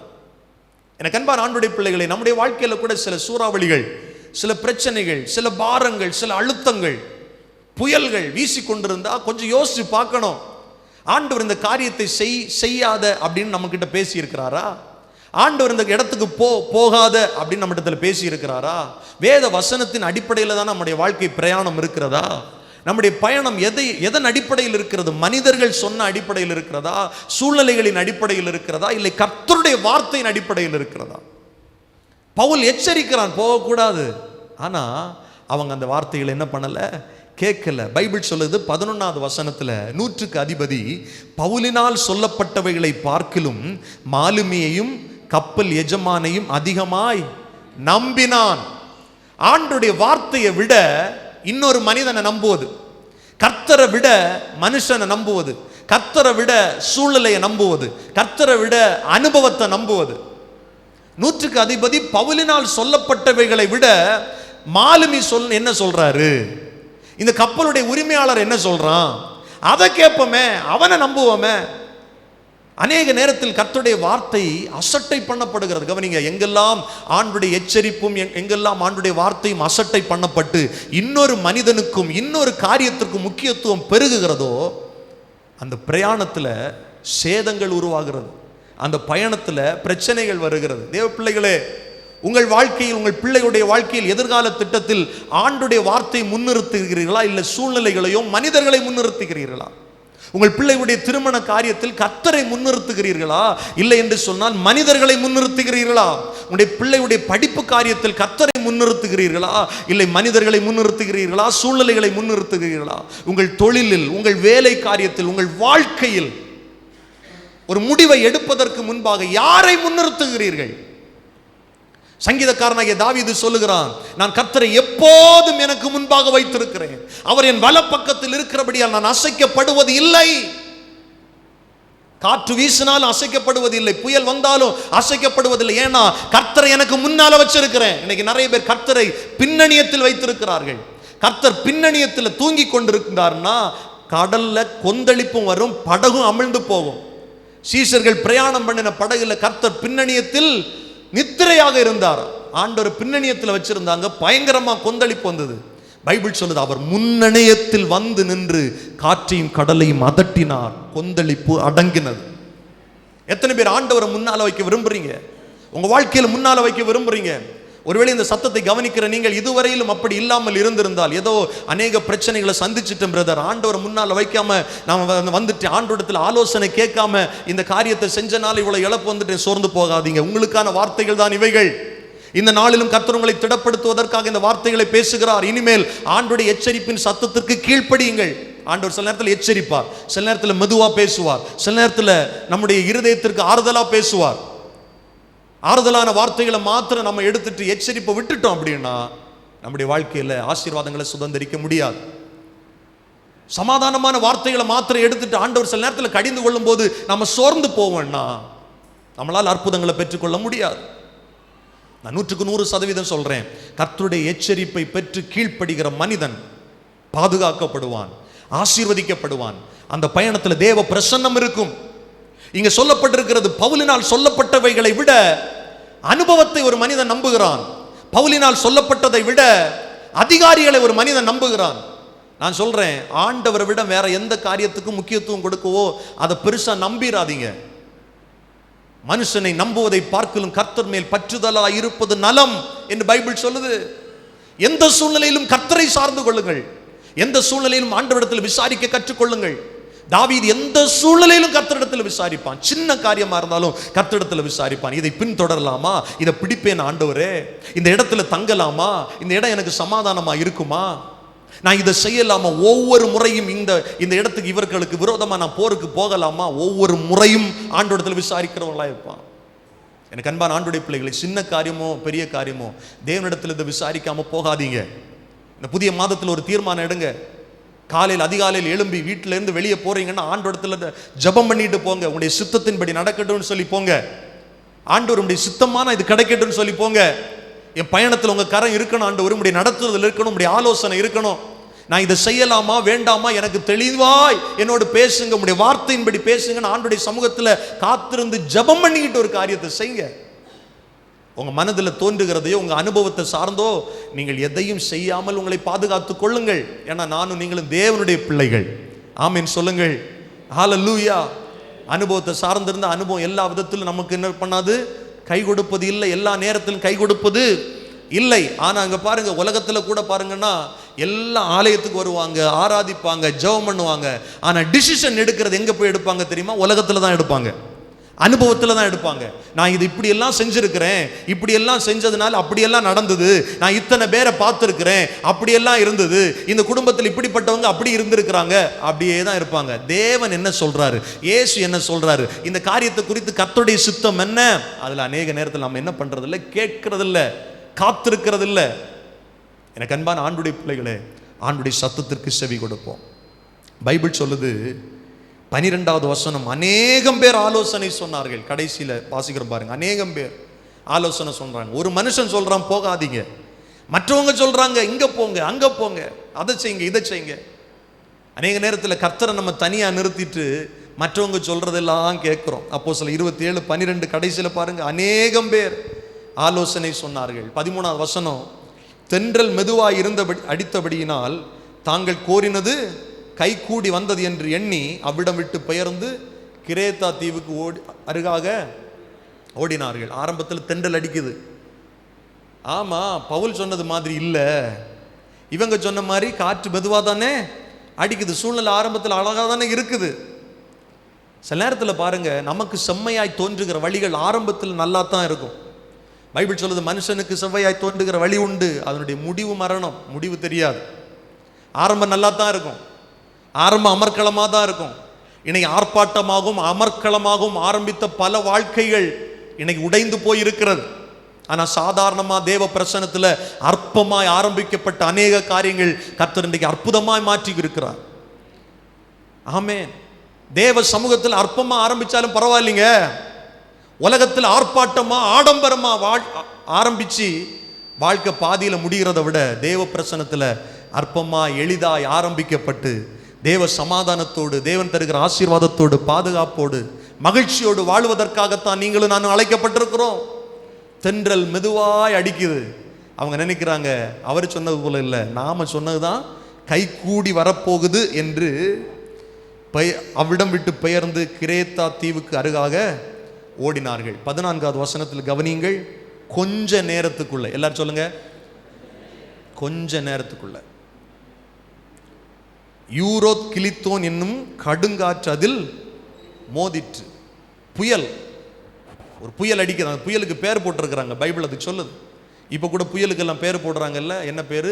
எனக்கு அன்பான ஆண்டுடைய பிள்ளைகளை, நம்முடைய வாழ்க்கையில் கூட சில சூறாவளிகள், சில பிரச்சனைகள், சில பாரங்கள், சில அழுத்தங்கள், புயல்கள் வீசிக்கொண்டிருந்தா கொஞ்சம் யோசிச்சு பார்க்கணும். ஆண்டவர் இந்த காரியத்தை செய்யாத அப்படின்னு நம்ம கிட்ட பேசி இருக்கிறாரா? ஆண்டவர் இந்த இடத்துக்கு போகாத அப்படின்னு நம்ம இடத்துல பேசி இருக்கிறாரா? வேத வசனத்தின் அடிப்படையில் தான் நம்முடைய வாழ்க்கை பிரயாணம் இருக்கிறதா? நம்முடைய பயணம் எதன் அடிப்படையில் இருக்கிறது? மனிதர்கள் சொன்ன அடிப்படையில் இருக்கிறதா? சூழ்நிலைகளின் அடிப்படையில் இருக்கிறதா? இல்லை கர்த்தருடைய வார்த்தையின் அடிப்படையில் இருக்கிறதா? பவுல் எச்சரிக்கிறான், போகக்கூடாது. ஆனா அவங்க அந்த வார்த்தைகளை என்ன பண்ணல, கேட்கல. பைபிள் சொல்லுது 11வது வசனத்துல, 100க்கு அதிபதி பவுலினால் சொல்லப்பட்டவைகளை பார்க்கிலும் மாலுமியையும் கப்பல் எஜமானையும் அதிகமாய் நம்பினான். ஆண்டவருடைய வார்த்தையை விட இன்னொரு மனிதனை நம்புவது, கர்த்தரை விட மனுஷனை நம்புவது, கர்த்தரை விட சூழ்நிலையை நம்புவது, கர்த்தரை விட அனுபவத்தை நம்புவது. 100க்கு அதிபதி பவுலினால் சொல்லப்பட்டவைகளை விட மாலுமி என்ன சொல்றாரு, இந்த கப்பலுடைய உரிமையாளர் என்ன சொல்றான், அதை கேட்போமே, அவனை நம்புவோமே. அநேக நேரத்தில் கர்த்தருடைய வார்த்தை அசட்டை பண்ணப்படுகிறது. கவனிங்க, எங்கெல்லாம் ஆண்டுடைய எச்சரிப்பும் எங்கெல்லாம் ஆண்டுடைய வார்த்தையும் அசட்டை பண்ணப்பட்டு இன்னொரு மனிதனுக்கும் இன்னொரு காரியத்திற்கும் முக்கியத்துவம் பெருகுகிறதோ அந்த பிரயாணத்தில் சேதங்கள் உருவாகிறது, அந்த பயணத்தில் பிரச்சனைகள் வருகிறது. தேவ பிள்ளைகளே, உங்கள் வாழ்க்கையில், உங்கள் பிள்ளைகளுடைய வாழ்க்கையில் எதிர்கால திட்டத்தில் ஆண்டுடைய வார்த்தை முன்னிறுத்துகிறீர்களா, இல்லை சூழ்நிலைகளையோ மனிதர்களை முன்னிறுத்துகிறீர்களா? உங்கள் பிள்ளைகளுடைய திருமண காரியத்தில் கர்த்தரை முன்னிறுத்துகிறீர்களா, இல்லை என்று சொன்னால் மனிதர்களை முன்னிறுத்துகிறீர்களா? உங்களுடைய பிள்ளைகளுடைய படிப்பு காரியத்தில் கர்த்தரை முன்னிறுத்துகிறீர்களா, இல்லை மனிதர்களை முன்னிறுத்துகிறீர்களா, சூழ்நிலைகளை முன்னிறுத்துகிறீர்களா? உங்கள் தொழிலில், உங்கள் வேலை காரியத்தில், உங்கள் வாழ்க்கையில் ஒரு முடிவை எடுப்பதற்கு முன்பாக யாரை முன்னிறுத்துகிறீர்கள்? சங்கீதக்காரனாகிய தாவீது சொல்லுகிறான், நான் கர்த்தரை எப்போதும் எனக்கு முன்பாக வைத்திருக்கிறேன், அவர் என் வலப்பக்கத்தில் இருக்கிறபடியால் நான் அசைக்கப்படுவது இல்லை. காற்று வீசினாலும் அசைக்கப்படுவது இல்லை, புயல் வந்தாலும் அசைக்கப்படுவதில்லை. ஏன்னா கர்த்தரை எனக்கு முன்னால வச்சிருக்கிறேன். இன்னைக்கு நிறைய பேர் கர்த்தரை பின்னணியத்தில் வைத்திருக்கிறார்கள். கர்த்தர் பின்னணியத்தில் தூங்கி கொண்டிருக்கிறார்னா கடல்ல கொந்தளிப்பும் வரும், படகும் அமிழ்ந்து போகும். சீஷர்கள் பிரயாணம் பண்ணின படகுல கர்த்தர் பின்னணியத்தில் நித்திரையாக இருந்தார். ஆண்டவர் பின்னணியத்தில் வச்சிருந்தாங்க, பயங்கரமா கொந்தளிப்பு வந்தது. பைபிள் சொல்லுது, அவர் முன்னணியத்தில் வந்து நின்று காற்றையும் கடலையும் அதட்டினார், கொந்தளிப்பு அடங்கினது. எத்தனை பேர் ஆண்டவரை முன்னால வைக்க விரும்புறீங்க? உங்க வாழ்க்கையில் முன்னால வைக்க விரும்புறீங்க? ஒருவேளை இந்த சத்தத்தை கவனிக்கிற நீங்கள் இதுவரையிலும் அப்படி இல்லாமல் இருந்திருந்தால், ஏதோ அநேக பிரச்சனைகளை சந்திச்சிட்டோம் பிரதர், ஆண்டவரை முன்னால் வைக்காம நான் வந்துட்டு ஆண்டோடத்தில் ஆலோசனை கேட்காம இந்த காரியத்தை செஞ்சனால இவ்வளவு இழப்பு வந்துட்டு சோர்ந்து போகாதீங்க. உங்களுக்கான வார்த்தைகள் தான் இவைகள். இந்த நாளிலும் கர்த்தர் உங்களை திடப்படுத்துவதற்காக இந்த வார்த்தைகளை பேசுகிறார். இனிமேல் ஆண்டோடைய எச்சரிப்பின் சத்தத்திற்கு கீழ்ப்படியுங்கள். ஆண்டவர் சில நேரத்தில் எச்சரிப்பார், சில நேரத்தில் மெதுவா பேசுவார், சில நேரத்தில் நம்முடைய இருதயத்திற்கு ஆறுதலா பேசுவார். ஆறுதலான வார்த்தைகளை மாத்திரம் நம்ம எடுத்துட்டு எச்சரிப்பை விட்டுட்டோம் அப்படின்னா நம்முடைய வாழ்க்கையில ஆசீர்வாதங்களை சுதந்திரிக்க முடியாது. சமாதானமான வார்த்தைகளை மாத்திரம் எடுத்துட்டு ஆண்டவர் சில நேரத்தில் கடிந்து கொள்ளும் போது நம்ம சோர்ந்து போவோம்னா நம்மளால் அற்புதங்களை பெற்றுக்கொள்ள முடியாது. நான் 100% சொல்றேன், கர்த்தருடைய எச்சரிப்பை பெற்று கீழ்ப்படுகிற மனிதன் பாதுகாக்கப்படுவான், ஆசீர்வதிக்கப்படுவான். அந்த பயணத்தில் தேவ பிரசன்னம் இருக்கும். இங்க சொல்லப்பட்டிருக்கிறது, பவுலினால் சொல்லப்பட்டவைகளை விட அனுபவத்தை ஒரு மனிதன் நம்புகிறான். பவுலினால் சொல்லப்பட்டதை விட அதிகாரிகளை ஒரு மனிதன் நம்புகிறான். நான் சொல்றேன், ஆண்டவரை விட வேற எந்த காரியத்துக்கும் முக்கியத்துவம் கொடுக்கவோ அதை பெருசா நம்பிராதீங்க. மனுஷனை நம்புவதை பார்க்கலும் கர்த்தர் மேல் பற்றுதலா இருப்பது நலம் என்று பைபிள் சொல்லுது. எந்த சூழ்நிலையிலும் கர்த்தரை சார்ந்து கொள்ளுங்கள், எந்த சூழ்நிலையிலும் ஆண்டவரிடத்தில் விசாரிக்க கற்றுக்கொள்ளுங்கள். தாவீது எந்த சூழ்நிலையிலும் கர்த்தரிடத்தில் விசாரிப்பான். சின்ன காரியமா இருந்தாலும் கர்த்தரிடத்தில் விசாரிப்பான். இதை பின்தொடரலாமா, இதை பிடிப்பேன் ஆண்டவரே, இந்த இடத்துல தங்கலாமா, இந்த இடம் எனக்கு சமாதானமா இருக்குமா, நான் இதை செய்யலாமா, ஒவ்வொரு முறையும் இந்த இடத்துக்கு இவர்களுக்கு விரோதமா நான் போருக்கு போகலாமா, ஒவ்வொரு முறையும் ஆண்டவரிடத்தில் விசாரிக்கிறவங்களா இருப்பான். எனக்கு அன்பான ஆண்டுடைய பிள்ளைகளை, சின்ன காரியமோ பெரிய காரியமோ தேவனிடத்தில் இதை விசாரிக்காம போகாதீங்க. இந்த புதிய மாதத்தில் ஒரு தீர்மானம் எடுங்க. காலையில் அதிகாலையில் எழும்பி வீட்டில இருந்து வெளியே போறீங்கன்னா ஆண்டவரிடத்தில் ஜெபம் பண்ணிட்டு போங்க. உங்களுடைய சித்தத்தின்படி நடக்கட்டும்னு சொல்லி போங்க. ஆண்டவர் உங்களுடைய சித்தமான இது கிடைக்கட்டும்னு சொல்லி போங்க. என் பயணத்தில் உங்க கரம் இருக்கணும் ஆண்டவர், உங்களுடைய நடத்துதல் இருக்கணும், உங்களுடைய ஆலோசனை இருக்கணும். நான் இதை செய்யலாமா வேண்டாமா எனக்கு தெளிவாய் என்னோடு பேசுங்க, உங்களுடைய வார்த்தையின்படி பேசுங்கன்னு ஆண்டவருடைய சமூகத்தில் காத்திருந்து ஜெபம் பண்ணிக்கிட்டு ஒரு காரியத்தை செய்யுங்க. உங்க மனதில் தோன்றுகிறதையோ உங்க அனுபவத்தை சார்ந்தோ நீங்கள் எதையும் செய்யாமல் உங்களை பாதுகாத்துக் கொள்ளுங்கள். ஏன்னா நானும் நீங்களும் தேவனுடைய பிள்ளைகள். ஆமென் சொல்லுங்கள். ஹல்லேலூயா. அனுபவத்தை சார்ந்திருந்த அனுபவம் எல்லா விதத்திலும் நமக்கு என்ன பண்ணாது, கை கொடுப்பது இல்லை, எல்லா நேரத்திலும் கை கொடுப்பது இல்லை. ஆனா அங்க பாருங்க, உலகத்துல கூட பாருங்கன்னா எல்லாம் ஆலயத்துக்கு வருவாங்க, ஆராதிப்பாங்க, ஜெபம் பண்ணுவாங்க. ஆனா டிசிஷன் எடுக்கிறது எங்க போய் எடுப்பாங்க தெரியுமா? உலகத்துல தான் எடுப்பாங்க, அனுபவத்தில் தான் எடுப்பாங்க. நான் இது இப்படியெல்லாம் செஞ்சிருக்கிறேன், இப்படியெல்லாம் செஞ்சதுனால அப்படியெல்லாம் நடந்தது, நான் இத்தனை பேரை பார்த்துருக்கிறேன், அப்படியெல்லாம் இருந்தது, இந்த குடும்பத்தில் இப்படிப்பட்டவங்க அப்படி இருந்திருக்கிறாங்க, அப்படியே தான் இருப்பாங்க. தேவன் என்ன சொல்றாரு, இயேசு என்ன சொல்றாரு, இந்த காரியத்தை குறித்து கர்த்தருடைய சித்தம் என்ன, அதில் அநேக நேரத்தில் நம்ம என்ன பண்றதில்லை, கேட்கறதில்ல, காத்திருக்கிறதில்ல. எனக்கு அன்பான ஆண்டுடைய பிள்ளைகளே, ஆண்டுடைய சத்தத்திற்கு செவி கொடுப்போம். பைபிள் சொல்லுது 12வது வசனம், அநேகம் பேர் ஆலோசனை சொன்னார்கள். கடைசியில் வாசிக்கிறோம் பாருங்க, அநேகம் பேர் ஆலோசனை சொல்றாங்க. ஒரு மனுஷன் சொல்றான் போகாதீங்க, மற்றவங்க சொல்றாங்க இங்க போங்க அங்க போங்க, அதை செய்யுங்க இதை செய்யுங்க. அநேக நேரத்தில் கர்த்தரை நம்ம தனியா நிறுத்திட்டு மற்றவங்க சொல்றதெல்லாம் கேட்கிறோம். அப்போஸ்தலர் 27:12 கடைசியில் பாருங்க, அநேகம் பேர் ஆலோசனை சொன்னார்கள். 13வது வசனம், தென்றல் மெதுவாய் இருந்தபடி அடித்தபடியினால் தாங்கள் கோரினது கை கூடி வந்தது என்று எண்ணி அவ்விடம் விட்டு பெயர்ந்து கிரேத்தா தீவுக்கு அருகாக ஓடினார்கள். ஆரம்பத்தில் தென்றல் அடிக்குது. ஆமா, பவுல் சொன்னது மாதிரி இல்லை, இவங்க சொன்ன மாதிரி காற்று மெதுவாக தானே அடிக்குது. சூழ்நிலை ஆரம்பத்தில் அழகாக தானே இருக்குது. சில நேரத்தில் பாருங்க, நமக்கு செம்மையாய் தோன்றுகிற வழிகள் ஆரம்பத்தில் நல்லா தான் இருக்கும். பைபிள் சொல்லுது, மனுஷனுக்கு செவ்வையாய் தோன்றுகிற வழி உண்டு, அதனுடைய முடிவு மரணம், முடிவு தெரியாது. ஆரம்பம் நல்லா தான் இருக்கும், ஆரம்பம் அமர்க்களமாக தான் இருக்கும். இன்னைக்கு ஆர்ப்பாட்டமாகவும் அமர்க்களமாகவும் ஆரம்பித்த பல வாழ்க்கைகள் இன்னைக்கு உடைந்து போய் இருக்கிறது. ஆனால் சாதாரணமாக தேவ பிரசன்னத்தில் அற்பமாய் ஆரம்பிக்கப்பட்ட அநேக காரியங்கள் கர்த்தர் இன்றைக்கு அற்புதமாய் மாற்றி இருக்கிறார். ஆமென். தேவ சமூகத்தில் அற்பமாக ஆரம்பித்தாலும் பரவாயில்லைங்க, உலகத்தில் ஆர்ப்பாட்டமா ஆடம்பரமா ஆரம்பிச்சு வாழ்க்கை பாதியில் முடிகிறத விட தேவ பிரசன்னத்தில் அற்பமா எளிதாய் ஆரம்பிக்கப்பட்டு தேவ சமாதானத்தோடு, தேவன் தருகிற ஆசீர்வாதத்தோடு, பாதுகாப்போடு, மகிழ்ச்சியோடு வாழ்வதற்காகத்தான் நீங்களும் நானும் அழைக்கப்பட்டிருக்கிறோம். தென்றல் மெதுவாய் அடிக்குது. அவங்க நினைக்கிறாங்க அவர் சொன்னது போல இல்லை, நாம சொன்னதுதான் கை கூடி வரப்போகுது என்று அவ்விடம் விட்டு பெயர்ந்து கிரேத்தா தீவுக்கு அருகாக ஓடினார்கள். 14வது வசனத்தில் கவனியுங்கள், கொஞ்ச நேரத்துக்குள்ள, எல்லாரும் சொல்லுங்க, கொஞ்ச நேரத்துக்குள்ள யூரோத் கிளித்தோன் என்னும் கடுங்காற்று அதில் மோதிற்று. புயல், ஒரு புயல் அடிக்கிறாங்க. புயலுக்கு பேர் போட்டிருக்கிறாங்க, பைபிள் அதுக்கு சொல்லுது. இப்போ கூட புயலுக்கெல்லாம் பேர் போடுறாங்கல்ல, என்ன பேர்?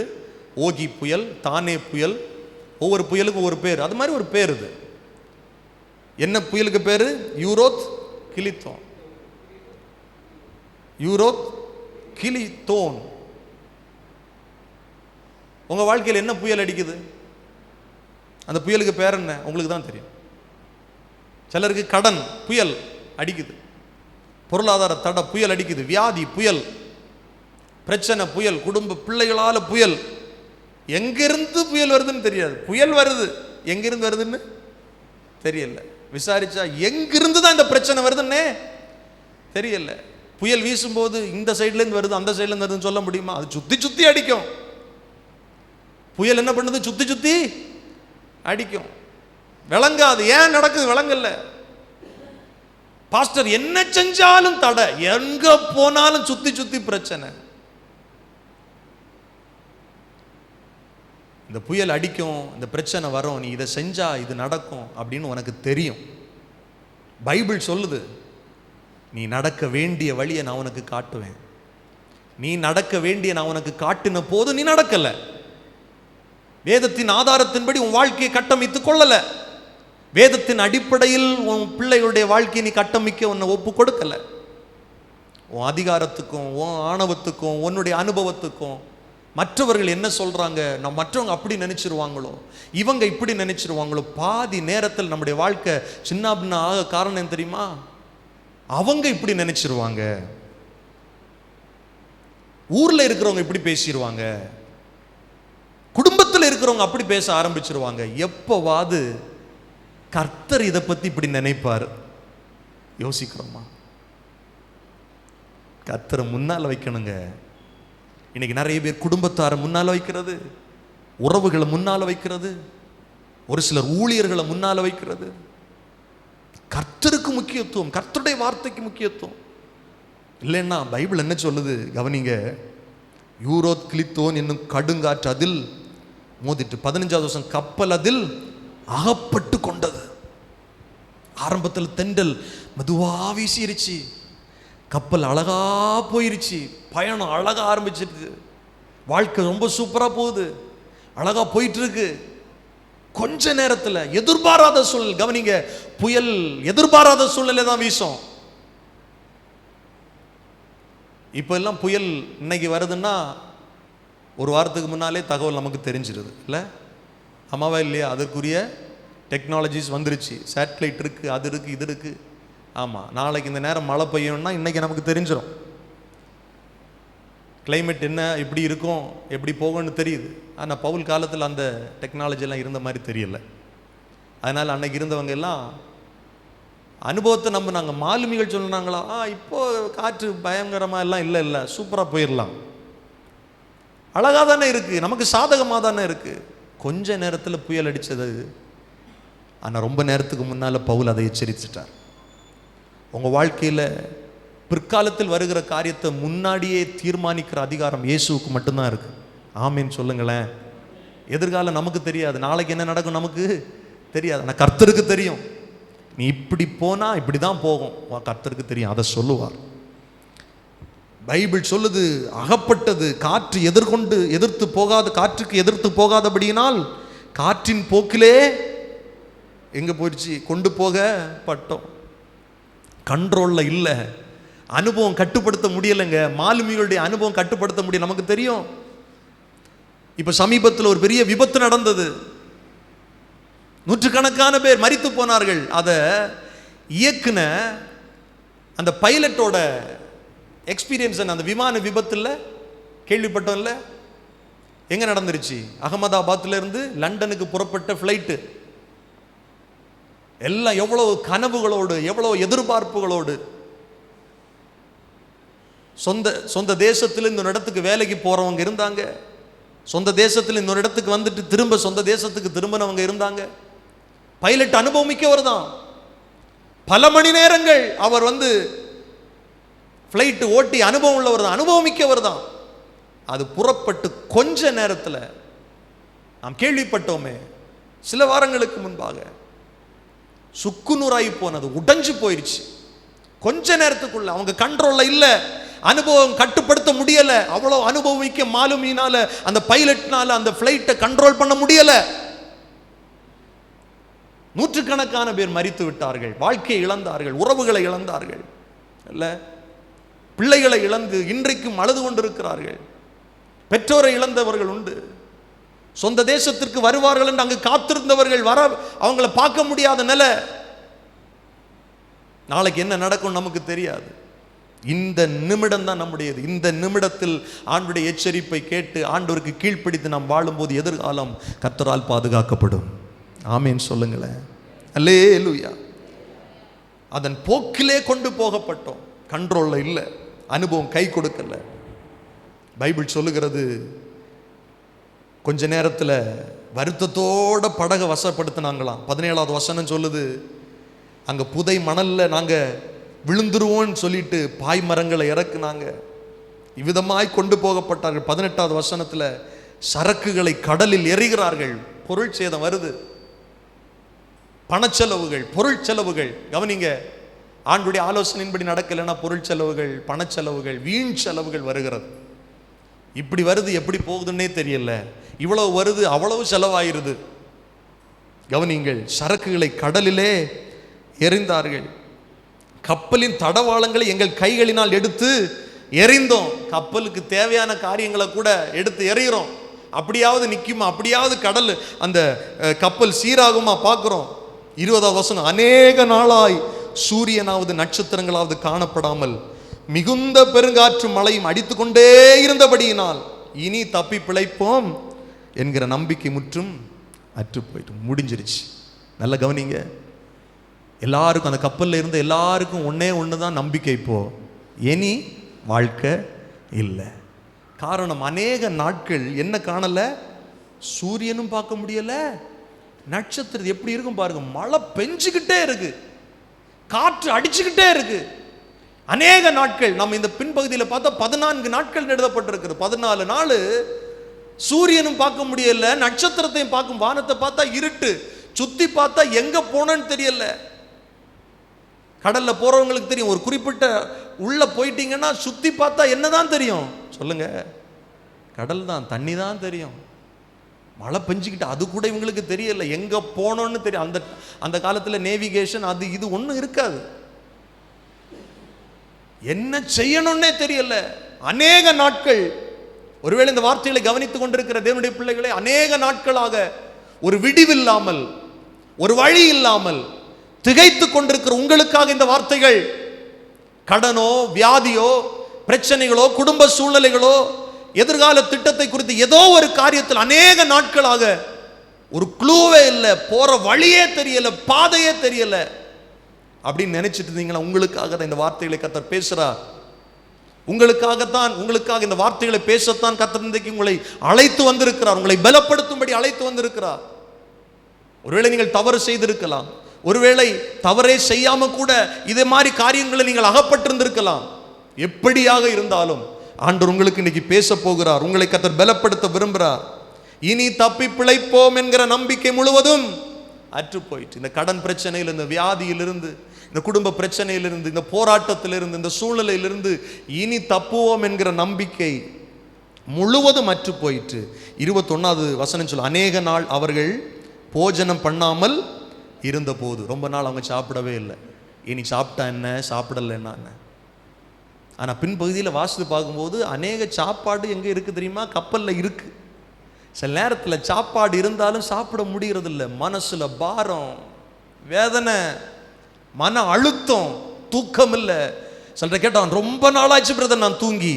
ஓகி புயல், தானே புயல், ஒவ்வொரு புயலுக்கும் ஒரு பேர். அது மாதிரி ஒரு பேர் இது. என்ன புயலுக்கு பேரு? யூரோத் கிலித்தோன். யூரோத் கிலித்தோன். உங்க வாழ்க்கையில் என்ன புயல் அடிக்குது? அந்த புயலுக்கு பேர் என்ன? உங்களுக்கு தான் தெரியும். சிலருக்கு கடன் புயல் அடிக்குது, பொருளாதார தடை புயல் அடிக்குது, வியாதி புயல், பிரச்சனை புயல், குடும்ப பிள்ளைகளால புயல். எங்கிருந்து புயல் வருதுன்னு தெரியாது. புயல் வருது, எங்கிருந்து வருதுன்னு தெரியல. விசாரிச்சா எங்கிருந்து தான் இந்த பிரச்சனை வருதுன்னே தெரியல. புயல் வீசும்போது இந்த சைட்ல இருந்து வருது, அந்த சைட்ல இருந்து வருதுன்னு சொல்ல முடியுமா? அது சுத்தி சுத்தி அடிக்கும். புயல் என்ன பண்ணுது? சுத்தி சுத்தி அடிக்கும். விளங்காது. ஏன் நடக்குது? விளங்கல. பாஸ்டர் என்ன செஞ்சாலும் தடை, எங்க போனாலும் சுத்தி சுத்தி பிரச்சனை. இந்த புயல் அடிக்கும், இந்த பிரச்சனை வரும், நீ இதை செஞ்சா இது நடக்கும் அப்படின்னு உனக்கு தெரியும். பைபிள் சொல்லுது, நீ நடக்க வேண்டிய வழியை நான் உனக்கு காட்டுவேன். நீ நடக்க வேண்டிய நான் உனக்கு காட்டின போது நீ நடக்கல. வேதத்தின் ஆதாரத்தின்படி உன் வாழ்க்கையை கட்டமைத்துக் கொள்ளல. வேதத்தின் அடிப்படையில் உன் பிள்ளைகளுடைய வாழ்க்கையை நீ கட்டமைக்க உன்னை ஒப்பு கொடுக்கல. உன் அதிகாரத்துக்கும் உன் ஆணவத்துக்கும் உன்னுடைய அனுபவத்துக்கும் மற்றவர்கள் என்ன சொல்றாங்க, நம்ம மற்றவங்க அப்படி நினைச்சிருவாங்களோ, இவங்க இப்படி நினைச்சிருவாங்களோ, பாதி நேரத்தில் நம்முடைய வாழ்க்கை சின்ன ஆக காரணம் தெரியுமா? அவங்க இப்படி நினைச்சிருவாங்க, ஊர்ல இருக்கிறவங்க இப்படி பேசிடுவாங்க, குடும்பத்தில் இருக்கிறவங்க அப்படி பேச ஆரம்பிச்சிருவாங்க. எப்பவாது கர்த்தர் இதை பத்தி இப்படி நினைப்பார்? யோசிக்கிறோமா? கர்த்தரை முன்னால் வைக்கணுங்க. இன்னைக்கு நிறைய பேர் குடும்பத்தாரை முன்னால் வைக்கிறது, உறவுகளை முன்னால் வைக்கிறது, ஒரு சிலர் ஊழியர்களை முன்னால் வைக்கிறது. கர்த்தருக்கு முக்கியத்துவம், கர்த்தருடைய வார்த்தைக்கு முக்கியத்துவம் இல்லைன்னா பைபிள் என்ன சொல்லுது கவனிங்க. யூரோத் கிலித்தோன் என்னும் கடுங்காற்று அதில் மோதிட்டு 15வது வருஷம் கப்பல் அதில் அகப்பட்டு கொண்டது. ஆரம்பத்தில் தென்றல் மெதுவா வீசிருச்சு, கப்பல் அழகா போயிருச்சு, பயணம் அழகா ஆரம்பிச்சிருச்சு, வாழ்க்கை ரொம்ப சூப்பரா போகுது, அழகா போயிட்டு இருக்கு. கொஞ்ச நேரத்தில் எதிர்பாராத சூழல். கவனிங்க, புயல் எதிர்பாராத சூழ்நிலை தான் வீசும். இப்போ எல்லாம் புயல் இன்னைக்கு வருதுன்னா ஒரு வாரத்துக்கு முன்னாலே தகவல் நமக்கு தெரிஞ்சிருது இல்லை? ஆமாவா இல்லையா? அதற்குரிய டெக்னாலஜிஸ் வந்துருச்சு, சேட்டலைட் இருக்கு, அது இருக்கு, இது இருக்கு. ஆமாம், நாளைக்கு இந்த நேரம் மழை பெய்யும்னா இன்னைக்கு நமக்கு தெரிஞ்சிடும். கிளைமேட் என்ன எப்படி இருக்கும், எப்படி போகும்னு தெரியுது. ஆனால் பவுல் காலத்தில் அந்த டெக்னாலஜிலாம் இருந்த மாதிரி தெரியல. அதனால் அன்னைக்கு இருந்தவங்க எல்லாம் அனுபவத்தை நாங்கள் மாலுமிகள் சொன்னாங்களா, இப்போ காற்று பயங்கரமாக எல்லாம் இல்லை, சூப்பராக போயிடலாம், அழகாக தானே இருக்குது, நமக்கு சாதகமாக தானே இருக்குது. கொஞ்ச நேரத்தில் புயல் அடித்தது. ஆனால் ரொம்ப நேரத்துக்கு முன்னால் பவுல் அதை எச்சரிச்சிட்டார். உங்கள் வாழ்க்கையில் பிற்காலத்தில் வருகிற காரியத்தை முன்னாடியே தீர்மானிக்கிற அதிகாரம் இயேசுவுக்கு மட்டும்தான் இருக்கு. ஆமீன் சொல்லுங்களேன். எதிர்காலம் நமக்கு தெரியாது, நாளைக்கு என்ன நடக்கும் நமக்கு தெரியாது, ஆனால் கர்த்தருக்கு தெரியும். நீ இப்படி போனா இப்படி தான் போகும், கர்த்தருக்கு தெரியும், அதை சொல்லுவார். பைபிள் சொல்லுது, அகப்பட்டது காற்று எதிர்த்து போகாத, காற்றுக்கு எதிர்த்து போகாதபடியினால் காற்றின் போக்கிலே எங்க போயிடுச்சு, கொண்டு போக பட்டோம். கண்ட்ரோல்ல இல்லை, அனுபவம் கட்டுப்படுத்த முடியலைங்க. மாலுமிகளுடைய அனுபவம் கட்டுப்படுத்த முடியல, நமக்கு தெரியும். இப்ப சமீபத்தில் ஒரு பெரிய விபத்து நடந்தது, நூற்றுக்கணக்கான பேர் மரித்து போனார்கள். அதை இயக்குன அந்த பைலட்டோட எக்ஸ்பீரியன்ஸ், அந்த விமான விபத்தில் கேள்விப்பட்டோம்ல, எங்க நடந்துருச்சு? அகமதாபாத்ல இருந்து லண்டனுக்கு புறப்பட்ட ஃப்ளைட்டு. எல்லாம் எவ்வளவு கனவுகளோடு, எவ்வளவு எதிர்பார்ப்புகளோடு, சொந்த தேசத்தில் இன்னொரு இடத்துக்கு வேலைக்கு போறவங்க இருந்தாங்க, சொந்த தேசத்தில் இன்னொரு இடத்துக்கு வந்துட்டு திரும்ப சொந்த தேசத்துக்கு திரும்பினவங்க இருந்தாங்க. பைலட் அனுபவமிக்கவர் தான். பல மணி நேரங்கள் அவர் ஃப்ளைட் ஓட்டி அனுபவம் உள்ளவர் தான், அனுபவமிக்கவர் தான். அது புறப்பட்டு கொஞ்ச நேரத்தில் நாம் கேள்விப்பட்டோமே சில வாரங்களுக்கு முன்பாக, சுக்குநூறாகி போனது, உடைஞ்சு போயிடுச்சு. கொஞ்ச நேரத்துக்குள்ள அவங்க கண்ட்ரோல்ல இல்லை, அனுபவம் கட்டுப்படுத்த முடியல. அவ்வளோ அனுபவமிக்க மாலுமியினால, அந்த பைலட்னால அந்த ஃப்ளைட்டை கண்ட்ரோல் பண்ண முடியல. நூற்றுக்கணக்கான பேர் மரித்து விட்டார்கள், வாழ்க்கையை இழந்தார்கள், உறவுகளை இழந்தார்கள், அல்ல பிள்ளைகளை இழந்து இன்றைக்கும் அழுது கொண்டிருக்கிறார்கள். பெற்றோரை இழந்தவர்கள் உண்டு. சொந்த தேசத்திற்கு வருவார்கள் என்று அங்கு காத்திருந்தவர்கள் வர அவங்கள பார்க்க முடியாத நிலை. நாளைக்கு என்ன நடக்கும் நமக்கு தெரியாது. இந்த நிமிடம் தான் நம்முடையது. இந்த நிமிடத்தில் ஆண்டவருடைய எச்சரிப்பை கேட்டு ஆண்டவருக்கு கீழ்ப்பிடித்து நாம் வாழும்போது எதிர்காலம் கர்த்தரால் பாதுகாக்கப்படும். ஆமேன் சொல்லுங்களேன். அல்லேலூயா. அதன் போக்கிலே கொண்டு போகப்பட்டோம், கண்ட்ரோல்ல இல்லை, அனுபவம் கை கொடுக்கல. பைபிள் சொல்லுகிறது, கொஞ்ச நேரத்தில் வருத்தத்தோட படகை வசப்படுத்தினாங்களாம். 17வது வசனம் சொல்லுது, அங்கே புதை மணலில் நாங்கள் விழுந்துருவோன்னு சொல்லிட்டு பாய் மரங்களை இறக்குனாங்க. இவ்விதமாய் கொண்டு போகப்பட்டார்கள். 18வது வசனத்தில் சரக்குகளை கடலில் எறிகிறார்கள். பொருள் சேதம் வருது, பணச்செலவுகள், பொருள் செலவுகள். கவனிங்க, ஆண்டுடைய ஆலோசனையின்படி நடக்கலைன்னா பொருள் செலவுகள், பணச்செலவுகள், வீண் செலவுகள் வருகிறது. இப்படி வருது, எப்படி போகுதுன்னே தெரியல. இவ்வளவு வருது, அவ்வளவு செலவாயிருது. கவனிங்கள், சரக்குகளை கடலிலே எறிந்தார்கள். கப்பலின் தடவாளங்களை எங்கள் கைகளினால் எடுத்து எறிந்தோம். கப்பலுக்கு தேவையான காரியங்களை கூட எடுத்து எறிகிறோம். அப்படியாவது நிற்குமா, அப்படியாவது கடல் அந்த கப்பல் சீராகுமா பார்க்குறோம். 20வது வசனம், அநேக நாளாய் சூரியனாவது நட்சத்திரங்களாவது காணப்படாமல் மிகுந்த பெருங்காற்று மழையும் அடித்து கொண்டே இருந்தபடியினால் இனி தப்பி பிழைப்போம் என்கிற நம்பிக்கை முற்றும் அற்று போயிட்டு முடிஞ்சிருச்சு. நல்ல கவனிங்க, எல்லாருக்கும் அந்த கப்பலில் இருந்த எல்லாருக்கும் ஒன்று தான் நம்பிக்கை. இப்போ இனி வாழ்க்கை இல்லை. காரணம், அநேக நாட்கள் என்ன காணலை, சூரியனும் பார்க்க முடியலை, நட்சத்திரம் எப்படி இருக்கும் பாருங்க, மழை பெஞ்சுக்கிட்டே இருக்கு, காற்று அடிச்சுக்கிட்டே இருக்கு. அநேக நாட்கள் நம்ம இந்த பின்பகுதியில் பார்த்தா 14 நாட்கள் எழுதப்பட்டிருக்கிறது. 14 நாள் சூரியனும் பார்க்க முடியல, நட்சத்திரத்தையும் பார்க்கும், வானத்தை பார்த்தா இருட்டு, சுத்தி பார்த்தா எங்க போனன்னு தெரியல. கடல்ல போறவங்களுக்கு தெரியும், ஒரு குறிப்பிட்ட உள்ள போயிட்டீங்கன்னா சுத்தி பார்த்தா என்னதான் தெரியும் சொல்லுங்க, கடல் தான், தண்ணி தான் தெரியும். மழை பெஞ்சுக்கிட்டு அது கூட இவங்களுக்கு தெரியல, எங்க போனோன்னு தெரியும். அந்த காலத்துல நேவிகேஷன் அது இது ஒன்றும் இருக்காது, என்ன செய்யணும்னே தெரியல. அநேக நாட்கள், ஒருவேளை இந்த வார்த்தைகளை கவனித்துக் கொண்டிருக்கிற தேவனுடைய பிள்ளைகளை, அநேக நாட்களாக ஒரு விடிவில்லாமல், ஒரு வழி இல்லாமல் திகைத்துக் கொண்டிருக்கிற உங்களுக்காக இந்த வார்த்தைகள். கடனோ, வியாதியோ, பிரச்சனைகளோ, குடும்ப சூழ்நிலைகளோ, எதிர்கால திட்டத்தை குறித்து ஏதோ ஒரு காரியத்தில் அநேக நாட்களாக ஒரு க்ளூவே இல்லை, போற வழியே தெரியல, பாதையே தெரியல அப்படின்னு நினைச்சிட்டு இருந்தீங்களா? உங்களுக்காக தான் இந்த வார்த்தைகளை கர்த்தர் பேசுறார். உங்களுக்காக இந்த வார்த்தைகளை பேசத்தான் கர்த்தர் இன்றைக்கு உங்களை அழைத்து வந்திருக்கிறார், உங்களை பலப்படுத்தும்படி அழைத்து வந்திருக்கிறார். ஒருவேளை நீங்கள் தவறு செய்திருக்கலாம், ஒருவேளை தவறே செய்யாம கூட இதே மாதிரி காரியங்களை நீங்கள் அகப்பட்டிருந்திருக்கலாம். எப்படியாக இருந்தாலும் ஆண்டவர் உங்களுக்கு இன்னைக்கு பேச போகிறார், உங்களை கர்த்தர் பலப்படுத்த விரும்புகிறார். இனி தப்பி பிழைப்போம் என்கிற நம்பிக்கை முழுவதும் அற்று போயிட்டு, இந்த கடன் பிரச்சனையில், இந்த வியாதியிலிருந்து, இந்த குடும்ப பிரச்சனையிலிருந்து, இந்த போராட்டத்திலிருந்து, இந்த சூழ்நிலையிலிருந்து இனி தப்புவோம் என்கிற நம்பிக்கை முழுவதும் அற்று போயிட்டு. 21வது வசனம் சொல்ல, அநேக நாள் அவர்கள் போஜனம் பண்ணாமல் இருந்த போது, ரொம்ப நாள் அவங்க சாப்பிடவே இல்லை. இனி சாப்பிட்டா என்ன, சாப்பிடல என்ன. ஆனால் பின்பகுதியில் வாசித்து பார்க்கும்போது அநேக சாப்பாடு எங்கே இருக்குது தெரியுமா? கப்பலில் இருக்கு. சில நேரத்தில் சாப்பாடு இருந்தாலும் சாப்பிட முடிகிறது இல்லை. மனசுல பாரம், வேதனை, மன அழுத்தம், தூக்கம் இல்லை. சிலரை கேட்டான், ரொம்ப நாளாயிடுச்சு பிரதர் நான் தூங்கி,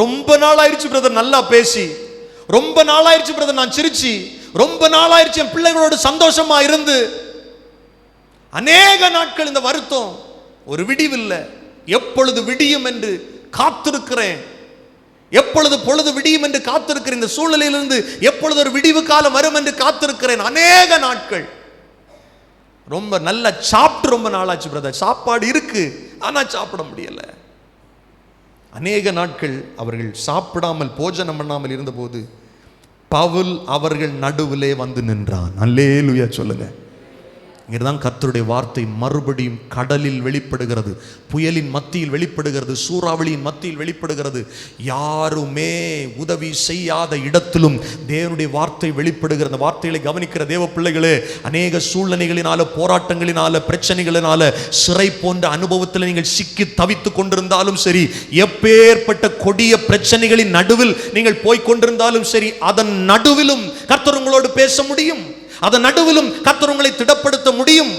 ரொம்ப நாளாயிடுச்சு பிரதர் நல்லா பேசி, ரொம்ப நாளாயிடுச்சு பிரதர் நான் சிரிச்சு, ரொம்ப நாளாயிடுச்சு என் பிள்ளைகளோடு சந்தோஷமா இருந்து. அநேக நாட்கள் இந்த வருத்தம், ஒரு விடிவில்லை. எப்பொழுது விடியும் என்று காத்திருக்கிறேன், எப்பொழுது பொழுது விடியும் என்று காத்திருக்கிறேன். இந்த சூழ்நிலையிலிருந்து எப்பொழுது ஒரு விடிவு காலம் வரும் என்று காத்திருக்கிறேன். அநேக நாட்கள் ரொம்ப நல்லா சாப்பிட்டு ரொம்ப நாளாச்சு பிரதர், சாப்பாடு இருக்கு ஆனா சாப்பிட முடியல. அநேக நாட்கள் அவர்கள் சாப்பிடாமல் போஜனம் பண்ணாமல் இருந்தபோது பவுல் அவர்கள் நடுவிலே வந்து நின்றான். அல்லேலூயா சொல்லுங்க. இங்கேதான் கர்த்தருடைய வார்த்தை மறுபடியும் கடலில் வெளிப்படுகிறது, புயலின் மத்தியில் வெளிப்படுகிறது, சூறாவளியின் மத்தியில் வெளிப்படுகிறது. யாருமே உதவி செய்யாத இடத்திலும் தேவனுடைய வார்த்தை வெளிப்படுகிறது. அந்த வார்த்தைகளை கவனிக்கிற தேவ பிள்ளைகளே, அநேக சூழ்நிலைகளினால, போராட்டங்களினால, பிரச்சனைகளினால, சிறை போன்ற அனுபவத்தில் நீங்கள் சிக்கி தவித்து கொண்டிருந்தாலும் சரி, எப்பேற்பட்ட கொடிய பிரச்சனைகளின் நடுவில் நீங்கள் போய் கொண்டிருந்தாலும் சரி, அதன் நடுவிலும் கர்த்தர் உங்களோடு பேச முடியும். அதன் நடுவிலும் கர்த்தர் உங்களை திடப்படுத்த முடியும்.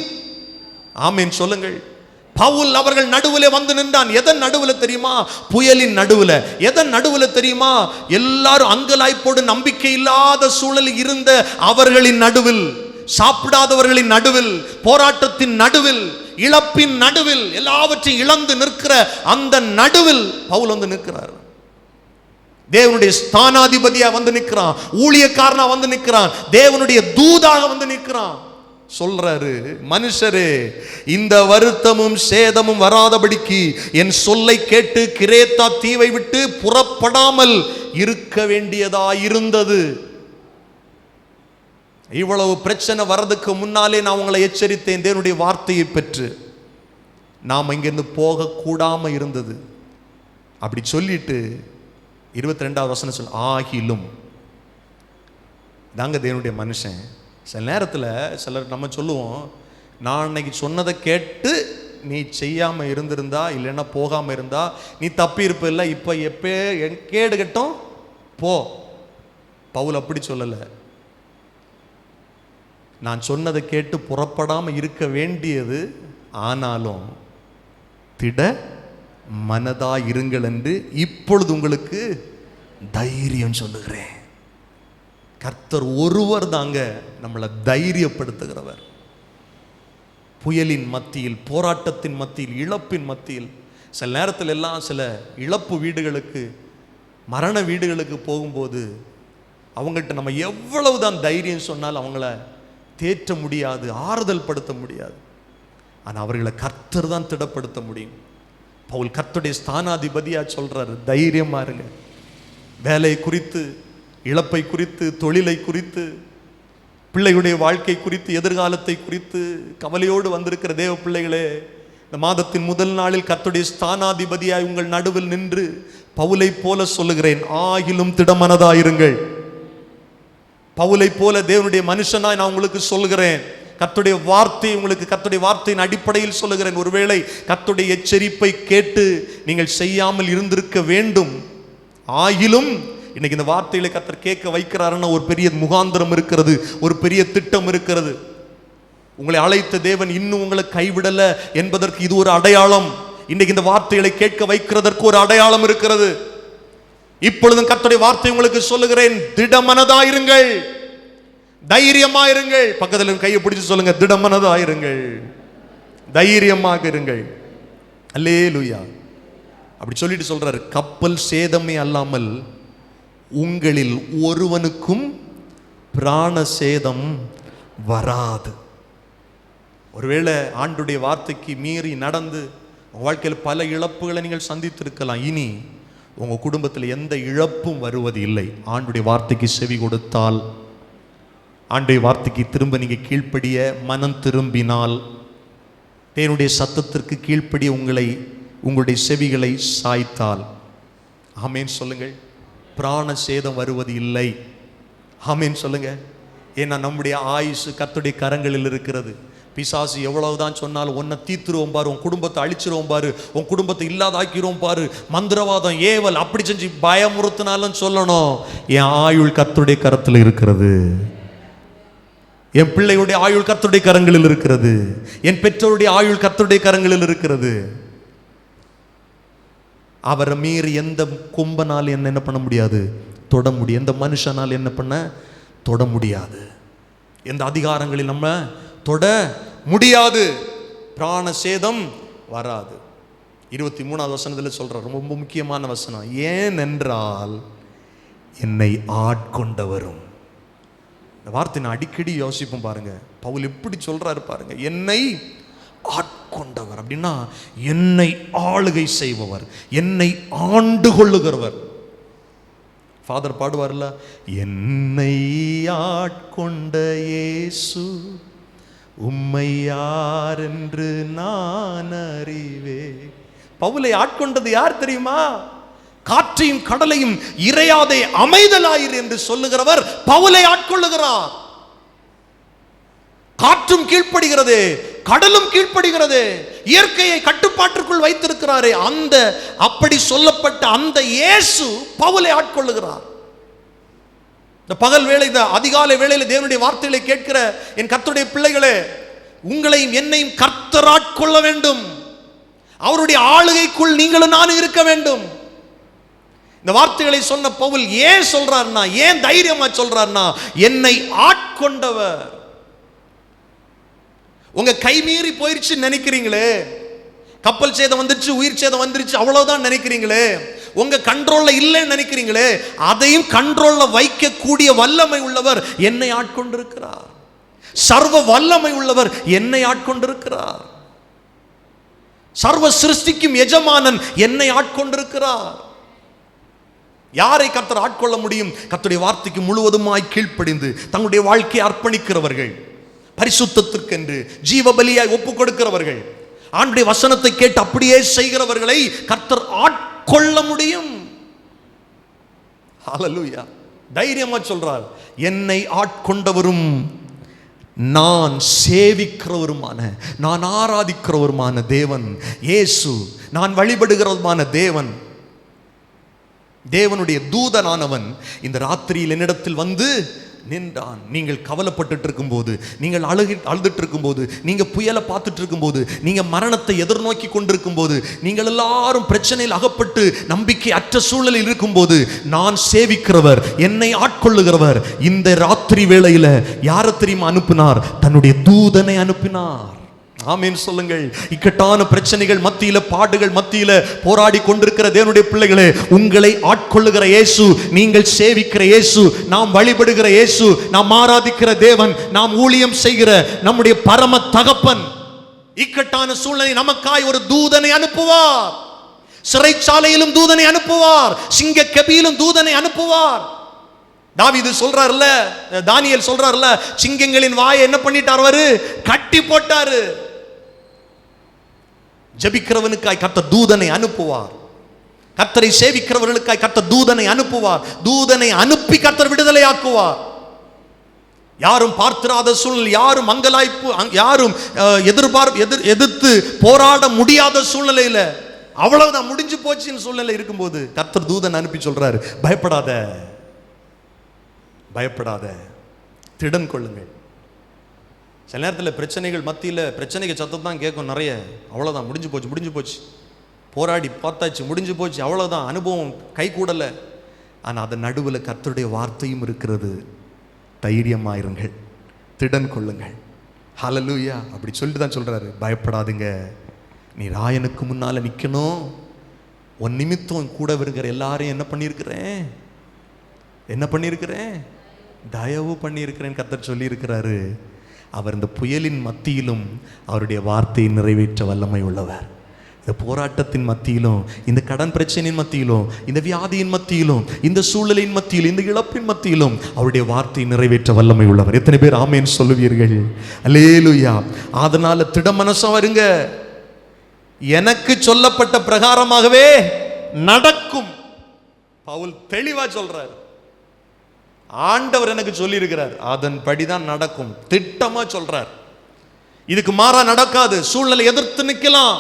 ஆமென் சொல்லுங்கள். பவுல் அவர்கள் நடுவிலே வந்து நின்றான். எதன் நடுவில் தெரியுமா? புயலின் நடுவில். எதன் நடுவில் தெரியுமா? எல்லாரும் அங்கலாய்ப்போடு நம்பிக்கை இல்லாத சூழலில் இருந்த அவர்களின் நடுவில், சாப்பிடாதவர்களின் நடுவில், போராட்டத்தின் நடுவில், இழப்பின் நடுவில், எல்லாவற்றையும் இழந்து நிற்கிற அந்த நடுவில் பவுல் வந்து நிற்கிறார். தேவனுடைய ஸ்தானாதிபதியா வந்து நிற்கிறான், ஊழியக்காரனா வந்து நிற்கிறான், தேவனுடைய தூதாக வந்து நிற்கிறான். சொல்றாரு, மனுஷரே, இந்த வருத்தமும் சேதமும் வராதபடிக்கு என் சொல்லை கேட்டு கிரேத்தா தீவை விட்டு புறப்படாமல் இருக்க வேண்டியதா இருந்தது. இவ்வளவு பிரச்சனை வர்றதுக்கு முன்னாலே நான் உங்களை எச்சரித்தேன். தேவனுடைய வார்த்தையை பெற்று நாம் இங்கிருந்து போக கூடாம இருந்தது. அப்படி சொல்லிட்டு 22வது வசனம் சொல், ஆகிலும். தாங்க தேவனுடைய மனுஷன். சில நேரத்தில் சிலர் நம்ம சொல்லுவோம், நான் அன்னைக்கு சொன்னதை கேட்டு நீ செய்யாமல் இருந்திருந்தா, இல்லைன்னா போகாமல் இருந்தா நீ தப்பி இருப்ப இல்லை, இப்போ எப்போ கேடு கட்டும் போ. பவுல் அப்படி சொல்லலை. நான் சொன்னதை கேட்டு புறப்படாமல் இருக்க வேண்டியது, ஆனாலும் திட மனதா இருங்கள் என்று இப்பொழுது உங்களுக்கு தைரியம் சொல்லுகிறேன். கர்த்தர் ஒருவர் தாங்க நம்மளை தைரியப்படுத்துகிறவர். புயலின் மத்தியில், போராட்டத்தின் மத்தியில், இழப்பின் மத்தியில், சில நேரத்தில் எல்லாம் சில இழப்பு வீடுகளுக்கு, மரண வீடுகளுக்கு போகும்போது அவங்கள்ட்ட நம்ம எவ்வளவுதான் தைரியம் சொன்னாலும் அவங்கள தேற்ற முடியாது, ஆறுதல் படுத்த முடியாது. ஆனால் அவர்களை கர்த்தர் தான் திடப்படுத்த முடியும். பவுல் கர்த்தருடைய ஸ்தானாதிபதியா சொல்றாரு, தைரியமா இருங்க. வேலை குறித்து, இழப்பை குறித்து, தொழிலை குறித்து, பிள்ளைகளுடைய வாழ்க்கை குறித்து, எதிர்காலத்தை குறித்து கவலையோடு வந்திருக்கிற தேவ பிள்ளைகளே, இந்த மாதத்தின் முதல் நாளில் கர்த்தருடைய ஸ்தானாதிபதியாய் உங்கள் நடுவில் நின்று பவுலை போல சொல்லுகிறேன், ஆகிலும் திடமனதாயிருங்கள். பவுலை போல தேவனுடைய மனுஷனாய் நான் உங்களுக்கு சொல்லுகிறேன். கர்த்தருடைய வார்த்தை உங்களுக்கு, கர்த்தருடைய வார்த்தையின் அடிப்படையில் சொல்லுகிறேன். ஒருவேளை கர்த்தருடைய எச்சரிப்பை கேட்டு நீங்கள் செய்யாமல் இருந்திருக்க வேண்டும். ஆகிலும் இன்னைக்கு இந்த வார்த்தைகளை கர்த்தர் கேட்க வைக்கிறாருன்னா ஒரு பெரிய முகாந்திரம் இருக்கிறது, ஒரு பெரிய திட்டம் இருக்கிறது. உங்களை அழைத்த தேவன் இன்னும் உங்களை கைவிடல என்பதற்கு இது ஒரு அடையாளம். இன்னைக்கு இந்த வார்த்தைகளை கேட்க வைக்கிறதற்கு ஒரு அடையாளம் இருக்கிறது. இப்பொழுதும் கர்த்தருடைய வார்த்தை உங்களுக்கு சொல்லுகிறேன், திடமனதாயிருங்கள், தைரியமாயிருங்கள். பக்கத்தில் கையை பிடிச்சு சொல்லுங்க, திடமனதாயிருங்கள், தைரியமாக இருங்கள். அல்லேலூயா. அப்படி சொல்லிட்டு சொல்றாரு, கப்பல் சேதமே அல்லாமல் உங்களில் ஒருவனுக்கும் பிராண சேதம் வராது. ஒருவேளை ஆண்டுடைய வார்த்தைக்கு மீறி நடந்து உங்கள் வாழ்க்கையில் பல இழப்புகளை நீங்கள் சந்தித்திருக்கலாம். இனி உங்கள் குடும்பத்தில் எந்த இழப்பும் வருவது இல்லை. ஆண்டுடைய வார்த்தைக்கு செவி கொடுத்தால், ஆண்டுடைய வார்த்தைக்கு திரும்ப நீங்கள் கீழ்ப்படிய மனம் திரும்பினால், தேவனுடைய சத்தத்திற்கு கீழ்ப்படிய உங்களுடைய செவிகளை சாய்த்தால், ஆமேன் சொல்லுங்கள், பிராண சேதம் வருவது இல்லை. ஆமேன் சொல்லுங்க. ஏன்னா நம்முடைய ஆயுசு கர்த்தருடைய கரங்களில் இருக்கிறது. பிசாசு எவ்வளவுதான் சொன்னாலும் உன்னை தீத்துருவோம் பாரு, உன் குடும்பத்தை அழிச்சிருவோம் பாரு, உன் குடும்பத்தை இல்லாதாக்கிறோம் பாரு, மந்திரவாதம், ஏவல் அப்படி செஞ்சு பயமுறுத்தினாலும் சொல்லணும், என் ஆயுள் கர்த்தருடைய கரத்தில் இருக்கிறது, என் பிள்ளையுடைய ஆயுள் கர்த்தருடைய கரங்களில் இருக்கிறது, என் பெற்றோருடைய ஆயுள் கர்த்தருடைய கரங்களில் இருக்கிறது. அவரை மீறி எந்த கொம்பனால் என்ன பண்ண முடியாது, தொட முடியும். எந்த மனுஷனால் என்ன பண்ண தொட முடியாது. எந்த அதிகாரங்களில் நம்ம தொட முடியாது. பிராண சேதம் வராது. 23வது வசனத்தில் சொல்ற ரொம்ப முக்கியமான வசனம், ஏனென்றால் என்னை ஆட்கொண்டவரும். இந்த வார்த்தை நான் அடிக்கடி யோசிப்போம் பாருங்க. பவுல் எப்படி சொல்றாரு பாருங்க, என்னை ஆட்கொண்டவர் அப்படின்னா என்னை ஆளுகை செய்பவர், என்னை ஆண்டு கொள்ளுகிறவர். ஃபாதர் பாடுவார்ல, என்னை ஆட்கொண்ட இயேசு உம்மை யார் என்று நான் அறிவே. பவுலை ஆட்கொண்டது யார் தெரியுமா? காற்றையும் கடலையும் இறையாதே அமைதலாயிரு என்று சொல்லுகிறவர் பவுலை ஆட்கொள்ளுகிறார். காற்றும் கீழ்ப்படுகிறது, கடலும் கீழ்ப்படுகிறது, இயற்கையை கட்டுப்பாட்டிற்குள் வைத்திருக்கிறாரே அந்த அப்படி சொல்லப்பட்ட அந்த இயேசு பவுலை ஆட்கொள்ளுகிறார். இந்த பகல் வேளை, இந்த அதிகாலை வேளையில் தேவனுடைய வார்த்தைகளை கேட்கிற என் கர்த்தருடைய பிள்ளைகளே, உங்களையும் என்னையும் கர்த்தர் ஆட்கொள்ள வேண்டும். அவருடைய ஆளுகைக்குள் நீங்களும் நானும் இருக்க வேண்டும். இந்த வார்த்தைகளை சொன்ன பவுல் ஏன் சொல்றார்னா, ஏன் தைரியமா சொல்றார்னா, என்னை ஆட்கொண்டவர். உங்க கை மீறி போயிருச்சு நினைக்கிறீங்களே, கப்பல் சேதம் வந்துருச்சு, உயிர் சேதம் வந்துருச்சு, அவ்வளவுதான் நினைக்கிறீங்களே, உங்க கண்ட்ரோல்ல இல்லைன்னு நினைக்கிறீங்களே, அதையும் கண்ட்ரோல்ல வைக்கக்கூடிய வல்லமை உள்ளவர் என்னை ஆட்கொண்டிருக்கிறார். சர்வ வல்லமை உள்ளவர் என்னை ஆட்கொண்டிருக்கிறார். சர்வ சிருஷ்டிக்கும் எஜமானன் என்னை ஆட்கொண்டிருக்கிறார். யாரை கர்த்தர் ஆட்கொள்ள முடியும்? கர்த்தருடைய வார்த்தைக்கு முழுவதுமாய் கீழ்ப்படிந்து தங்களுடைய வாழ்க்கையை அர்ப்பணிக்கிறவர்கள், பரிசுத்தத்திற்கென்று ஜீவ பலியாய் ஒப்பு கொடுக்கிறவர்கள், ஆண்டுடைய வசனத்தை கேட்டு அப்படியே செய்கிறவர்களை கர்த்தர் ஆட்கொள்ள முடியும். ஹல்லேலூயா. தைரியமா சொல்றார், என்னை ஆட்கொண்டவரும் நான் சேவிக்கிறவருமான, நான் ஆராதிக்கிறவருமான தேவன் இயேசு, நான் வழிபடுகிறவருமான தேவன், தேவனுடைய தூதனானவன் இந்த ராத்திரியில் என்னிடத்தில் வந்து நின்றான். நீங்கள் கவலைப்பட்டு இருக்கும் போது, நீங்கள் அழுதுட்டு இருக்கும் போது, நீங்க புயலை பார்த்துட்டு இருக்கும் போது, நீங்க மரணத்தை எதிர்நோக்கி கொண்டிருக்கும் போது, நீங்கள் எல்லாரும் பிரச்சனையில் அகப்பட்டு நம்பிக்கை அற்ற சூழலில் இருக்கும் போது, நான் சேவிக்கிறவர், என்னை ஆட்கொள்ளுகிறவர் இந்த ராத்திரி வேளையில யாரை தெரியுமா அனுப்பினார்? தன்னுடைய தூதனை அனுப்பினார். ஆமென் சொல்லுங்கள். இக்கட்டான பிரச்சனைகள் மத்தியில, பாடுகள் மத்தியில போராடி கொண்டிருக்கிற தேவனுடைய பிள்ளைகளே, உங்களை ஆட்கொள்ளுகிற இயேசு, நீங்கள் சேவிக்கிற இயேசு, நாம் வழிபடுகிற இயேசு, நாம் ஆராதிக்கிற தேவன், நாம் ஊழியம் செய்கிற நம்முடைய பரம தகப்பன் இக்கட்டான சூழ்நிலை நமக்காய் ஒரு தூதனை அனுப்புவார். சிறைச்சாலையிலும் தூதனை அனுப்புவார், சிங்க கெபியிலும் தூதனை அனுப்புவார். தாவீது சொல்றாருல்ல, தானியேல் சொல்றாருல்ல, சிங்கங்களின் வாயை என்ன பண்ணிட்டார்? அவரு கட்டி போட்டாரு. ஜெபிக்கிறவனுக்காய் கர்த்தர் தூதனை அனுப்புவார். கர்த்தரை சேவிக்கிறவர்களுக்காய் கர்த்தர் தூதனை அனுப்புவார். தூதனை அனுப்பி கர்த்தர் விடுதலையாக்குவார். யாரும் பார்த்திராத சூழ்நிலை, யாரும் அங்கலாய்ப்பு, யாரும் எதிர்த்து போராட முடியாத சூழ்நிலையில, அவ்வளவுதான் முடிஞ்சு போச்சுன்னு சூழ்நிலை இருக்கும்போது கர்த்தர் தூதன் அனுப்பி சொல்றாரு, பயப்படாத, பயப்படாத, திடன் கொள்ளுங்கள். சில நேரத்தில் பிரச்சனைகள் மத்தியில் பிரச்சனைக்கு சத்தம் தான் கேட்கும் நிறைய, அவ்வளோதான் முடிஞ்சு போச்சு, முடிஞ்சு போச்சு, போராடி பார்த்தாச்சு, முடிஞ்சு போச்சு, அவ்வளோதான், அனுபவம் கை கூடலை. ஆனால் அதன் நடுவில் கர்த்தருடைய வார்த்தையும் இருக்கிறது. தைரியமாயிருங்கள், திடன் கொள்ளுங்கள். ஹல்லேலூயா. அப்படி சொல்லிட்டு தான் சொல்கிறாரு, பயப்படாதுங்க, நீ ராயனுக்கு முன்னால் நிற்கணும், உன் நிமித்தம் கூட இருக்கிற எல்லாரையும் என்ன பண்ணியிருக்கிறேன், என்ன பண்ணியிருக்கிறேன், தயவு பண்ணியிருக்கிறேன் கர்த்தர் சொல்லியிருக்கிறாரு. அவர் இந்த புயலின் மத்தியிலும் அவருடைய வார்த்தையை நிறைவேற்ற வல்லமை உள்ளவர். இந்த போராட்டத்தின் மத்தியிலும், இந்த கடன் பிரச்சனையின் மத்தியிலும், இந்த வியாதியின் மத்தியிலும், இந்த சூழலின் மத்தியிலும், இந்த இழப்பின் மத்தியிலும் அவருடைய வார்த்தையை நிறைவேற்ற வல்லமை உள்ளவர். எத்தனை பேர் ஆமென் சொல்லுவீர்கள்? அல்லேலூயா. அதனால திட மனசா வருங்க, எனக்கு சொல்லப்பட்ட பிரகாரமாகவே நடக்கும். பவுல் தெளிவா சொல்றார், ஆண்டவர் எனக்கு சொல்லி இருக்கிறார், அதன்படிதான் நடக்கும். திட்டமா சொல்றார். இதுக்கு மாறா நடக்காது. சூழ்நிலை எதிர்த்து நிற்கலாம்,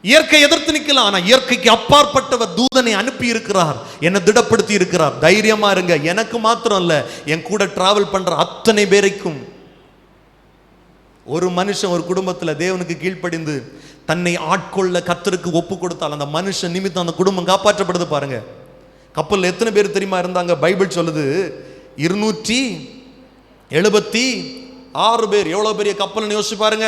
இயற்கை எதிர்த்து நிற்கலாம், ஆனா இயற்கைக்கு அப்பாற்பட்டவர் தூதனை அனுப்பி இருக்கிறார், என்னை திடப்படுத்தி இருக்கிறார். தைரியமா இருங்க. எனக்கு மாத்திரம் இல்ல, என் கூட டிராவல் பண்ற அத்தனை பேருக்கும். ஒரு மனுஷன் ஒரு குடும்பத்தில் தேவனுக்கு கீழ்ப்படிந்து தன்னை ஆட்கொள்ள கர்த்தருக்கு ஒப்பு கொடுத்தால் அந்த மனுஷன் நிமித்தம் அந்த குடும்பம் காப்பாற்றப்படுது. பாருங்க, கப்பல் எத்தனை பேர் தெரியுமா இருந்தாங்க? பைபிள் சொல்லுது 276 பேர். எவ்வளவு பெரிய கப்பல்னு யோசிச்சு பாருங்க.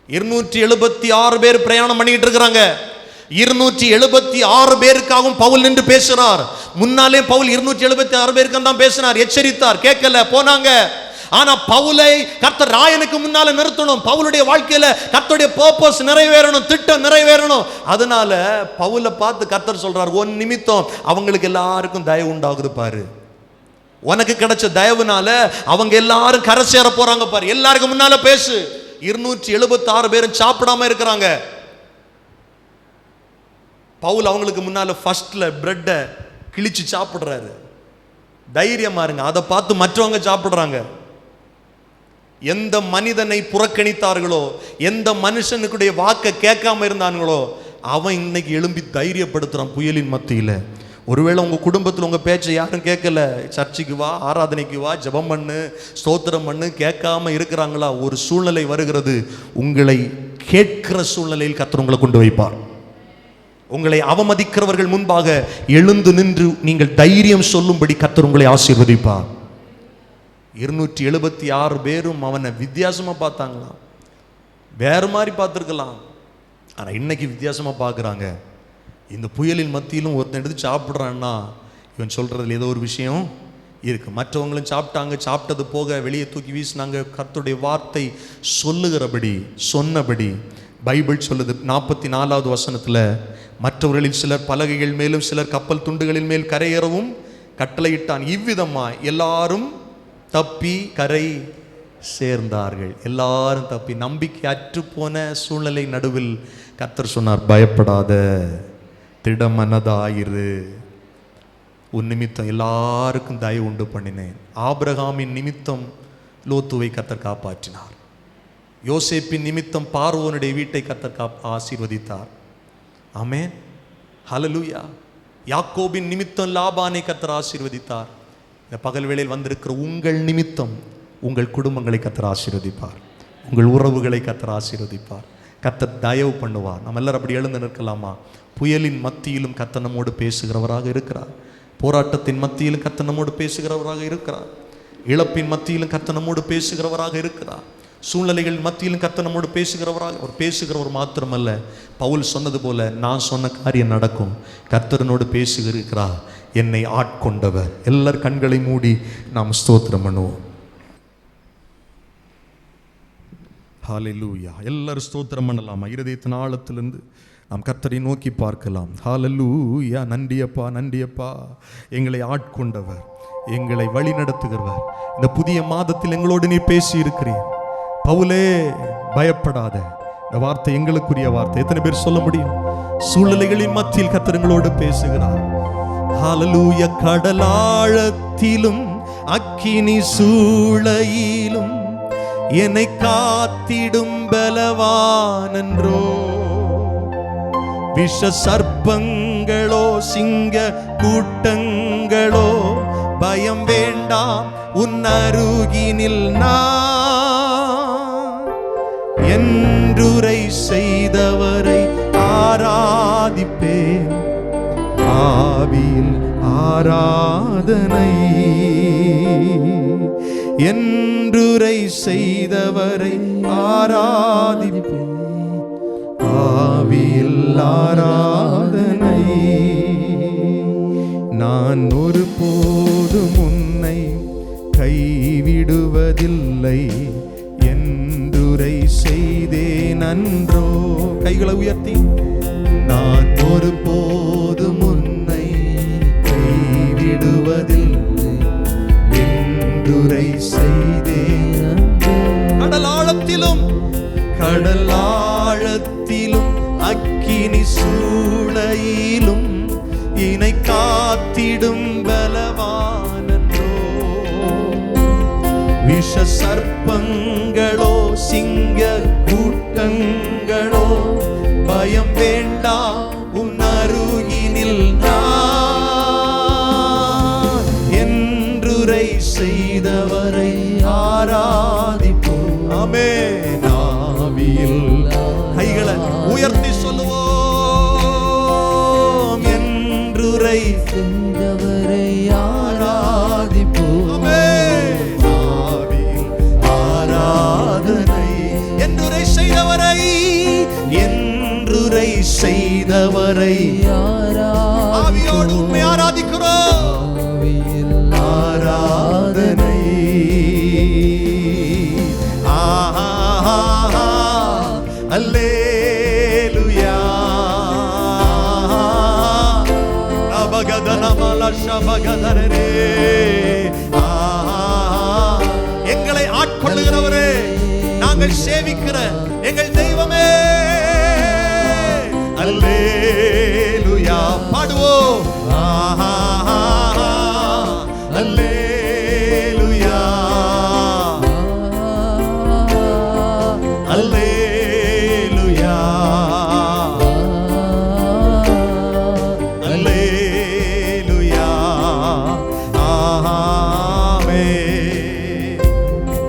276 பேர் பிரயாணம் பண்ணிட்டு இருக்கிறாங்க. 276 பேருக்காகவும் பவுல் நின்று பேசுறார். முன்னாலே பவுல் 276 பேருக்கு தான் பேசினார், எச்சரித்தார், கேட்கல, போனாங்க. ஆனா பவுலை கர்த்தர் ராயனுக்கு முன்னால நிறுத்தணும். பவுலுடைய வாழ்க்கையில கர்த்தருடைய பர்பஸ் நிறைவேறணும், திட்டம் நிறைவேறணும். அதனால பவுலை பார்த்து கர்த்தர் சொல்றார், உன் நிமித்தம் அவங்களுக்கு எல்லாருக்கும் தயவு உண்டாகுது பாரு. உனக்கு கிடைச்ச தயவுனால அவங்க எல்லாரும் கரை சேர போறாங்க பாரு. எல்லாருக்கும் முன்னால பேசு. 276 பேரும் சாப்பிடாம இருக்கிறாங்க. பவுல் அவங்களுக்கு முன்னால ஃபர்ஸ்ட்ல பிரெட்டை கிழிச்சு சாப்பிடுறாரு. தைரியமா இருங்க. அதை பார்த்து மற்றவங்க சாப்பிடுறாங்க. எந்த மனிதனை புறக்கணித்தார்களோ, எந்த மனுஷனுக்குடைய வாக்கை கேட்காம இருந்தாங்களோ, அவன் இன்னைக்கு எழும்பி தைரியப்படுத்துறான் புயலின் மத்தியில். ஒருவேளை உங்கள் குடும்பத்தில் உங்கள் பேச்சை யாரும் கேட்கல, சர்ச்சுக்கு வா, ஆராதனைக்கு வா, ஜெபம் பண்ணு, ஸ்தோத்திரம் பண்ணு, கேட்காம இருக்கிறாங்களா? ஒரு சூழ்நிலை வருகிறது, உங்களை கேட்கிற சூழ்நிலையில் கர்த்தர் உங்களை கொண்டு வைப்பார். உங்களை அவமதிக்கிறவர்கள் முன்பாக எழுந்து நின்று நீங்கள் தைரியம் சொல்லும்படி கர்த்தர் உங்களை ஆசீர்வதிப்பார். 276 பேரும் அவனை வித்தியாசமாக பார்த்தாங்களாம். வேறு மாதிரி பார்த்துருக்கலாம், ஆனால் இன்னைக்கு வித்தியாசமாக பார்க்குறாங்க. இந்த புயலின் மத்தியிலும் ஒருத்தன் எடுத்து சாப்பிட்றான்னா இவன் சொல்கிறதுல ஏதோ ஒரு விஷயம் இருக்குது. மற்றவங்களும் சாப்பிட்டாங்க, சாப்பிட்டது போக வெளியே தூக்கி வீசினாங்க. கர்த்தருடைய வார்த்தை சொல்லுகிறபடி சொன்னபடி பைபிள் சொல்லுது 44வது வசனத்தில், மற்றவர்களில் சிலர் பலகைகள் மேலும் சிலர் கப்பல் துண்டுகளின் மேல் கரையேறவும் கட்டளையிட்டான். இவ்விதமாய் எல்லாரும் தப்பி கரை சேர்ந்தார்கள். எல்லாரும் தப்பி நம்பிக்கை அற்றுப்போன சூழ்நிலை நடுவில் கர்த்தர் சொன்னார், பயப்படாத, திடமனதாயிரு, உன் நிமித்தம் எல்லாருக்கும் தயவு உண்டு பண்ணினேன். ஆபிரகாமின் நிமித்தம் லோத்துவை கர்த்தர் காப்பாற்றினார். யோசேப்பின் நிமித்தம் பார்வோனுடைய வீட்டை கர்த்தர் ஆசீர்வதித்தார். ஆமென், ஹல்லேலூயா. யாக்கோபின் நிமித்தம் லாபானை கர்த்தர் ஆசீர்வதித்தார். இந்த பகல் வேளையில் வந்திருக்கிற உங்கள் நிமித்தம் உங்கள் குடும்பங்களை கர்த்தர் ஆசீர்வதிப்பார். உங்கள் உறவுகளை கர்த்தர் ஆசீர்வதிப்பார். கர்த்தர் தயவு பண்ணுவார். நம்ம எல்லாரும் அப்படி எழுந்து நிற்கலாமா? புயலின் மத்தியிலும் கர்த்தர் நம்மோடு பேசுகிறவராக இருக்கிறார். போராட்டத்தின் மத்தியிலும் கர்த்தர் நம்மோடு பேசுகிறவராக இருக்கிறார். இழப்பின் மத்தியிலும் கர்த்தர் நம்மோடு பேசுகிறவராக இருக்கிறார். சூழ்நிலைகள் மத்தியிலும் கர்த்தர் நம்மோடு பேசுகிறவராக. அவர் பேசுகிறவர் மாத்திரமல்ல, பவுல் சொன்னது போல நான் சொன்ன காரியம் நடக்கும். கர்த்தரனோடு பேசுகிறார், என்னை ஆட்கொண்டவர். எல்லார் கண்களை மூடி நாம் ஸ்தோத்திரம் பண்ணுவோம். ஹல்லேலூயா. எல்லாரும் ஸ்தோத்திரம் பண்ணலாமா? இருதயத்தின் ஆழத்திலிருந்து நாம் கர்த்தரை நோக்கி பார்க்கலாம். ஹல்லேலூயா. நன்றியப்பா, நன்றியப்பா, எங்களை ஆட்கொண்டவர், எங்களை வழி நடத்துகிறவர். இந்த புதிய மாதத்தில் எங்களோடு நீ பேசி இருக்கிறீர். பவுலே, பயப்படாத. இந்த வார்த்தை எங்களுக்குரிய வார்த்தை. எத்தனை பேர் சொல்ல முடியும்? சூழ்நிலைகளின் மத்தியில் கர்த்தர் எங்களோடு பேசுகிறார். ஹல்லேலூயா. கடலாழத்திலும் அக்கினி சூளையிலும் என்னை காத்திடும் பலவானன்றோ. விஷ சர்ப்பங்களோ சிங்க கூட்டங்களோ பயம் வேண்டாம், உன் அருகினில் நான். என்றுரை செய்தவரை ஆராதிப்பேன், ஆவியில் ஆராதனை. என்றுரை செய்தவரை ஆராதிப்பேன், ஆவியில் ஆராதனை. நான் ஒருபோதும் உன்னை கைவிடுவதில்லை என்றுரை செய்தேன் அன்றோ. கைகளை உயர்த்தி, நான் ஒருபோதும் உன்னை கைவிடுவதில்லை என்றுரை செய்தேன். கடலாழத்திலும் கடலாழத்திலும் அக்கினி சூளையிலும் இனை காத்திடும் பலவானன்றோ. விஷ சர்ப்பங்களோ சிங்க கூட்டங்களோ பயம் வேண்டாம், உன் அருகினில் நான். என்றுரை செய்தவரை ஆராதிப்போம். ஆமென். ஆவியில் கைகளை உயர்த்தி சொல்லுவோம். என்றுரை செய்தவரை ஆராதிப்போம். ஆமென். ஆவியில் ஆராதனை. என்றுரை செய்தவரை, என்றுரை செய்தவரை ஆவியோடு உண்மை ஆராதிக்கிறோம். ஆராதனை. அல்லேலூயா. அபகதனமல ஷபகதரே. பண்ணுகிறவரே, நாங்கள் சேவிக்கிற எங்கள் தெய்வமே. அல்லேலூயா பாடுவோம். அல்லேலூயா அல்லேலூயா அல்லேலூயா ஆமென்.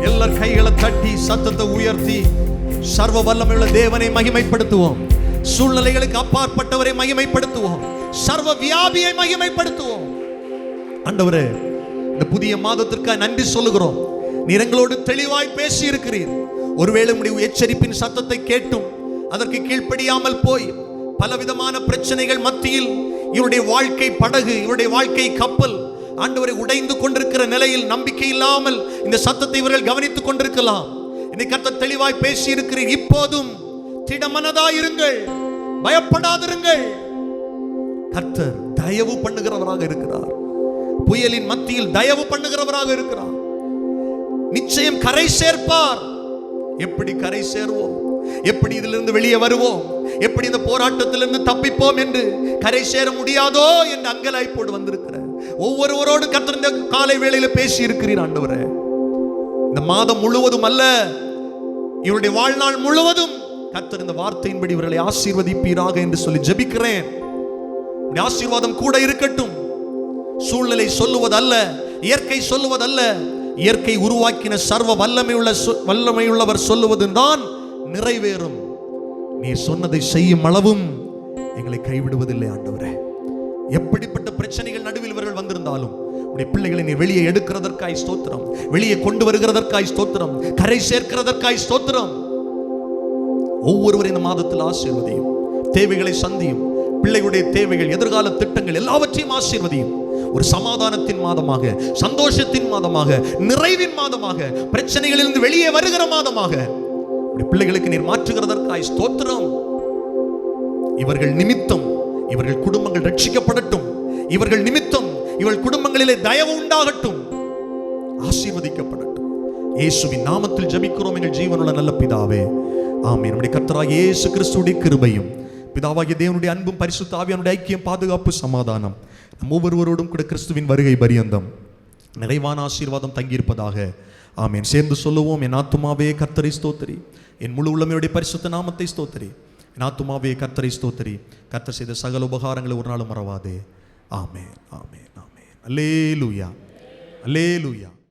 எல்லார் கைகளை தட்டி சத்தத்தை உயர்த்தி சர்வ வல்லமையுள்ள தேவனை மகிமைப்படுத்துவோம். சூழ்நிலைகளுக்கு அப்பாற்பட்டவரை மகிமைப்படுத்துவோம். சர்வ வியாபியை மகிமைப்படுத்துவோம். ஆண்டவரே, இந்த புதிய மாதத்திற்காக நன்றி சொல்லுகிறோம். நீர் எங்களோடு தெளிவாய் பேசி இருக்கிறீர். ஒருவேளை உம்முடைய எச்சரிப்பின் சத்தத்தை கேட்டும் அதற்கு கீழ்ப்படியாமல் போய் பலவிதமான பிரச்சனைகள் மத்தியில் இவருடைய வாழ்க்கை படகு, இவருடைய வாழ்க்கை கப்பல் ஆண்டவரை உடைந்து கொண்டிருக்கிற நிலையில் நம்பிக்கை இல்லாமல் இந்த சத்தத்தை இவர்கள் கவனித்துக் கொண்டிருக்கலாம். இன்னைக்கு கர்த்தர் தெளிவாய் பேசி இருக்கிறீர். இப்போதும் திடமனதாயிருங்கள், பயப்படாதிருங்கள். கர்த்தர் தயவு பண்ணுகிறவராக இருக்கிறார். புயலின் மத்தியில் தயவு பண்ணுகிறவராக இருக்கிறார். நிச்சயம் கரை சேர்ப்பார். எப்படி கரை சேருவோம், எப்படி இதிலிருந்து வெளியே வருவோம், எப்படி இந்த போராட்டத்திலிருந்து தப்பிப்போம் என்று கரை சேர முடியாதோ என்று அங்கலாய்ப்போடு வந்திருக்கிற ஒவ்வொருவரோடு கர்த்தர் இந்த காலை வேளையில பேசி இருக்கிறீர். ஆண்டவரே, இந்த மாதம் முழுவதும் அல்ல, இவருடைய வாழ்நாள் முழுவதும் கர்த்தர் இந்த வார்த்தையின்படி இவர்களை ஆசீர்வதிப்பீராக என்று சொல்லி ஜெபிக்கிறேன். ஆசீர்வாதம் கூட இருக்கட்டும். சூழ்நிலை சொல்லுவதல்ல, இயற்கை சொல்லுவதல்ல, இயற்கை உருவாக்கின சர்வ வல்லமையுள்ளவர் சொல்லுவதுதான் நிறைவேறும். நீ சொன்னதை செய்யும் அளவும் எங்களை கைவிடுவதில்லை. ஆண்டவரே, எப்படிப்பட்ட பிரச்சனைகள் நடுவில் இவர்கள் வந்திருந்தாலும் உடைய பிள்ளைகளை நீ வெளியே எடுக்கிறதற்காய் ஸ்தோத்திரம், வெளியே கொண்டு வருகிறதற்காய் ஸ்தோத்திரம், கரை சேர்க்கிறதற்காய் ஸ்தோத்திரம். ஒவ்வொருவரும் இந்த மாதத்தில் ஆசீர்வதியும், தேவைகளை சந்தியும், பிள்ளைகளுடைய தேவைகள், எதிர்கால திட்டங்கள் எல்லாவற்றையும் ஆசீர்வதியும். ஒரு சமாதானத்தின் மாதமாக, சந்தோஷத்தின் மாதமாக, நிறைவின் மாதமாக, பிரச்சனைகளிலிருந்து வெளியே வருகிற மாதமாக பிள்ளைகளுக்கு நீர் மாற்றுகிறதற்காய் ஸ்தோத்திரம். இவர்கள் நிமித்தம் இவர்கள் குடும்பங்கள் ரட்சிக்கப்படட்டும். இவர்கள் நிமித்தம் இவர்கள் குடும்பங்களிலே தயவு உண்டாகட்டும், ஆசீர்வதிக்கப்படட்டும். இயேசுவின் நாமத்தில் ஜெபிக்கிறோம் எங்கள் ஜீவனுள்ள நல்ல பிதாவே, ஆமென். நம்முடைய கர்த்தராகிய இயேசு கிறிஸ்துவின் கிருபையும் பிதாவாகிய தேவனுடைய அன்பும் பரிசுத்த ஆவியானுடைய ஐக்கியம், பாதுகாப்பு, சமாதானம் நம் ஒவ்வொருவரோடும் கூட கிறிஸ்துவின் வருகை பரியந்தம் நிறைவான ஆசீர்வாதம் தங்கியிருப்பதாக. ஆமென். சேர்ந்து சொல்லுவோம். என் ஆத்துமாவே கர்த்தரை ஸ்தோத்திரி, என் முழு உள்ளமையுடைய பரிசுத்த நாமத்தை ஸ்தோத்திரி. என் ஆத்துமாவே கர்த்தரை ஸ்தோத்திரி, கர்த்தர் செய்த சகல உபகாரங்களை ஒரு நாளும் மறவாதே. ஆமென், ஆமென், ஆமென். அல்லேலூயா, அல்லேலூயா.